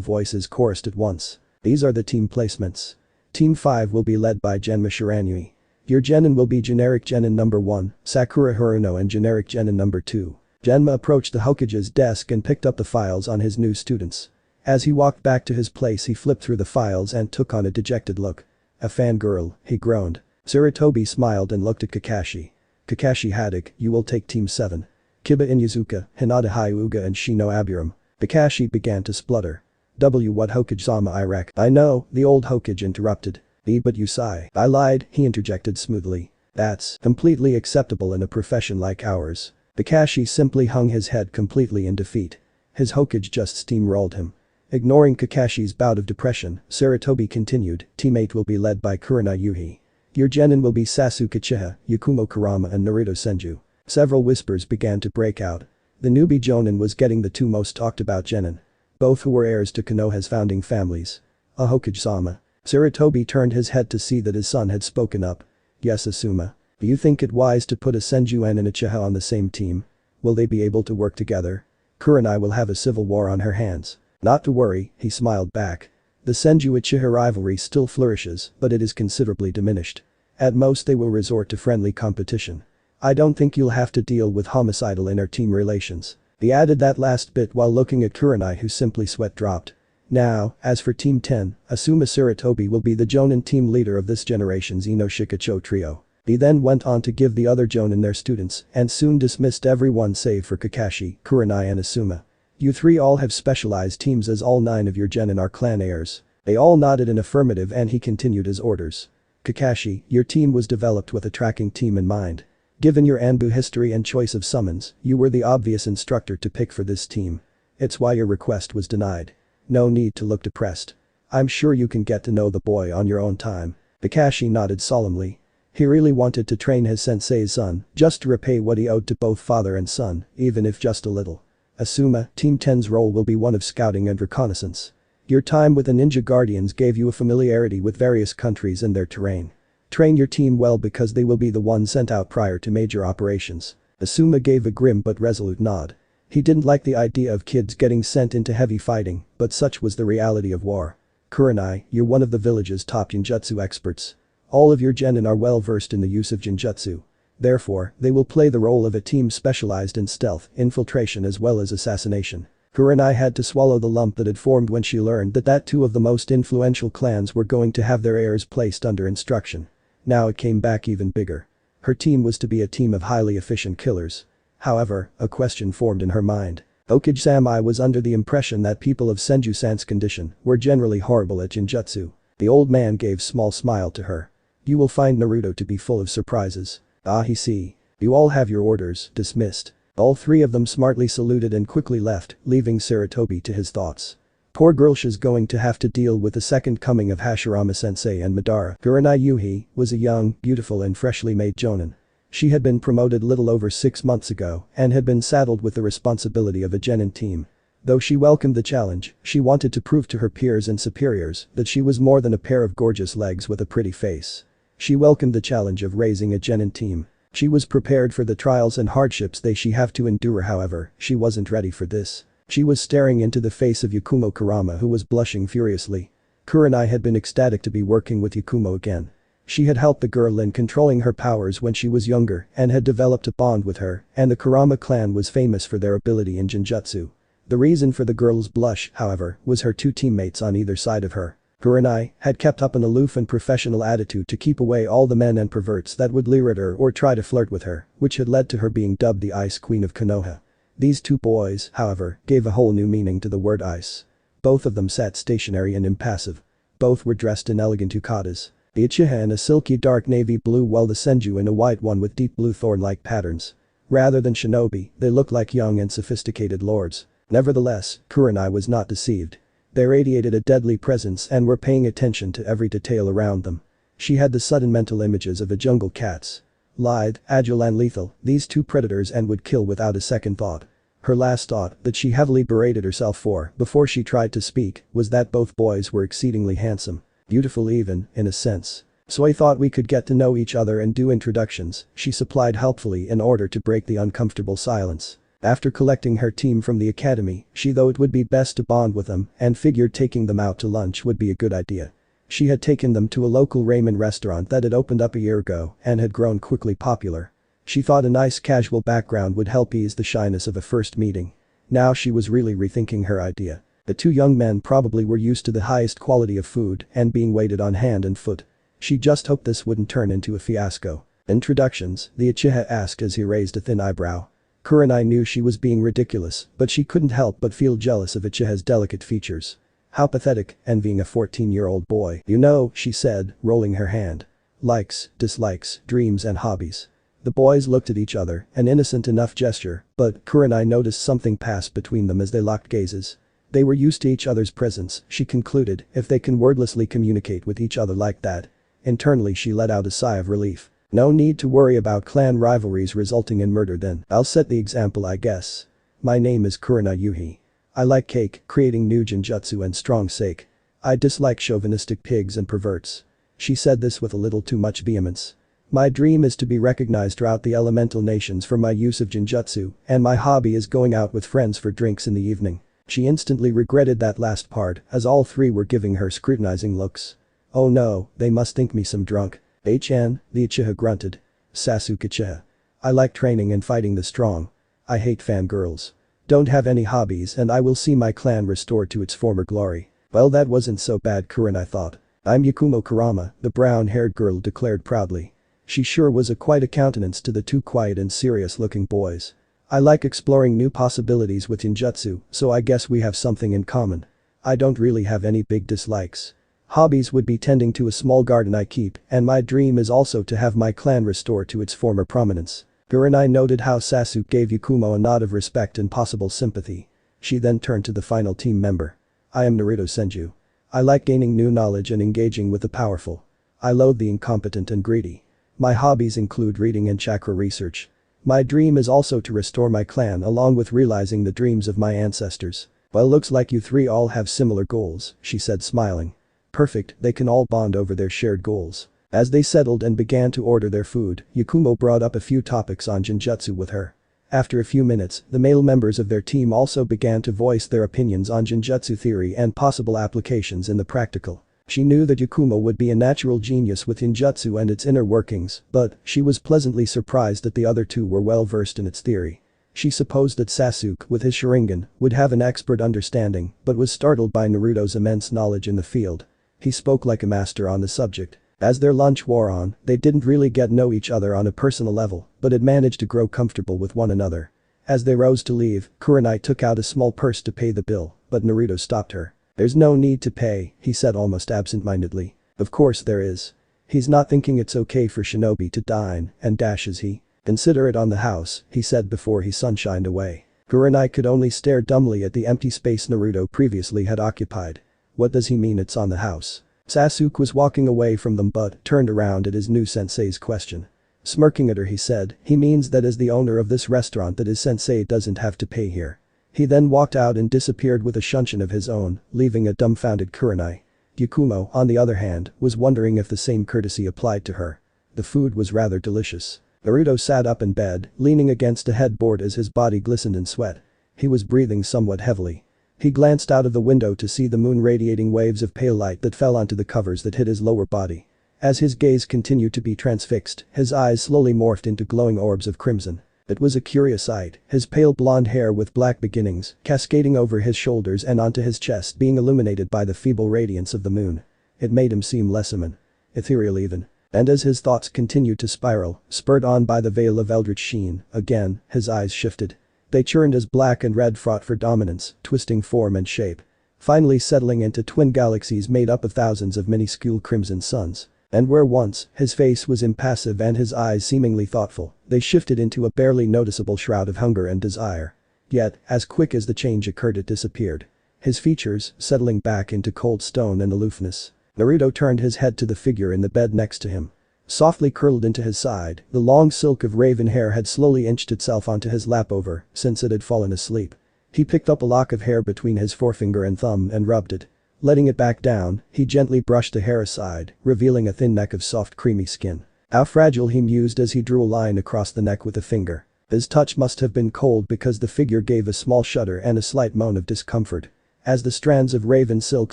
S1: voices chorused at once. These are the team placements. Team 5 will be led by Genma Shiranui. Your genin will be generic genin number 1, Sakura Haruno and generic genin number 2. Genma approached the Hokage's desk and picked up the files on his new students. As he walked back to his place he flipped through the files and took on a dejected look. A fangirl, he groaned. Sarutobi smiled and looked at Kakashi. Kakashi Haddock, you will take Team 7. Kiba Inuzuka, Hinata Hyuga and Shino Abiram. Kakashi began to splutter. What Hokage-sama Iraq? I know, the old Hokage interrupted. But you sigh. I lied, he interjected smoothly. That's completely acceptable in a profession like ours. Kakashi simply hung his head completely in defeat. His Hokage just steamrolled him. Ignoring Kakashi's bout of depression, Sarutobi continued, Team 8 will be led by Kurenai Yuhi. Your genin will be Sasuke Uchiha, Yakumo Kurama and Naruto Senju. Several whispers began to break out. The newbie Jonin was getting the two most talked about genin. Both who were heirs to Konoha's founding families. A Hokage-sama. Sarutobi turned his head to see that his son had spoken up. Yes, Asuma. Do you think it wise to put a Senju and an Uchiha on the same team? Will they be able to work together? Kurenai will have a civil war on her hands. Not to worry, he smiled back. The Senju-Uchiha rivalry still flourishes, but it is considerably diminished. At most they will resort to friendly competition. I don't think you'll have to deal with homicidal inter-team relations. He added that last bit while looking at Kurenai who simply sweat dropped. Now, as for Team 10, Asuma Sarutobi will be the Jonin team leader of this generation's Ino-Shikacho trio. He then went on to give the other Jonin their students and soon dismissed everyone save for Kakashi, Kurenai and Asuma. You three all have specialized teams as all 9 of your genin are clan heirs. They all nodded in affirmative and he continued his orders. Kakashi, your team was developed with a tracking team in mind. Given your Anbu history and choice of summons, you were the obvious instructor to pick for this team. It's why your request was denied. No need to look depressed. I'm sure you can get to know the boy on your own time. Kakashi nodded solemnly. He really wanted to train his sensei's son, just to repay what he owed to both father and son, even if just a little. Asuma, Team 10's role will be one of scouting and reconnaissance. Your time with the Ninja Guardians gave you a familiarity with various countries and their terrain. Train your team well because they will be the ones sent out prior to major operations. Asuma gave a grim but resolute nod. He didn't like the idea of kids getting sent into heavy fighting, but such was the reality of war. Kurenai, you're one of the village's top Jinjutsu experts. All of your genin are well versed in the use of Jinjutsu. Therefore, they will play the role of a team specialized in stealth, infiltration as well as assassination. Kurenai had to swallow the lump that had formed when she learned that 2 of the most influential clans were going to have their heirs placed under instruction. Now it came back even bigger. Her team was to be a team of highly efficient killers. However, a question formed in her mind. Hokage-sama was under the impression that people of Senju-san's condition were generally horrible at Jinjutsu. The old man gave small smile to her. You will find Naruto to be full of surprises. Ah, he see. You all have your orders, dismissed. All 3 of them smartly saluted and quickly left, leaving Sarutobi to his thoughts. Poor girl, she's going to have to deal with the second coming of Hashirama-sensei and Madara. Kurenai Yuhi was a young, beautiful and freshly made jonin. She had been promoted little over 6 months ago and had been saddled with the responsibility of a genin team. Though she welcomed the challenge, she wanted to prove to her peers and superiors that she was more than a pair of gorgeous legs with a pretty face. She welcomed the challenge of raising a genin team. She was prepared for the trials and hardships she have to endure, however, she wasn't ready for this. She was staring into the face of Yakumo Kurama who was blushing furiously. Kurenai had been ecstatic to be working with Yakumo again. She had helped the girl in controlling her powers when she was younger and had developed a bond with her, and the Kurama clan was famous for their ability in Jinjutsu. The reason for the girl's blush, however, was her 2 teammates on either side of her. Kurenai had kept up an aloof and professional attitude to keep away all the men and perverts that would leer at her or try to flirt with her, which had led to her being dubbed the Ice Queen of Konoha. These 2 boys, however, gave a whole new meaning to the word ice. Both of them sat stationary and impassive. Both were dressed in elegant yukatas. The Uchiha in a silky dark navy blue while the Senju in a white one with deep blue thorn-like patterns. Rather than shinobi, they looked like young and sophisticated lords. Nevertheless, Kurenai was not deceived. They radiated a deadly presence and were paying attention to every detail around them. She had the sudden mental images of the jungle cats. Lithe, agile and lethal, these 2 predators and would kill without a second thought. Her last thought, that she heavily berated herself for before she tried to speak, was that both boys were exceedingly handsome. Beautiful even, in a sense. So I thought we could get to know each other and do introductions, she supplied helpfully in order to break the uncomfortable silence. After collecting her team from the academy, she thought it would be best to bond with them and figured taking them out to lunch would be a good idea. She had taken them to a local ramen restaurant that had opened up a year ago and had grown quickly popular. She thought a nice casual background would help ease the shyness of a first meeting. Now she was really rethinking her idea. The two young men probably were used to the highest quality of food and being waited on hand and foot. She just hoped this wouldn't turn into a fiasco. Introductions, the Uchiha asked as he raised a thin eyebrow. Kurenai knew she was being ridiculous, but she couldn't help but feel jealous of Uchiha's delicate features. How pathetic, envying a 14-year-old boy. You know, she said, rolling her hand. Likes, dislikes, dreams and hobbies. The boys looked at each other, an innocent enough gesture, but Kurenai noticed something pass between them as they locked gazes. They were used to each other's presence, she concluded, if they can wordlessly communicate with each other like that. Internally she let out a sigh of relief. No need to worry about clan rivalries resulting in murder then. I'll set the example I guess. My name is Kurenai Yuhi. I like cake, creating new genjutsu and strong sake. I dislike chauvinistic pigs and perverts. She said this with a little too much vehemence. My dream is to be recognized throughout the elemental nations for my use of genjutsu, and my hobby is going out with friends for drinks in the evening. She instantly regretted that last part as all three were giving her scrutinizing looks. Oh no, they must think me some drunk. HN, the Uchiha grunted. Sasuke Uchiha. I like training and fighting the strong. I hate fangirls. Don't have any hobbies and I will see my clan restored to its former glory. Well, that wasn't so bad, Kurenai thought. I'm Yakumo Kurama, the brown-haired girl declared proudly. She sure was quite a countenance to the two quiet and serious-looking boys. I like exploring new possibilities with ninjutsu, so I guess we have something in common. I don't really have any big dislikes. Hobbies would be tending to a small garden I keep, and my dream is also to have my clan restored to its former prominence. Kurenai noted how Sasuke gave Yakumo a nod of respect and possible sympathy. She then turned to the final team member. I am Naruto Senju. I like gaining new knowledge and engaging with the powerful. I loathe the incompetent and greedy. My hobbies include reading and chakra research. My dream is also to restore my clan along with realizing the dreams of my ancestors. Well, looks like you three all have similar goals, she said smiling. Perfect, they can all bond over their shared goals. As they settled and began to order their food, Yakumo brought up a few topics on genjutsu with her. After a few minutes, the male members of their team also began to voice their opinions on genjutsu theory and possible applications in the practical. She knew that Yakumo would be a natural genius with ninjutsu and its inner workings, but she was pleasantly surprised that the other two were well versed in its theory. She supposed that Sasuke, with his Sharingan, would have an expert understanding, but was startled by Naruto's immense knowledge in the field. He spoke like a master on the subject. As their lunch wore on, they didn't really get to know each other on a personal level, but had managed to grow comfortable with one another. As they rose to leave, Kurenai took out a small purse to pay the bill, but Naruto stopped her. There's no need to pay, he said almost absent-mindedly. Of course there is. He's not thinking it's okay for shinobi to dine, and dashes he. Consider it on the house, he said before he sunshined away. Kurenai could only stare dumbly at the empty space Naruto previously had occupied. What does he mean it's on the house? Sasuke was walking away from them but turned around at his new sensei's question. Smirking at her he said, he means that as the owner of this restaurant that his sensei doesn't have to pay here. He then walked out and disappeared with a shunshin of his own, leaving a dumbfounded Kurenai. Yakumo, on the other hand, was wondering if the same courtesy applied to her. The food was rather delicious. Naruto sat up in bed, leaning against a headboard as his body glistened in sweat. He was breathing somewhat heavily. He glanced out of the window to see the moon radiating waves of pale light that fell onto the covers that hid his lower body. As his gaze continued to be transfixed, his eyes slowly morphed into glowing orbs of crimson. It was a curious sight, his pale blonde hair with black beginnings, cascading over his shoulders and onto his chest being illuminated by the feeble radiance of the moon. It made him seem less human. Ethereal even. And as his thoughts continued to spiral, spurred on by the veil of eldritch sheen, again, his eyes shifted. They churned as black and red fought for dominance, twisting form and shape. Finally settling into twin galaxies made up of thousands of minuscule crimson suns. And where once, his face was impassive and his eyes seemingly thoughtful, they shifted into a barely noticeable shroud of hunger and desire. Yet, as quick as the change occurred it disappeared. His features, settling back into cold stone and aloofness. Naruto turned his head to the figure in the bed next to him. Softly curled into his side, the long silk of raven hair had slowly inched itself onto his lap over, since it had fallen asleep. He picked up a lock of hair between his forefinger and thumb and rubbed it. Letting it back down, he gently brushed the hair aside, revealing a thin neck of soft creamy skin. How fragile, he mused as he drew a line across the neck with a finger. His touch must have been cold because the figure gave a small shudder and a slight moan of discomfort. As the strands of raven silk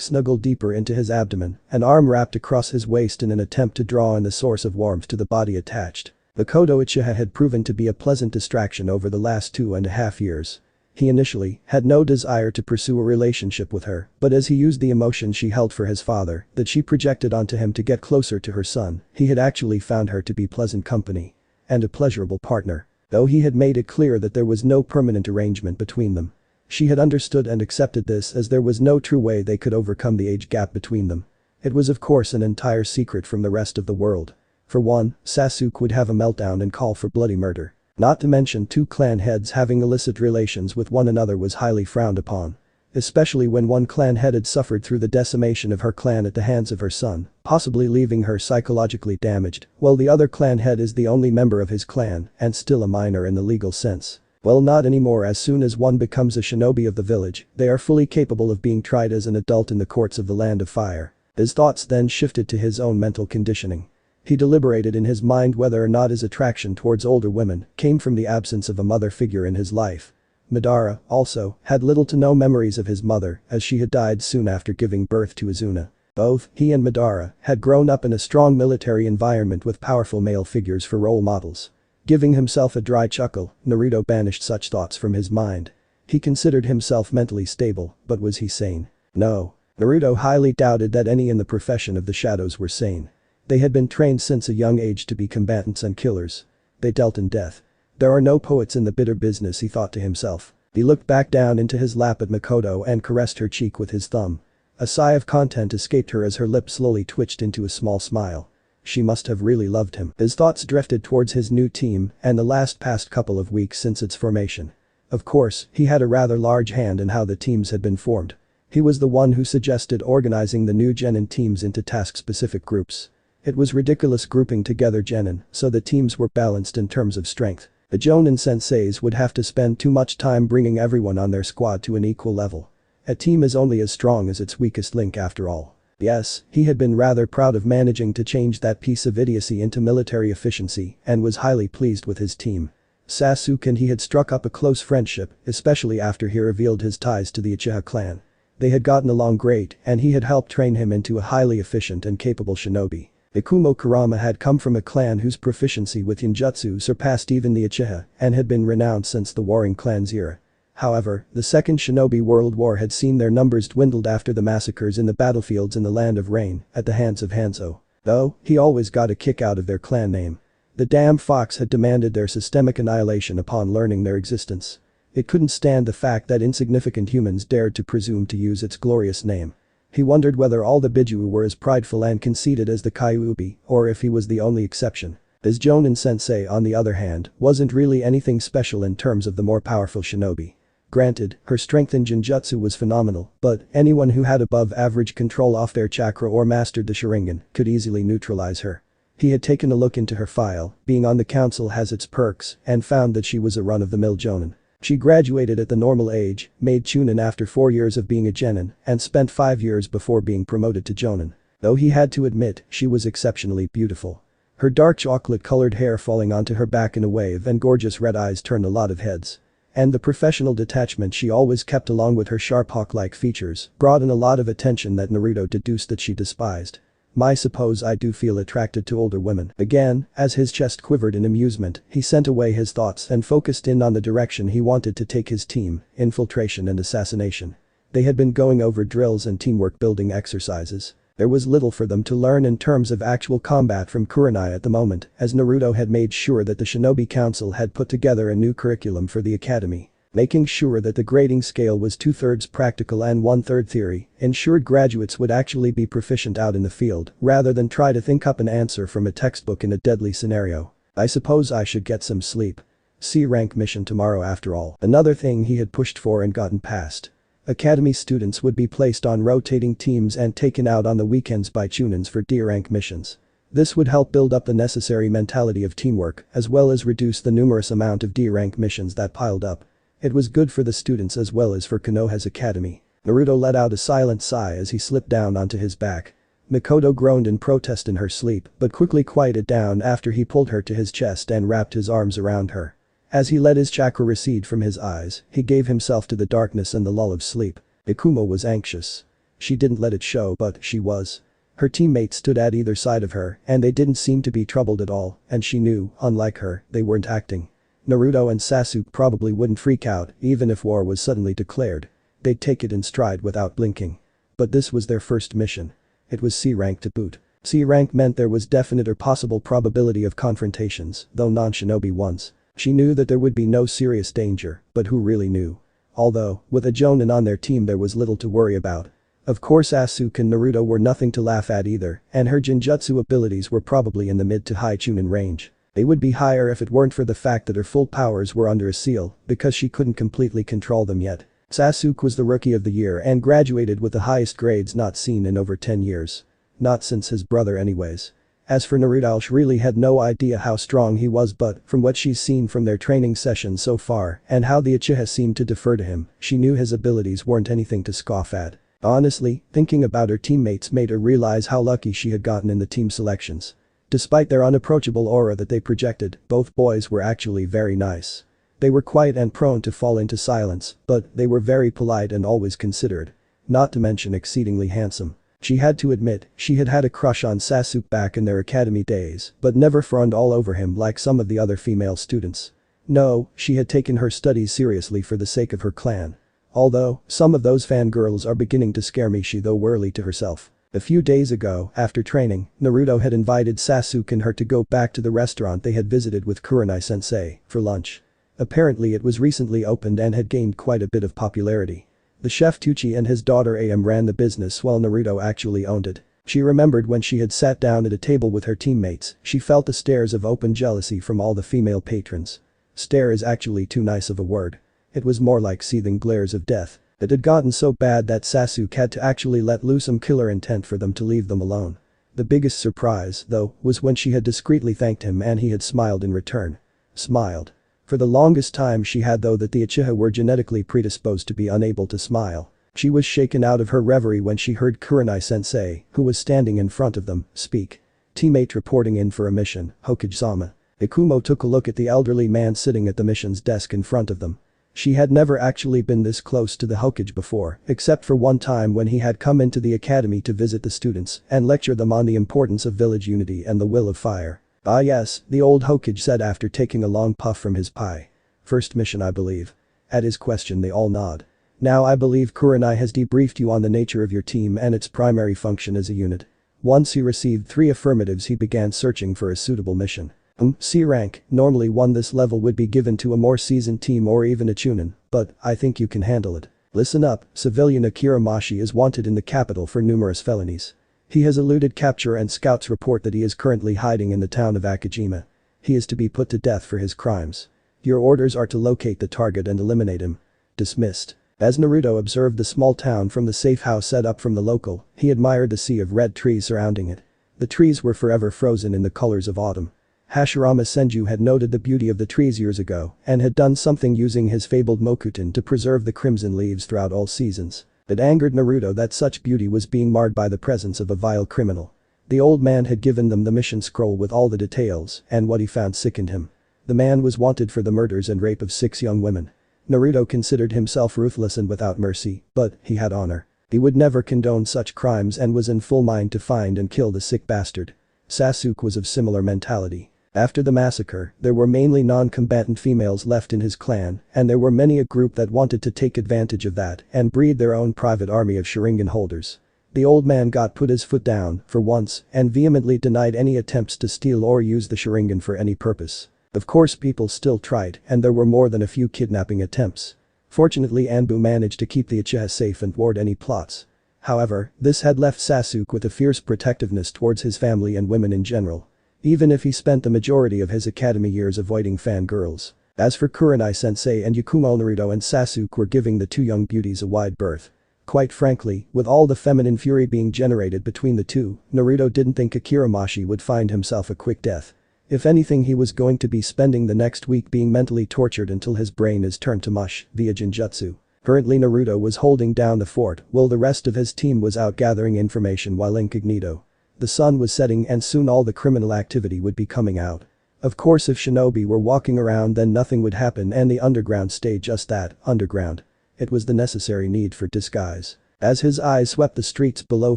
S1: snuggled deeper into his abdomen, an arm wrapped across his waist in an attempt to draw in the source of warmth to the body attached. Makoto Uchiha had proven to be a pleasant distraction over the last 2.5 years. He initially had no desire to pursue a relationship with her, but as he used the emotion she held for his father that she projected onto him to get closer to her son, he had actually found her to be pleasant company. And a pleasurable partner. Though he had made it clear that there was no permanent arrangement between them. She had understood and accepted this as there was no true way they could overcome the age gap between them. It was of course an entire secret from the rest of the world. For one, Sasuke would have a meltdown and call for bloody murder. Not to mention two clan heads having illicit relations with one another was highly frowned upon. Especially when one clan head had suffered through the decimation of her clan at the hands of her son, possibly leaving her psychologically damaged, while the other clan head is the only member of his clan and still a minor in the legal sense. Well, not anymore. As soon as one becomes a shinobi of the village, they are fully capable of being tried as an adult in the courts of the Land of Fire. His thoughts then shifted to his own mental conditioning. He deliberated in his mind whether or not his attraction towards older women came from the absence of a mother figure in his life. Madara, also, had little to no memories of his mother as she had died soon after giving birth to Izuna. Both he and Madara had grown up in a strong military environment with powerful male figures for role models. Giving himself a dry chuckle, Naruto banished such thoughts from his mind. He considered himself mentally stable, but was he sane? No. Naruto highly doubted that any in the profession of the shadows were sane. They had been trained since a young age to be combatants and killers. They dealt in death. There are no poets in the bitter business, he thought to himself. He looked back down into his lap at Makoto and caressed her cheek with his thumb. A sigh of content escaped her as her lips slowly twitched into a small smile. She must have really loved him. His thoughts drifted towards his new team and the past couple of weeks since its formation. Of course, he had a rather large hand in how the teams had been formed. He was the one who suggested organizing the new genin teams into task-specific groups. It was ridiculous grouping together genin so the teams were balanced in terms of strength. The Jonin senseis would have to spend too much time bringing everyone on their squad to an equal level. A team is only as strong as its weakest link after all. Yes, he had been rather proud of managing to change that piece of idiocy into military efficiency and was highly pleased with his team. Sasuke and he had struck up a close friendship, especially after he revealed his ties to the Uchiha clan. They had gotten along great and he had helped train him into a highly efficient and capable shinobi. Ikumo Kurama had come from a clan whose proficiency with ninjutsu surpassed even the Uchiha and had been renowned since the warring clans era. However, the Second Shinobi World War had seen their numbers dwindled after the massacres in the battlefields in the Land of Rain at the hands of Hanzo. Though, he always got a kick out of their clan name. The damn fox had demanded their systemic annihilation upon learning their existence. It couldn't stand the fact that insignificant humans dared to presume to use its glorious name. He wondered whether all the Biju were as prideful and conceited as the Kyuubi, or if he was the only exception. His Jonin sensei, on the other hand, wasn't really anything special in terms of the more powerful shinobi. Granted, her strength in Genjutsu was phenomenal, but anyone who had above average control of their chakra or mastered the Sharingan could easily neutralize her. He had taken a look into her file, being on the council has its perks, and found that she was a run-of-the-mill Jonin. She graduated at the normal age, made Chunin after 4 years of being a genin, and spent 5 years before being promoted to Jonin. Though he had to admit, she was exceptionally beautiful. Her dark chocolate-colored hair falling onto her back in a wave and gorgeous red eyes turned a lot of heads. And the professional detachment she always kept along with her sharp hawk-like features brought in a lot of attention that Naruto deduced that she despised. I suppose I do feel attracted to older women. Again, as his chest quivered in amusement, he sent away his thoughts and focused in on the direction he wanted to take his team, infiltration and assassination. They had been going over drills and teamwork building exercises. There was little for them to learn in terms of actual combat from Kurenai at the moment, as Naruto had made sure that the Shinobi Council had put together a new curriculum for the academy. Making sure that the grading scale was 2/3 practical and 1/3 theory ensured graduates would actually be proficient out in the field rather than try to think up an answer from a textbook in a deadly scenario. I suppose I should get some sleep. C-rank mission tomorrow after all. Another thing he had pushed for and gotten past. Academy students would be placed on rotating teams and taken out on the weekends by Chunins for D-rank missions. This would help build up the necessary mentality of teamwork as well as reduce the numerous amount of D-rank missions that piled up. It was good for the students as well as for Konoha's academy. Naruto let out a silent sigh as he slipped down onto his back. Makoto groaned in protest in her sleep but quickly quieted down after he pulled her to his chest and wrapped his arms around her. As he let his chakra recede from his eyes, he gave himself to the darkness and the lull of sleep. Ikumo was anxious. She didn't let it show, but she was. Her teammates stood at either side of her and they didn't seem to be troubled at all, and she knew, unlike her, they weren't acting. Naruto and Sasuke probably wouldn't freak out even if war was suddenly declared. They'd take it in stride without blinking. But this was their first mission. It was C rank to boot. C rank meant there was definite or possible probability of confrontations, though non-shinobi ones. She knew that there would be no serious danger, but who really knew? Although, with a Jonin on their team there was little to worry about. Of course Sasuke and Naruto were nothing to laugh at either, and her Genjutsu abilities were probably in the mid to high Chunin range. They would be higher if it weren't for the fact that her full powers were under a seal, because she couldn't completely control them yet. Sasuke was the rookie of the year and graduated with the highest grades not seen in over 10 years. Not since his brother anyways. As for Naruto, she really had no idea how strong he was, but from what she's seen from their training sessions so far and how the Uchiha seemed to defer to him, she knew his abilities weren't anything to scoff at. Honestly, thinking about her teammates made her realize how lucky she had gotten in the team selections. Despite their unapproachable aura that they projected, both boys were actually very nice. They were quiet and prone to fall into silence, but they were very polite and always considerate. Not to mention exceedingly handsome. She had to admit, she had had a crush on Sasuke back in their academy days, but never fawned all over him like some of the other female students. No, she had taken her studies seriously for the sake of her clan. Although, some of those fangirls are beginning to scare me, she though worried to herself. A few days ago, after training, Naruto had invited Sasuke and her to go back to the restaurant they had visited with Kurenai-sensei for lunch. Apparently it was recently opened and had gained quite a bit of popularity. The chef Tucci and his daughter Am ran the business while Naruto actually owned it. She remembered when she had sat down at a table with her teammates, she felt the stares of open jealousy from all the female patrons. Stare is actually too nice of a word. It was more like seething glares of death. It had gotten so bad that Sasuke had to actually let loose some killer intent for them to leave them alone. The biggest surprise, though, was when she had discreetly thanked him and he had smiled in return. Smiled. For the longest time she had though that the Uchiha were genetically predisposed to be unable to smile. She was shaken out of her reverie when she heard Kurenai-sensei, who was standing in front of them, speak. Teammate reporting in for a mission, Hokage-sama. Ikumo took a look at the elderly man sitting at the mission's desk in front of them. She had never actually been this close to the Hokage before, except for one time when he had come into the academy to visit the students and lecture them on the importance of village unity and the will of fire. Ah yes, the old Hokage said after taking a long puff from his pie. First mission I believe. At his question they all nod. Now I believe Kurenai has debriefed you on the nature of your team and its primary function as a unit. Once he received 3 affirmatives he began searching for a suitable mission. C rank, normally one this level would be given to a more seasoned team or even a Chunin, but I think you can handle it. Listen up, civilian Akira Mashi is wanted in the capital for numerous felonies. He has eluded capture and scouts report that he is currently hiding in the town of Akajima. He is to be put to death for his crimes. Your orders are to locate the target and eliminate him. Dismissed. As Naruto observed the small town from the safe house set up from the local, he admired the sea of red trees surrounding it. The trees were forever frozen in the colors of autumn. Hashirama Senju had noted the beauty of the trees years ago and had done something using his fabled Mokuton to preserve the crimson leaves throughout all seasons. It angered Naruto that such beauty was being marred by the presence of a vile criminal. The old man had given them the mission scroll with all the details and what he found sickened him. The man was wanted for the murders and rape of 6 young women. Naruto considered himself ruthless and without mercy, but he had honor. He would never condone such crimes and was in full mind to find and kill the sick bastard. Sasuke was of similar mentality. After the massacre, there were mainly non-combatant females left in his clan, and there were many a group that wanted to take advantage of that and breed their own private army of Sharingan holders. The old man put his foot down, for once, and vehemently denied any attempts to steal or use the Sharingan for any purpose. Of course people still tried, and there were more than a few kidnapping attempts. Fortunately Anbu managed to keep the Uchiha safe and thwart any plots. However, this had left Sasuke with a fierce protectiveness towards his family and women in general. Even if he spent the majority of his academy years avoiding fangirls. As for Kurenai-sensei and Yakumo, Naruto and Sasuke were giving the 2 young beauties a wide berth. Quite frankly, with all the feminine fury being generated between the two, Naruto didn't think Akira Mashi would find himself a quick death. If anything, he was going to be spending the next week being mentally tortured until his brain is turned to mush via Genjutsu. Currently Naruto was holding down the fort while the rest of his team was out gathering information while incognito. The sun was setting and soon all the criminal activity would be coming out. Of course, if shinobi were walking around, then nothing would happen and the underground stayed just that, underground. It was the necessary need for disguise. As his eyes swept the streets below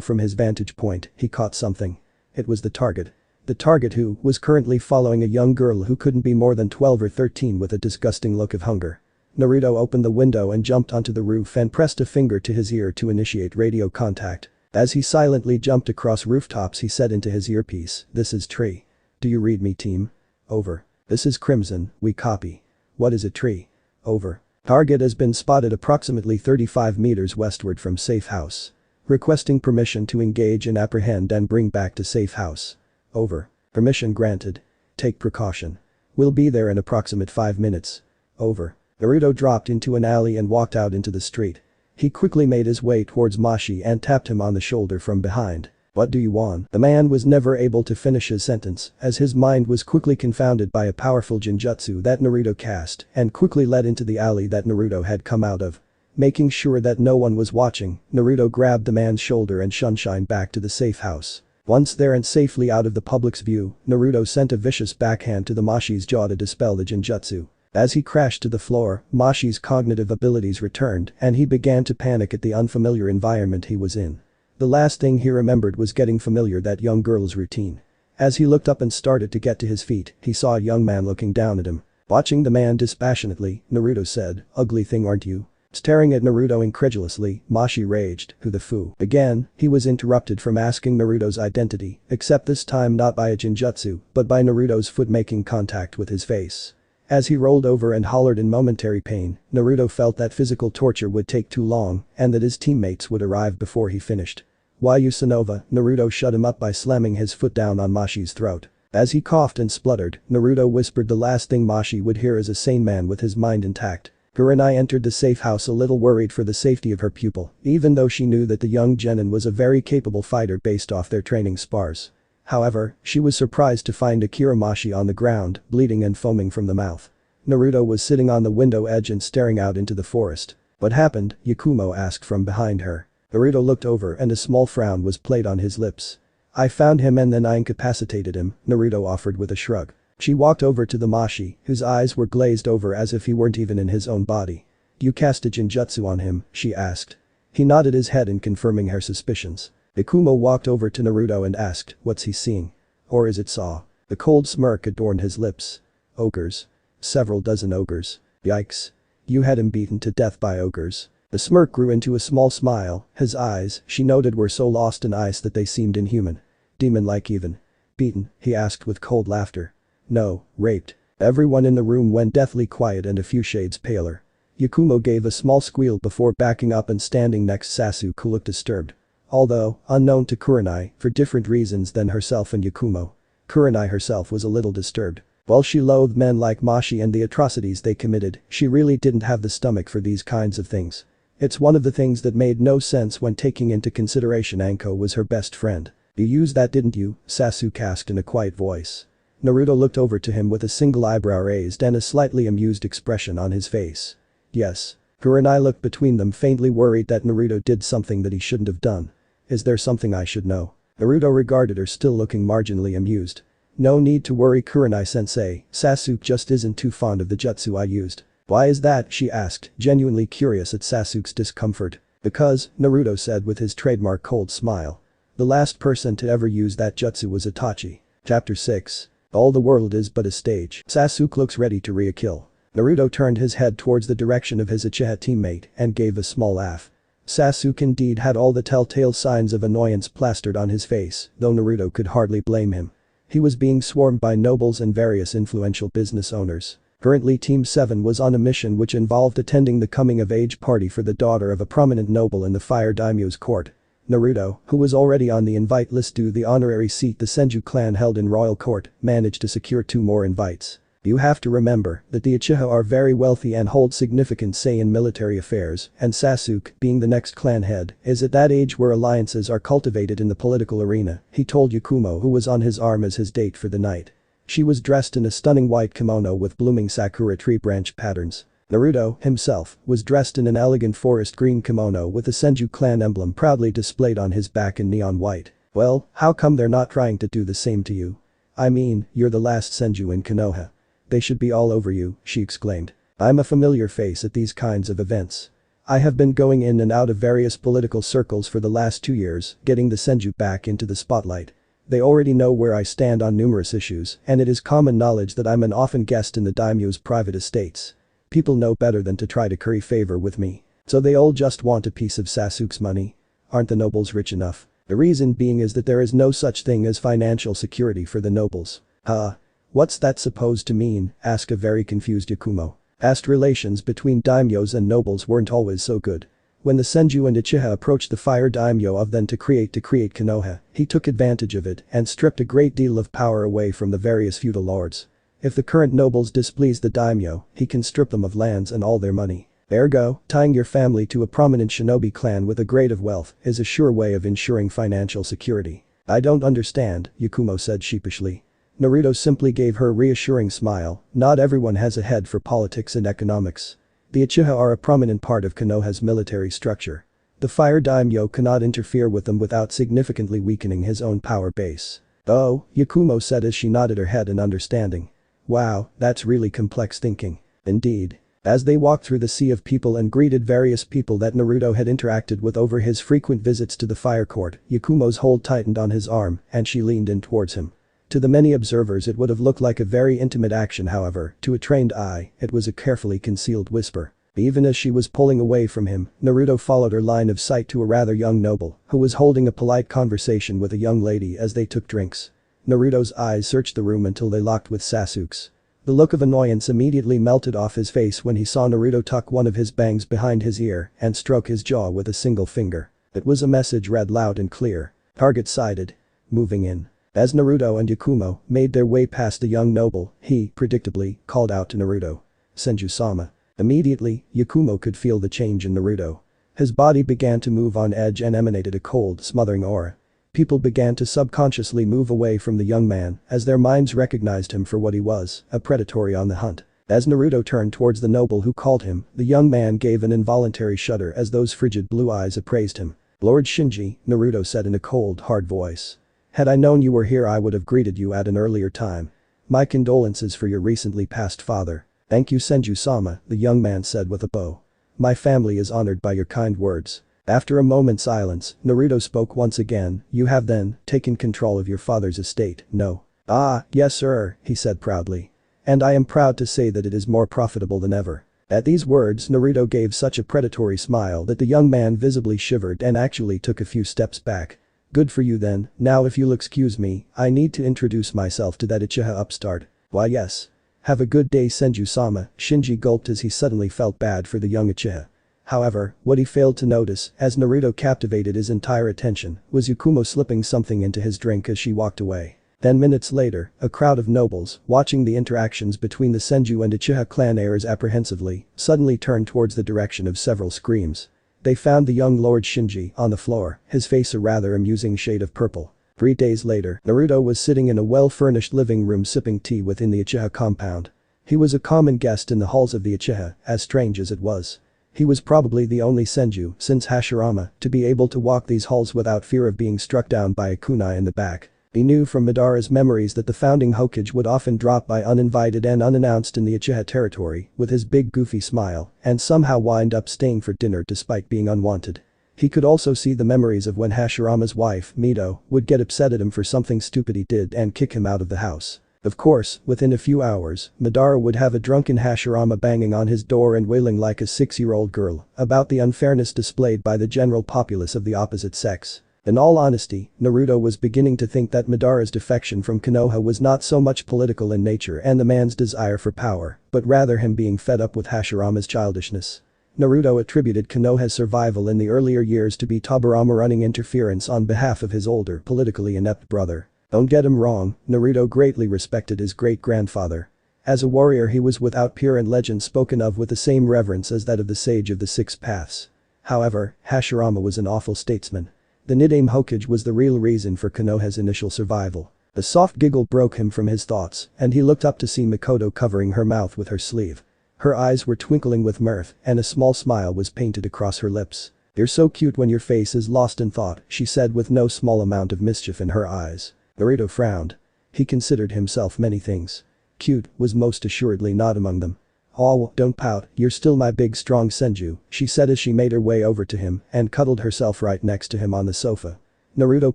S1: from his vantage point, he caught something. It was the target. The target, who was currently following a young girl who couldn't be more than 12 or 13 with a disgusting look of hunger. Naruto opened the window and jumped onto the roof and pressed a finger to his ear to initiate radio contact. As he silently jumped across rooftops, he said into his earpiece, "This is Tree. Do you read me, team? Over. This is Crimson, we copy. What is it, Tree? Over. Target has been spotted approximately 35 meters westward from safe house. Requesting permission to engage and apprehend and bring back to safe house. Over. Permission granted. Take precaution. We'll be there in approximate 5 minutes. Over." Naruto dropped into an alley and walked out into the street. He quickly made his way towards Mashi and tapped him on the shoulder from behind. "What do you want?" The man was never able to finish his sentence, as his mind was quickly confounded by a powerful genjutsu that Naruto cast and quickly led into the alley that Naruto had come out of. Making sure that no one was watching, Naruto grabbed the man's shoulder and shunshined back to the safe house. Once there and safely out of the public's view, Naruto sent a vicious backhand to the Mashi's jaw to dispel the genjutsu. As he crashed to the floor, Mashi's cognitive abilities returned and he began to panic at the unfamiliar environment he was in. The last thing he remembered was getting familiar that young girl's routine. As he looked up and started to get to his feet, he saw a young man looking down at him. Watching the man dispassionately, Naruto said, "Ugly thing, aren't you?" Staring at Naruto incredulously, Mashi raged, "Who the foo?" Again, he was interrupted from asking Naruto's identity, except this time not by a genjutsu, but by Naruto's foot making contact with his face. As he rolled over and hollered in momentary pain, Naruto felt that physical torture would take too long and that his teammates would arrive before he finished. "Why you Sonova?" Naruto shut him up by slamming his foot down on Mashi's throat. As he coughed and spluttered, Naruto whispered the last thing Mashi would hear as a sane man with his mind intact. Kurenai entered the safe house a little worried for the safety of her pupil, even though she knew that the young genin was a very capable fighter based off their training spars. However, she was surprised to find Akira Mashi on the ground, bleeding and foaming from the mouth. Naruto was sitting on the window edge and staring out into the forest. "What happened?" Yakumo asked from behind her. Naruto looked over and a small frown was played on his lips. "I found him and then I incapacitated him," Naruto offered with a shrug. She walked over to the Mashi, whose eyes were glazed over as if he weren't even in his own body. "You cast a genjutsu on him?" she asked. He nodded his head in confirming her suspicions. Yakumo walked over to Naruto and asked, "What's he seeing? Or is it saw?" The cold smirk adorned his lips. "Ogres. Several dozen ogres. Yikes. You had him beaten to death by ogres." The smirk grew into a small smile, his eyes, she noted, were so lost in ice that they seemed inhuman. "Demon-like even. Beaten?" he asked with cold laughter. "No, raped." Everyone in the room went deathly quiet and a few shades paler. Yakumo gave a small squeal before backing up and standing next to Sasuke, who looked disturbed. Although, unknown to Kurenai, for different reasons than herself and Yakumo, Kurenai herself was a little disturbed. While she loathed men like Mashi and the atrocities they committed, she really didn't have the stomach for these kinds of things. It's one of the things that made no sense when taking into consideration Anko was her best friend. "You used that, didn't you?" Sasuke asked in a quiet voice. Naruto looked over to him with a single eyebrow raised and a slightly amused expression on his face. "Yes." Kurenai looked between them, faintly worried that Naruto did something that he shouldn't have done. "Is there something I should know?" Naruto regarded her, still looking marginally amused. "No need to worry, Kurenai-sensei, Sasuke just isn't too fond of the jutsu I used." "Why is that?" she asked, genuinely curious at Sasuke's discomfort. "Because," Naruto said with his trademark cold smile. "The last person to ever use that jutsu was Itachi." Chapter 6. All the world is but a stage. Sasuke looks ready to re-kill. Naruto turned his head towards the direction of his Uchiha teammate and gave a small laugh. Sasuke indeed had all the telltale signs of annoyance plastered on his face, though Naruto could hardly blame him. He was being swarmed by nobles and various influential business owners. Currently, Team 7 was on a mission which involved attending the coming-of-age party for the daughter of a prominent noble in the Fire Daimyo's court. Naruto, who was already on the invite list due to the honorary seat the Senju clan held in royal court, managed to secure 2 more invites. You have to remember that the Uchiha are very wealthy and hold significant say in military affairs, and Sasuke, being the next clan head, is at that age where alliances are cultivated in the political arena, he told Yakumo, who was on his arm as his date for the night. She was dressed in a stunning white kimono with blooming sakura tree branch patterns. Naruto, himself, was dressed in an elegant forest green kimono with the Senju clan emblem proudly displayed on his back in neon white. "Well, how come they're not trying to do the same to you?" I mean, you're the last Senju in Konoha. They should be all over you," she exclaimed. "I'm a familiar face at these kinds of events. I have been going in and out of various political circles for the last 2 years, getting the Senju back into the spotlight. They already know where I stand on numerous issues, and it is common knowledge that I'm an often guest in the daimyo's private estates. People know better than to try to curry favor with me. So they all just want a piece of Sasuke's money? Aren't the nobles rich enough? The reason being is that there is no such thing as financial security for the nobles." "Huh? What's that supposed to mean?" asked a very confused Yakumo. Past relations between daimyos and nobles weren't always so good. When the Senju and Uchiha approached the fire daimyo of then to create Konoha, he took advantage of it and stripped a great deal of power away from the various feudal lords. If the current nobles displease the daimyo, he can strip them of lands and all their money. Ergo, tying your family to a prominent shinobi clan with a grade of wealth is a sure way of ensuring financial security. "I don't understand," Yakumo said sheepishly. Naruto simply gave her a reassuring smile. "Not everyone has a head for politics and economics. The Uchiha are a prominent part of Konoha's military structure. The fire daimyo cannot interfere with them without significantly weakening his own power base." "Oh," Yakumo said as she nodded her head in understanding. "Wow, that's really complex thinking." Indeed. As they walked through the sea of people and greeted various people that Naruto had interacted with over his frequent visits to the fire court, Yakumo's hold tightened on his arm and she leaned in towards him. To the many observers it would have looked like a very intimate action, however, to a trained eye, it was a carefully concealed whisper. Even as she was pulling away from him, Naruto followed her line of sight to a rather young noble who was holding a polite conversation with a young lady as they took drinks. Naruto's eyes searched the room until they locked with Sasuke's. The look of annoyance immediately melted off his face when he saw Naruto tuck one of his bangs behind his ear and stroke his jaw with a single finger. It was a message read loud and clear. "Target sighted. Moving in." As Naruto and Yakumo made their way past the young noble, he, predictably, called out to Naruto. "Senju-sama." Immediately, Yakumo could feel the change in Naruto. His body began to move on edge and emanated a cold, smothering aura. People began to subconsciously move away from the young man as their minds recognized him for what he was, a predatory on the hunt. As Naruto turned towards the noble who called him, the young man gave an involuntary shudder as those frigid blue eyes appraised him. "Lord Shinji," Naruto said in a cold, hard voice. "Had I known you were here I would have greeted you at an earlier time. My condolences for your recently passed father." "Thank you Senju-sama," the young man said with a bow. "My family is honored by your kind words." After a moment's silence, Naruto spoke once again. "You have then taken control of your father's estate, no?" "Ah, yes sir," he said proudly. "And I am proud to say that it is more profitable than ever." At these words Naruto gave such a predatory smile that the young man visibly shivered and actually took a few steps back. "Good for you then, now if you'll excuse me, I need to introduce myself to that Uchiha upstart." "Why yes. Have a good day Senju-sama," Shinji gulped as he suddenly felt bad for the young Uchiha. However, what he failed to notice, as Naruto captivated his entire attention, was Yakumo slipping something into his drink as she walked away. Then minutes later, a crowd of nobles, watching the interactions between the Senju and Uchiha clan heirs apprehensively, suddenly turned towards the direction of several screams. They found the young Lord Shinji on the floor, his face a rather amusing shade of purple. 3 days later, Naruto was sitting in a well-furnished living room sipping tea within the Uchiha compound. He was a common guest in the halls of the Uchiha, as strange as it was. He was probably the only Senju, since Hashirama, to be able to walk these halls without fear of being struck down by a kunai in the back. He knew from Madara's memories that the founding Hokage would often drop by uninvited and unannounced in the Uchiha territory with his big goofy smile and somehow wind up staying for dinner despite being unwanted. He could also see the memories of when Hashirama's wife, Mito, would get upset at him for something stupid he did and kick him out of the house. Of course, within a few hours, Madara would have a drunken Hashirama banging on his door and wailing like a 6-year-old girl about the unfairness displayed by the general populace of the opposite sex. In all honesty, Naruto was beginning to think that Madara's defection from Konoha was not so much political in nature and the man's desire for power, but rather him being fed up with Hashirama's childishness. Naruto attributed Konoha's survival in the earlier years to be Tobirama running interference on behalf of his older, politically inept brother. Don't get him wrong, Naruto greatly respected his great-grandfather. As a warrior he was without peer and legend spoken of with the same reverence as that of the sage of the Six Paths. However, Hashirama was an awful statesman. The nickname Hokage was the real reason for Konoha's initial survival. A soft giggle broke him from his thoughts, and he looked up to see Mikoto covering her mouth with her sleeve. Her eyes were twinkling with mirth, and a small smile was painted across her lips. "You're so cute when your face is lost in thought," she said with no small amount of mischief in her eyes. Naruto frowned. He considered himself many things. Cute was most assuredly not among them. "Oh, don't pout, you're still my big strong Senju," she said as she made her way over to him and cuddled herself right next to him on the sofa. Naruto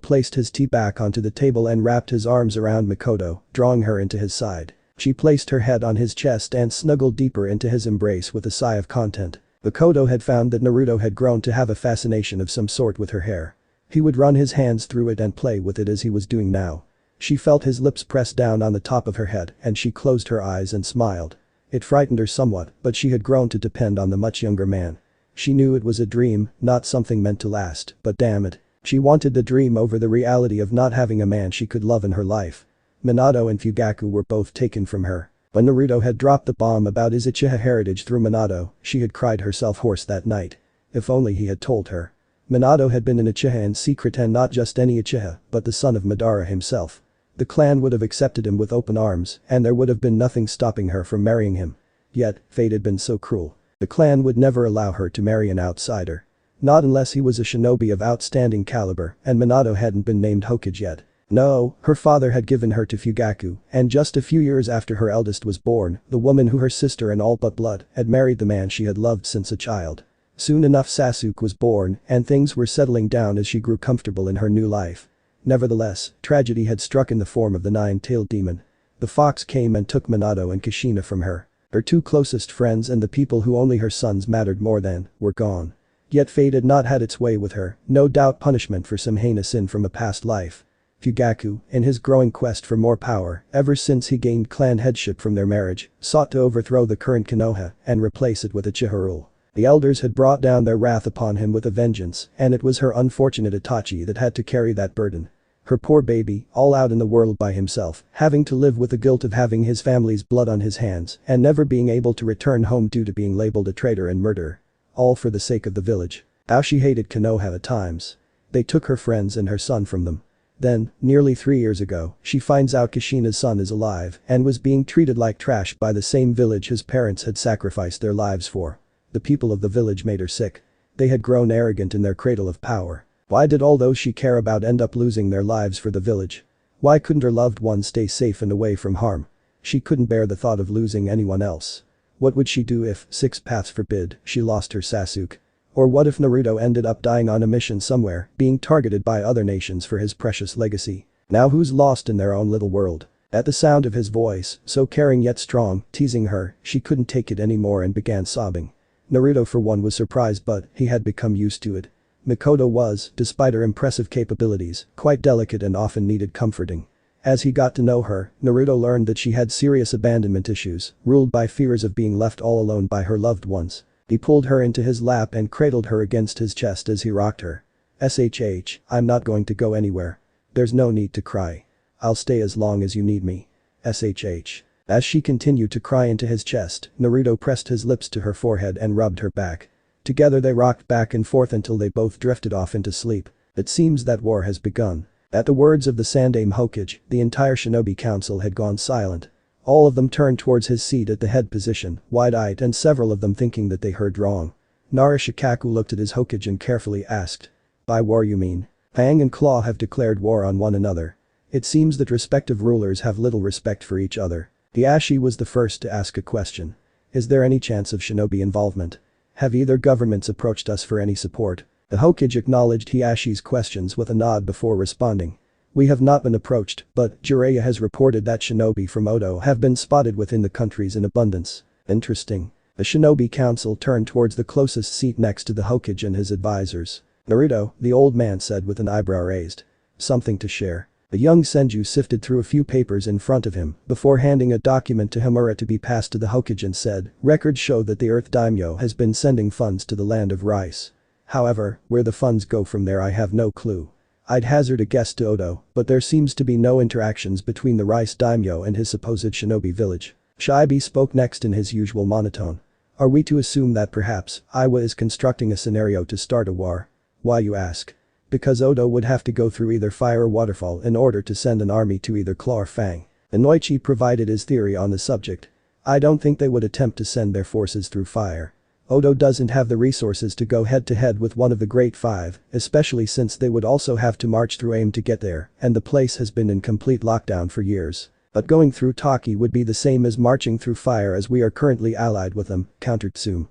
S1: placed his tea back onto the table and wrapped his arms around Makoto, drawing her into his side. She placed her head on his chest and snuggled deeper into his embrace with a sigh of content. Makoto had found that Naruto had grown to have a fascination of some sort with her hair. He would run his hands through it and play with it as he was doing now. She felt his lips press down on the top of her head and she closed her eyes and smiled. It frightened her somewhat, but she had grown to depend on the much younger man. She knew it was a dream, not something meant to last, but damn it. She wanted the dream over the reality of not having a man she could love in her life. Minato and Fugaku were both taken from her. When Naruto had dropped the bomb about his Uchiha heritage through Minato, she had cried herself hoarse that night. If only he had told her. Minato had been an Uchiha in secret and not just any Uchiha, but the son of Madara himself. The clan would have accepted him with open arms, and there would have been nothing stopping her from marrying him. Yet, fate had been so cruel. The clan would never allow her to marry an outsider. Not unless he was a shinobi of outstanding caliber, and Minato hadn't been named Hokage yet. No, her father had given her to Fugaku, and just a few years after her eldest was born, the woman who her sister in all but blood had married the man she had loved since a child. Soon enough Sasuke was born, and things were settling down as she grew comfortable in her new life. Nevertheless, tragedy had struck in the form of the nine-tailed demon. The fox came and took Minato and Kushina from her. Her two closest friends and the people who only her sons mattered more than, were gone. Yet fate had not had its way with her, no doubt punishment for some heinous sin from a past life. Fugaku, in his growing quest for more power, ever since he gained clan headship from their marriage, sought to overthrow the current Konoha and replace it with Uchiha rule. The elders had brought down their wrath upon him with a vengeance, and it was her unfortunate Itachi that had to carry that burden. Her poor baby, all out in the world by himself, having to live with the guilt of having his family's blood on his hands and never being able to return home due to being labeled a traitor and murderer. All for the sake of the village. How she hated Konoha at times. They took her friends and her son from them. Then, nearly 3 years ago, she finds out Kushina's son is alive and was being treated like trash by the same village his parents had sacrificed their lives for. The people of the village made her sick. They had grown arrogant in their cradle of power. Why did all those she cared about end up losing their lives for the village? Why couldn't her loved ones stay safe and away from harm? She couldn't bear the thought of losing anyone else. What would she do if, six paths forbid, she lost her Sasuke? Or what if Naruto ended up dying on a mission somewhere, being targeted by other nations for his precious legacy? Now who's lost in their own little world? At the sound of his voice, so caring yet strong, teasing her, she couldn't take it anymore and began sobbing. Naruto for one was surprised, but he had become used to it. Makoto was, despite her impressive capabilities, quite delicate and often needed comforting. As he got to know her, Naruto learned that she had serious abandonment issues, ruled by fears of being left all alone by her loved ones. He pulled her into his lap and cradled her against his chest as he rocked her. "Shh, I'm not going to go anywhere. There's no need to cry. I'll stay as long as you need me. Shh." As she continued to cry into his chest, Naruto pressed his lips to her forehead and rubbed her back. Together they rocked back and forth until they both drifted off into sleep. It seems that war has begun. At the words of the Sandaime Hokage, the entire shinobi council had gone silent. All of them turned towards his seat at the head position, wide-eyed and several of them thinking that they heard wrong. Narashikaku looked at his Hokage and carefully asked. "By war you mean? Fang and Claw have declared war on one another. It seems that respective rulers have little respect for each other." Hiashi was the first to ask a question. "Is there any chance of shinobi involvement? Have either governments approached us for any support?" The Hokage acknowledged Hiashi's questions with a nod before responding. "We have not been approached, but Jiraiya has reported that shinobi from Odo have been spotted within the countries in abundance." Interesting. The shinobi council turned towards the closest seat next to the Hokage and his advisors. "Naruto," the old man said with an eyebrow raised. "Something to share." The young Senju sifted through a few papers in front of him before handing a document to Himura to be passed to the Hokage and said, "Records show that the Earth Daimyo has been sending funds to the land of rice. However, where the funds go from there I have no clue. I'd hazard a guess to Odo, but there seems to be no interactions between the rice daimyo and his supposed shinobi village." Shibi spoke next in his usual monotone. "Are we to assume that perhaps Iwa is constructing a scenario to start a war?" "Why you ask?" "Because Odo would have to go through either fire or waterfall in order to send an army to either Claw or Fang." Inoichi provided his theory on the subject. "I don't think they would attempt to send their forces through fire. Odo doesn't have the resources to go head-to-head with one of the Great Five, especially since they would also have to march through AIM to get there, and the place has been in complete lockdown for years. But going through Taki would be the same as marching through fire, as we are currently allied with them, countered Tsume.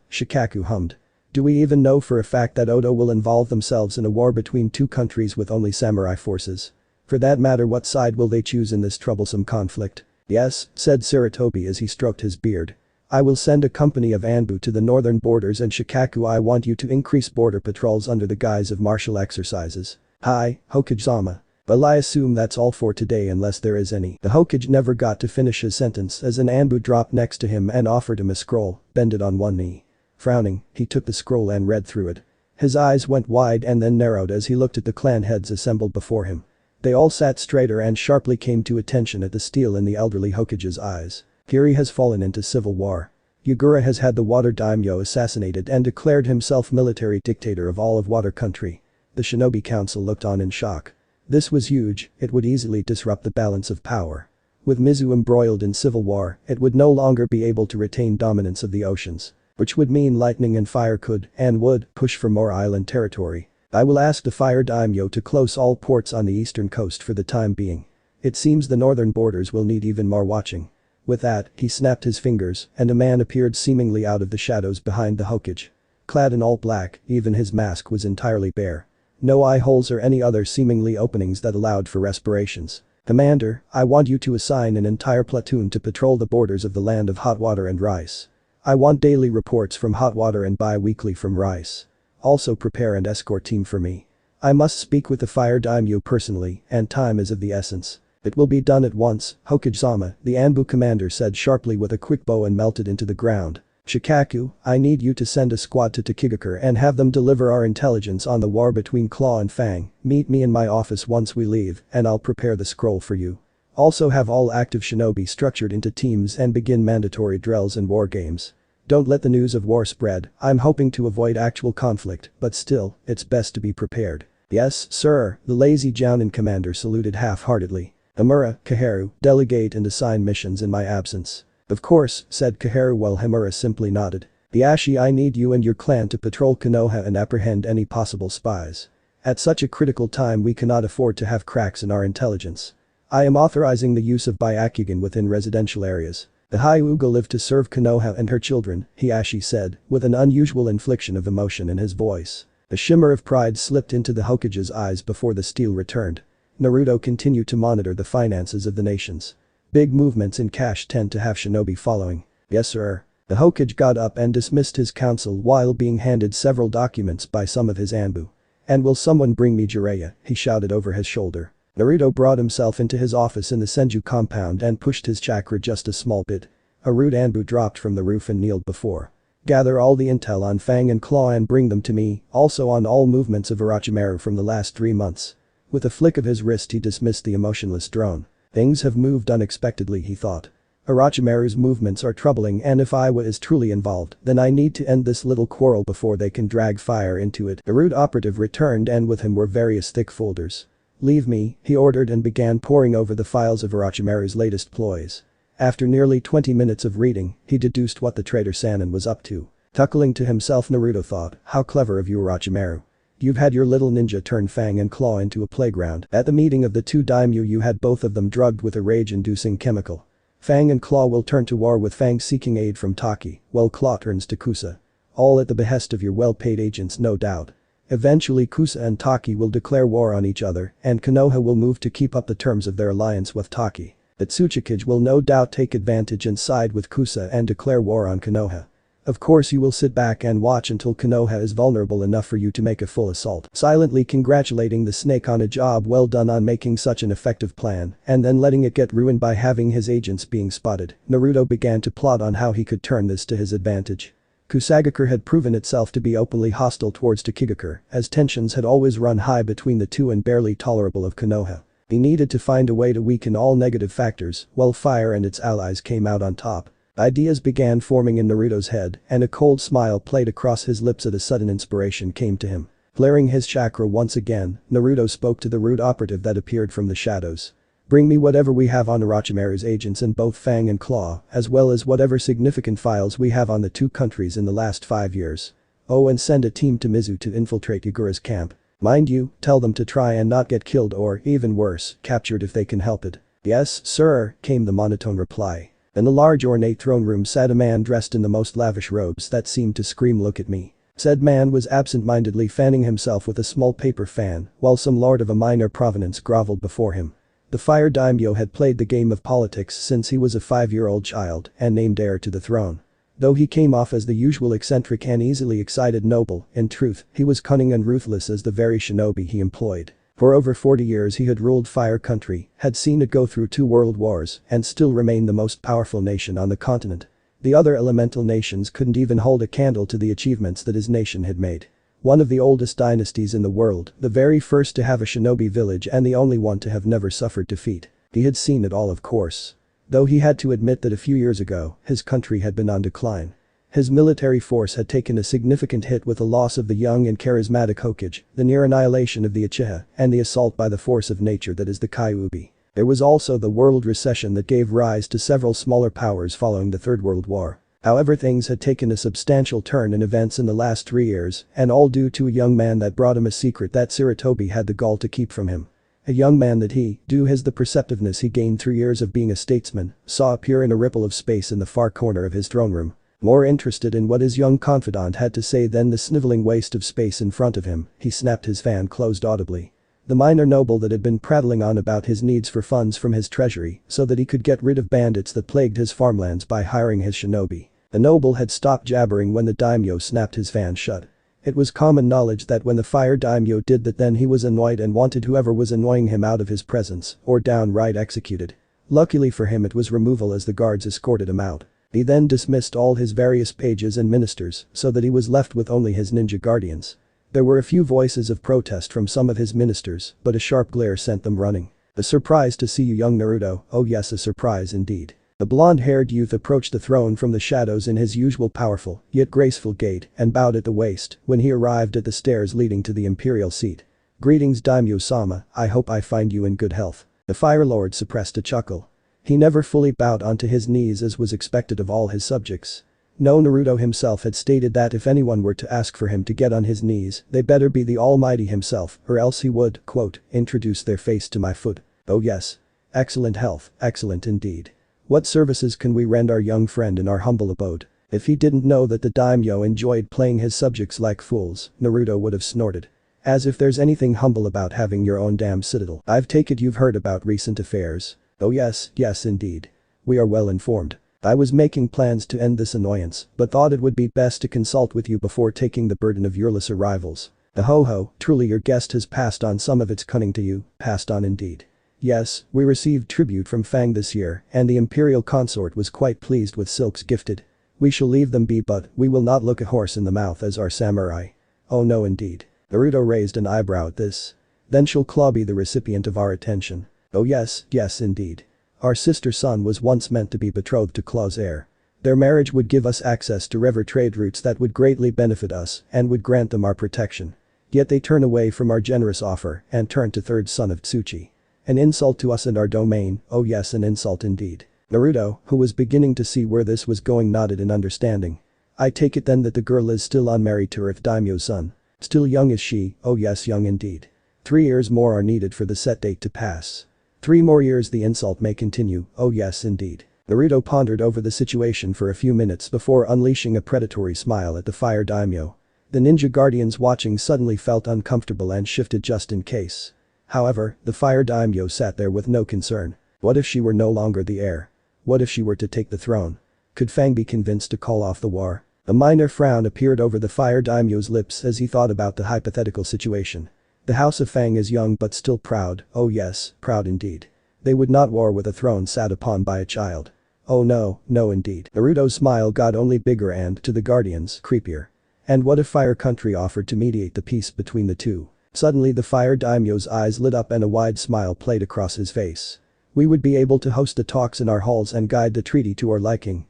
S1: Shikaku hummed. Do we even know for a fact that Odo will involve themselves in a war between two countries with only samurai forces? For that matter, what side will they choose in this troublesome conflict? Yes, said Sarutobi as he stroked his beard. I will send a company of Anbu to the northern borders, and Shikaku, I want you to increase border patrols under the guise of martial exercises. Hi, Hokage-sama. Well, I assume that's all for today unless there is any. The Hokage never got to finish his sentence as an Anbu dropped next to him and offered him a scroll, bended on one knee. Frowning, he took the scroll and read through it. His eyes went wide and then narrowed as he looked at the clan heads assembled before him. They all sat straighter and sharply came to attention at the steel in the elderly Hokage's eyes. Kiri has fallen into civil war. Yagura has had the Water Daimyo assassinated and declared himself military dictator of all of Water Country. The Shinobi Council looked on in shock. This was huge, it would easily disrupt the balance of power. With Mizu embroiled in civil war, it would no longer be able to retain dominance of the oceans. Which would mean lightning and fire could, and would, push for more island territory. I will ask the Fire Daimyo to close all ports on the eastern coast for the time being. It seems the northern borders will need even more watching. With that, he snapped his fingers, and a man appeared seemingly out of the shadows behind the Hokage. Clad in all black, even his mask was entirely bare. No eye holes or any other seemingly openings that allowed for respirations. Commander, I want you to assign an entire platoon to patrol the borders of the land of Hot Water and Rice. I want daily reports from Hot Water and bi-weekly from Rice. Also prepare an escort team for me. I must speak with the Fire Daimyo personally, and time is of the essence. It will be done at once, Hokage-sama, the Anbu commander said sharply with a quick bow and melted into the ground. Shikaku, I need you to send a squad to Takigakure and have them deliver our intelligence on the war between Claw and Fang. Meet me in my office once we leave, and I'll prepare the scroll for you. Also have all active shinobi structured into teams and begin mandatory drills and war games. Don't let the news of war spread. I'm hoping to avoid actual conflict, but still, it's best to be prepared. Yes, sir, the lazy Jounin commander saluted half-heartedly. Himura, Kaharu, delegate and assign missions in my absence. Of course, said Kaharu while Himura simply nodded. Yashi, I need you and your clan to patrol Konoha and apprehend any possible spies. At such a critical time we cannot afford to have cracks in our intelligence. I am authorizing the use of Byakugan within residential areas. The Hyuga live to serve Konoha and her children, Hiashi said, with an unusual inflection of emotion in his voice. A shimmer of pride slipped into the Hokage's eyes before the steel returned. Naruto continued to monitor the finances of the nations. Big movements in cash tend to have shinobi following. Yes sir. The Hokage got up and dismissed his council while being handed several documents by some of his Anbu. And will someone bring me Jiraiya, he shouted over his shoulder. Naruto brought himself into his office in the Senju compound and pushed his chakra just a small bit. A rude Anbu dropped from the roof and kneeled before. Gather all the intel on Fang and Claw and bring them to me, also on all movements of Orochimaru from the last 3 months. With a flick of his wrist he dismissed the emotionless drone. Things have moved unexpectedly, he thought. Orochimaru's movements are troubling, and if Iwa is truly involved, then I need to end this little quarrel before they can drag fire into it. The rude operative returned and with him were various thick folders. Leave me, he ordered and began poring over the files of Orochimaru's latest ploys. After nearly 20 minutes of reading, he deduced what the traitor Sannin was up to. Chuckling to himself, Naruto thought, how clever of you, Orochimaru. You've had your little ninja turn Fang and Claw into a playground. At the meeting of the two daimyo you had both of them drugged with a rage-inducing chemical. Fang and Claw will turn to war with Fang seeking aid from Taki, while Claw turns to Kusa. All at the behest of your well-paid agents, no doubt. Eventually Kusa and Taki will declare war on each other, and Konoha will move to keep up the terms of their alliance with Taki. The Tsuchikage will no doubt take advantage and side with Kusa and declare war on Konoha. Of course you will sit back and watch until Konoha is vulnerable enough for you to make a full assault. Silently congratulating the snake on a job well done on making such an effective plan, and then letting it get ruined by having his agents being spotted, Naruto began to plot on how he could turn this to his advantage. Kusagakure had proven itself to be openly hostile towards Takigakure, as tensions had always run high between the two and barely tolerable of Konoha. He needed to find a way to weaken all negative factors, while Fire and its allies came out on top. Ideas began forming in Naruto's head, and a cold smile played across his lips as a sudden inspiration came to him. Flaring his chakra once again, Naruto spoke to the rude operative that appeared from the shadows. Bring me whatever we have on Orochimaru's agents in both Fang and Claw, as well as whatever significant files we have on the two countries in the last 5 years. Oh, and send a team to Mizu to infiltrate Yagura's camp. Mind you, tell them to try and not get killed or, even worse, captured if they can help it. Yes, sir, came the monotone reply. In the large ornate throne room sat a man dressed in the most lavish robes that seemed to scream, "Look at me." Said man was absent-mindedly fanning himself with a small paper fan, while some lord of a minor provenance groveled before him. The fire daimyo had played the game of politics since he was a 5-year-old child and named heir to the throne. Though he came off as the usual eccentric and easily excited noble, in truth, he was cunning and ruthless as the very shinobi he employed. For over 40 years he had ruled Fire Country, had seen it go through 2 world wars, and still remained the most powerful nation on the continent. The other elemental nations couldn't even hold a candle to the achievements that his nation had made. One of the oldest dynasties in the world, the very first to have a shinobi village and the only one to have never suffered defeat. He had seen it all, of course. Though he had to admit that a few years ago, his country had been on decline. His military force had taken a significant hit with the loss of the young and charismatic Hokage, the near annihilation of the Uchiha, and the assault by the force of nature that is the Kyuubi. There was also the world recession that gave rise to several smaller powers following the Third World War. However, things had taken a substantial turn in events in the last 3 years, and all due to a young man that brought him a secret that Sarutobi had the gall to keep from him. A young man that he, due his the perceptiveness he gained through years of being a statesman, saw appear in a ripple of space in the far corner of his throne room. More interested in what his young confidant had to say than the sniveling waste of space in front of him, he snapped his fan closed audibly. The minor noble that had been prattling on about his needs for funds from his treasury so that he could get rid of bandits that plagued his farmlands by hiring his shinobi. The noble had stopped jabbering when the daimyo snapped his fan shut. It was common knowledge that when the fire daimyo did that, then he was annoyed and wanted whoever was annoying him out of his presence or downright executed. Luckily for him, it was removal as the guards escorted him out. He then dismissed all his various pages and ministers so that he was left with only his ninja guardians. There were a few voices of protest from some of his ministers, but a sharp glare sent them running. "A surprise to see you, young Naruto. Oh yes, a surprise indeed." The blonde-haired youth approached the throne from the shadows in his usual powerful, yet graceful gait and bowed at the waist when he arrived at the stairs leading to the imperial seat. "Greetings, Daimyo-sama, I hope I find you in good health." The Fire Lord suppressed a chuckle. He never fully bowed onto his knees as was expected of all his subjects. No, Naruto himself had stated that if anyone were to ask for him to get on his knees, they better be the Almighty himself, or else he would, quote, "introduce their face to my foot." Oh yes. Excellent health, excellent indeed. What services can we render our young friend in our humble abode? If he didn't know that the daimyo enjoyed playing his subjects like fools, Naruto would have snorted. As if there's anything humble about having your own damn citadel. I take it you've heard about recent affairs. Oh yes, yes indeed. We are well informed. I was making plans to end this annoyance, but thought it would be best to consult with you before taking the burden of your arrivals. Ho, truly your guest has passed on some of its cunning to you, passed on indeed. Yes, we received tribute from Fang this year, and the imperial consort was quite pleased with silks gifted. We shall leave them be, but we will not look a horse in the mouth as our samurai. Oh no indeed. Naruto raised an eyebrow at this. Then shall Claw be the recipient of our attention? Oh yes, yes indeed. Our sister son was once meant to be betrothed to Claw's heir. Their marriage would give us access to river trade routes that would greatly benefit us and would grant them our protection. Yet they turn away from our generous offer and turn to third son of Tsuchi. An insult to us and our domain, oh yes, an insult indeed. Naruto, who was beginning to see where this was going, nodded in understanding. I take it then that the girl is still unmarried to her daimyo's son. Still young is she, oh yes, young indeed. 3 years more are needed for the set date to pass. 3 more years the insult may continue, oh yes indeed. Naruto pondered over the situation for a few minutes before unleashing a predatory smile at the fire daimyo. The ninja guardians watching suddenly felt uncomfortable and shifted just in case. However, the fire daimyo sat there with no concern. What if she were no longer the heir? What if she were to take the throne? Could Fang be convinced to call off the war? A minor frown appeared over the fire daimyo's lips as he thought about the hypothetical situation. The house of Fang is young but still proud, oh yes, proud indeed. They would not war with a throne sat upon by a child. Oh no, no indeed. Naruto's smile got only bigger and, to the guardians, creepier. And what if Fire Country offered to mediate the peace between the two? Suddenly the fire daimyo's eyes lit up and a wide smile played across his face. We would be able to host the talks in our halls and guide the treaty to our liking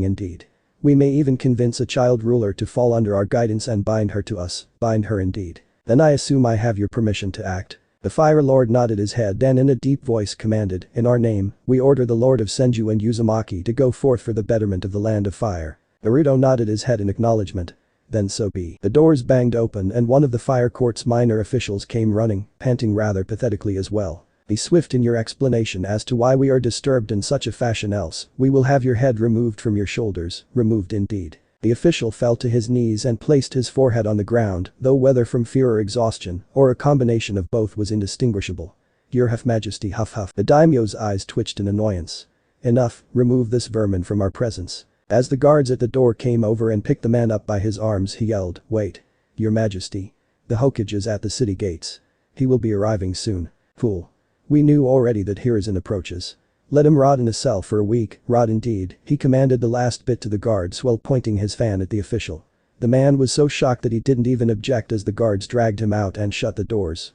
S1: indeed. We may even convince a child ruler to fall under our guidance and bind her to us, bind her indeed. Then I assume I have your permission to act. The Fire Lord nodded his head and in a deep voice commanded, "In our name, we order the Lord of Senju and Uzumaki to go forth for the betterment of the land of fire." Naruto nodded his head in acknowledgement. "Then so be." The doors banged open and one of the fire court's minor officials came running, panting rather pathetically as well. "Be swift in your explanation as to why we are disturbed in such a fashion, else we will have your head removed from your shoulders." Removed indeed. The official fell to his knees and placed his forehead on the ground, though whether from fear or exhaustion, or a combination of both was indistinguishable. "Your Majesty, huff huff." The daimyo's eyes twitched in annoyance. "Enough, remove this vermin from our presence." As the guards at the door came over and picked the man up by his arms, he yelled, "Wait. Your Majesty. The Hokage is at the city gates. He will be arriving soon." "Fool. We knew already that Hiruzen approaches. Let him rot in a cell for a week." "Rot indeed," he commanded the last bit to the guards while pointing his fan at the official. The man was so shocked that he didn't even object as the guards dragged him out and shut the doors.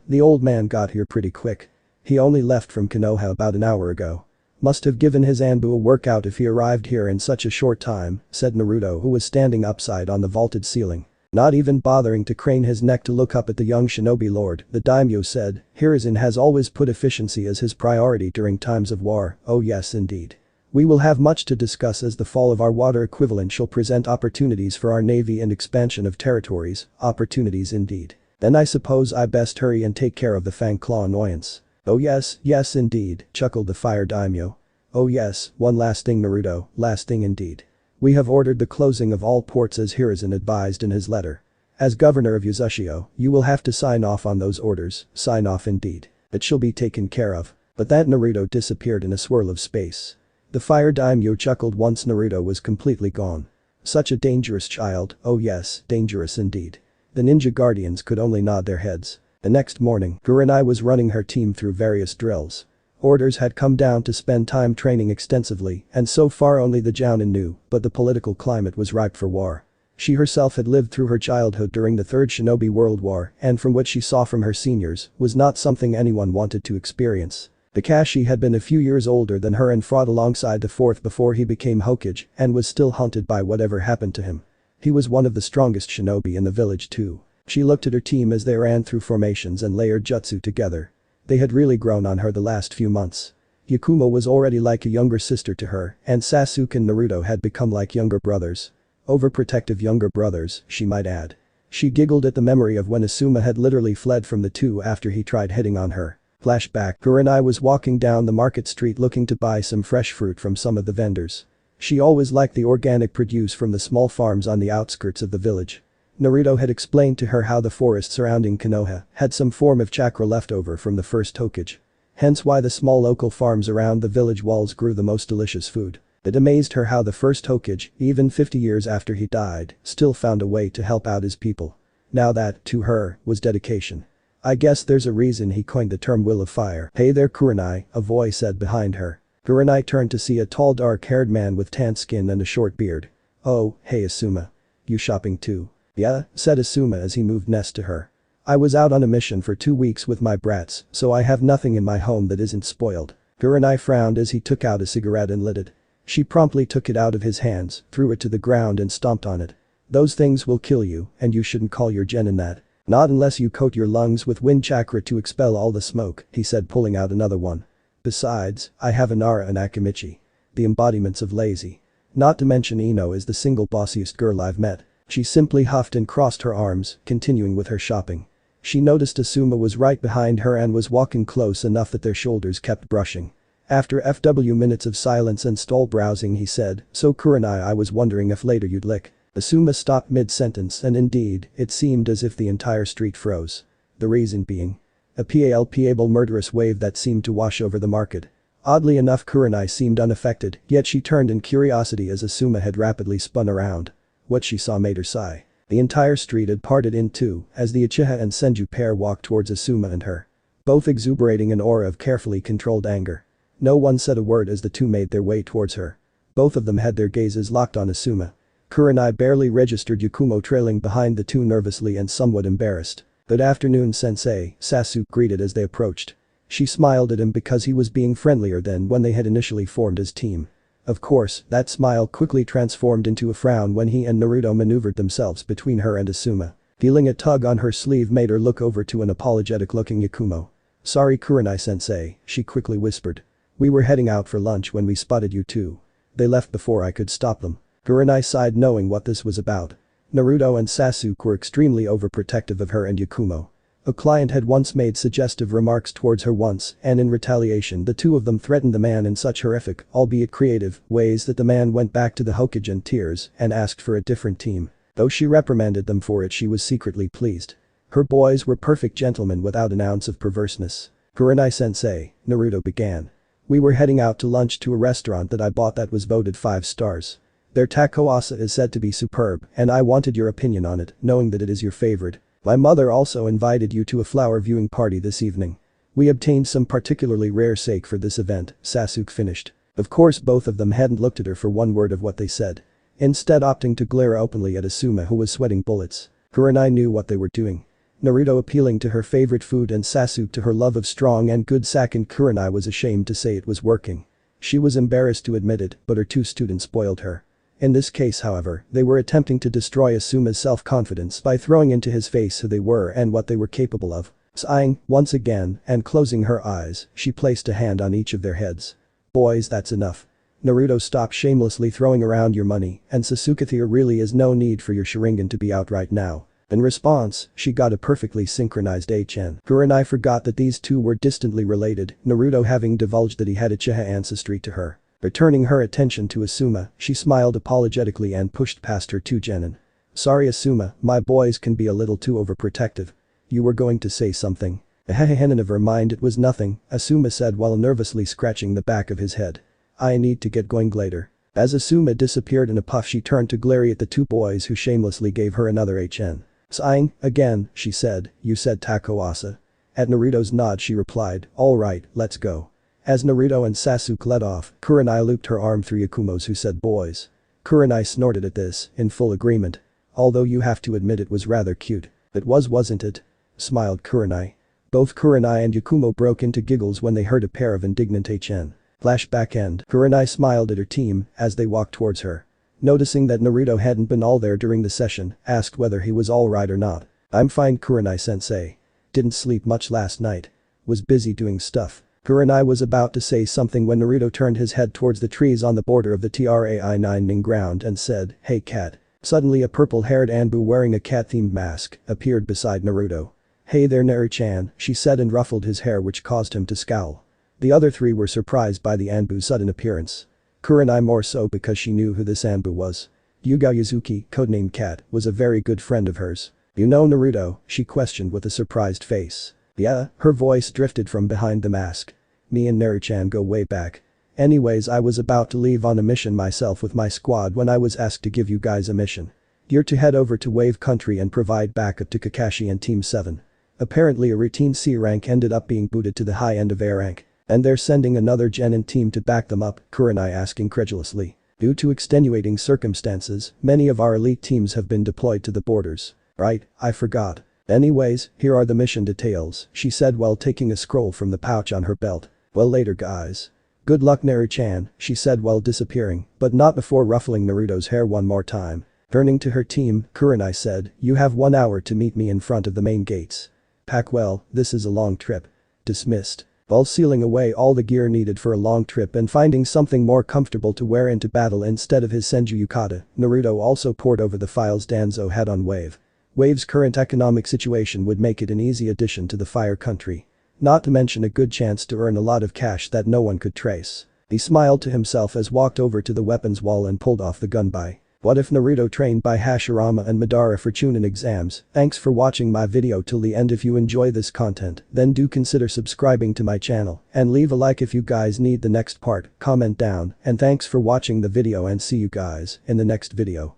S1: The old man got here pretty quick. He only left from Konoha about an hour ago. Must have given his Anbu a workout if he arrived here in such a short time," said Naruto, who was standing upside on the vaulted ceiling. Not even bothering to crane his neck to look up at the young shinobi lord, the daimyo said, "Hiruzen has always put efficiency as his priority during times of war." "Oh yes indeed. We will have much to discuss as the fall of our water equivalent shall present opportunities for our navy and expansion of territories." "Opportunities indeed. Then I suppose I best hurry and take care of the Fang Claw annoyance." "Oh yes, yes indeed," chuckled the fire daimyo. "Oh yes, one last thing Naruto, last thing indeed. We have ordered the closing of all ports as Hiruzen advised in his letter. As governor of Uzushio, you will have to sign off on those orders." "Sign off indeed. It shall be taken care of." But that Naruto disappeared in a swirl of space. The fire daimyo chuckled once Naruto was completely gone. Such a dangerous child, oh yes, dangerous indeed. The ninja guardians could only nod their heads. The next morning, Kurenai was running her team through various drills. Orders had come down to spend time training extensively, and so far only the Jounin knew, but the political climate was ripe for war. She herself had lived through her childhood during the Third Shinobi World War, and from what she saw from her seniors, was not something anyone wanted to experience. Kakashi had been a few years older than her and fought alongside the fourth before he became Hokage, and was still haunted by whatever happened to him. He was one of the strongest shinobi in the village too. She looked at her team as they ran through formations and layered jutsu together. They had really grown on her the last few months. Yakumo was already like a younger sister to her, and Sasuke and Naruto had become like younger brothers. Overprotective younger brothers, she might add. She giggled at the memory of when Asuma had literally fled from the two after he tried hitting on her. Flashback, Kurenai was walking down the market street looking to buy some fresh fruit from some of the vendors. She always liked the organic produce from the small farms on the outskirts of the village. Naruto had explained to her how the forest surrounding Konoha had some form of chakra left over from the first Hokage. Hence why the small local farms around the village walls grew the most delicious food. It amazed her how the first Hokage, even 50 years after he died, still found a way to help out his people. Now that, to her, was dedication. "I guess there's a reason he coined the term Will of Fire." "Hey there Kurenai," a voice said behind her. Kurenai turned to see a tall dark-haired man with tan skin and a short beard. "Oh, hey Asuma. You shopping too?" "Yeah," said Asuma as he moved next to her. "I was out on a mission for 2 weeks with my brats, so I have nothing in my home that isn't spoiled." Kurenai frowned as he took out a cigarette and lit it. She promptly took it out of his hands, threw it to the ground and stomped on it. "Those things will kill you, and you shouldn't call your genin that. Not unless you coat your lungs with wind chakra to expel all the smoke," he said, pulling out another one. "Besides, I have Inara and Akimichi. The embodiments of lazy. Not to mention Ino is the single bossiest girl I've met." She simply huffed and crossed her arms, continuing with her shopping. She noticed Asuma was right behind her and was walking close enough that their shoulders kept brushing. After minutes of silence and stall browsing he said, "So Kurenai, I was wondering if later you'd lick." Asuma stopped mid-sentence and indeed, it seemed as if the entire street froze. The reason being a palpable murderous wave that seemed to wash over the market. Oddly enough Kurenai seemed unaffected, yet she turned in curiosity as Asuma had rapidly spun around. What she saw made her sigh. The entire street had parted in two as the Uchiha and Senju pair walked towards Asuma and her. Both exuberating an aura of carefully controlled anger. No one said a word as the two made their way towards her. Both of them had their gazes locked on Asuma. Kurenai barely registered Yakumo trailing behind the two nervously and somewhat embarrassed. "Good afternoon sensei," Sasuke greeted as they approached. She smiled at him because he was being friendlier than when they had initially formed his team. Of course, that smile quickly transformed into a frown when he and Naruto maneuvered themselves between her and Asuma. Feeling a tug on her sleeve made her look over to an apologetic-looking Yakumo. "Sorry Kurenai-sensei," she quickly whispered. "We were heading out for lunch when we spotted you two. They left before I could stop them." Kurenai sighed knowing what this was about. Naruto and Sasuke were extremely overprotective of her and Yakumo. A client had once made suggestive remarks towards her once, and in retaliation the two of them threatened the man in such horrific, albeit creative, ways that the man went back to the Hokage in tears and asked for a different team. Though she reprimanded them for it, she was secretly pleased. Her boys were perfect gentlemen without an ounce of perverseness. "Kurenai-sensei," Naruto began. "We were heading out to lunch to a restaurant that I bought that was voted 5 stars. Their takoasa is said to be superb, and I wanted your opinion on it, knowing that it is your favorite. My mother also invited you to a flower viewing party this evening. We obtained some particularly rare sake for this event," Sasuke finished. Of course both of them hadn't looked at her for one word of what they said. Instead opting to glare openly at Asuma, who was sweating bullets. Kurenai knew what they were doing. Naruto appealing to her favorite food and Sasuke to her love of strong and good sake, and Kurenai was ashamed to say it was working. She was embarrassed to admit it, but her two students spoiled her. In this case however, they were attempting to destroy Asuma's self-confidence by throwing into his face who they were and what they were capable of. Sighing, once again, and closing her eyes, she placed a hand on each of their heads. "Boys, that's enough. Naruto, stop shamelessly throwing around your money, and Sasuke, there really is no need for your Sharingan to be out right now." In response, she got a perfectly synchronized HN. Kurenai forgot that these two were distantly related, Naruto having divulged that he had Uchiha ancestry to her. Returning her attention to Asuma, she smiled apologetically and pushed past her two genin. "Sorry Asuma, my boys can be a little too overprotective. You were going to say something." "Never mind, it was nothing," Asuma said while nervously scratching the back of his head. "I need to get going later." As Asuma disappeared in a puff, she turned to glare at the two boys who shamelessly gave her another HN. Sighing, again, she said, "You said takoasa." At Naruto's nod she replied, "Alright, let's go." As Naruto and Sasuke led off, Kurenai looped her arm through Yakumo's, who said, "Boys." Kurenai snorted at this, in full agreement. "Although you have to admit it was rather cute." "It was, wasn't it?" smiled Kurenai. Both Kurenai and Yakumo broke into giggles when they heard a pair of indignant HN. Flashback end. Kurenai smiled at her team as they walked towards her. Noticing that Naruto hadn't been all there during the session, asked whether he was alright or not. "I'm fine Kurenai-sensei. Didn't sleep much last night. Was busy doing stuff." Kurenai was about to say something when Naruto turned his head towards the trees on the border of the Trai-9 ground and said, "Hey cat." Suddenly a purple-haired Anbu wearing a cat-themed mask appeared beside Naruto. "Hey there Naru-chan," she said and ruffled his hair, which caused him to scowl. The other three were surprised by the Anbu's sudden appearance. Kurenai more so because she knew who this Anbu was. Yuga Yuzuki, codenamed Cat, was a very good friend of hers. "You know Naruto?" she questioned with a surprised face. "Yeah," her voice drifted from behind the mask. "Me and Naru-chan go way back. Anyways, I was about to leave on a mission myself with my squad when I was asked to give you guys a mission. You're to head over to Wave Country and provide backup to Kakashi and Team 7. Apparently a routine C rank ended up being booted to the high end of A rank. And they're sending another genin team to back them up," Kurenai asked incredulously. "Due to extenuating circumstances, many of our elite teams have been deployed to the borders." "Right, I forgot. Anyways, here are the mission details," she said while taking a scroll from the pouch on her belt. "Well later guys. Good luck Naru-chan," she said while disappearing, but not before ruffling Naruto's hair one more time. Turning to her team, Kurenai said, "You have 1 hour to meet me in front of the main gates. Pack well, this is a long trip." Dismissed. While sealing away all the gear needed for a long trip and finding something more comfortable to wear into battle instead of his Senju Yukata, Naruto also pored over the files Danzo had on Wave. Wave's current economic situation would make it an easy addition to the Fire Country. Not to mention a good chance to earn a lot of cash that no one could trace. He smiled to himself as walked over to the weapons wall and pulled off the gun by. What if Naruto trained by Hashirama and Madara for Chunin exams? Thanks for watching my video till the end. If you enjoy this content, then do consider subscribing to my channel and leave a like if you guys need the next part, comment down, and thanks for watching the video and see you guys in the next video.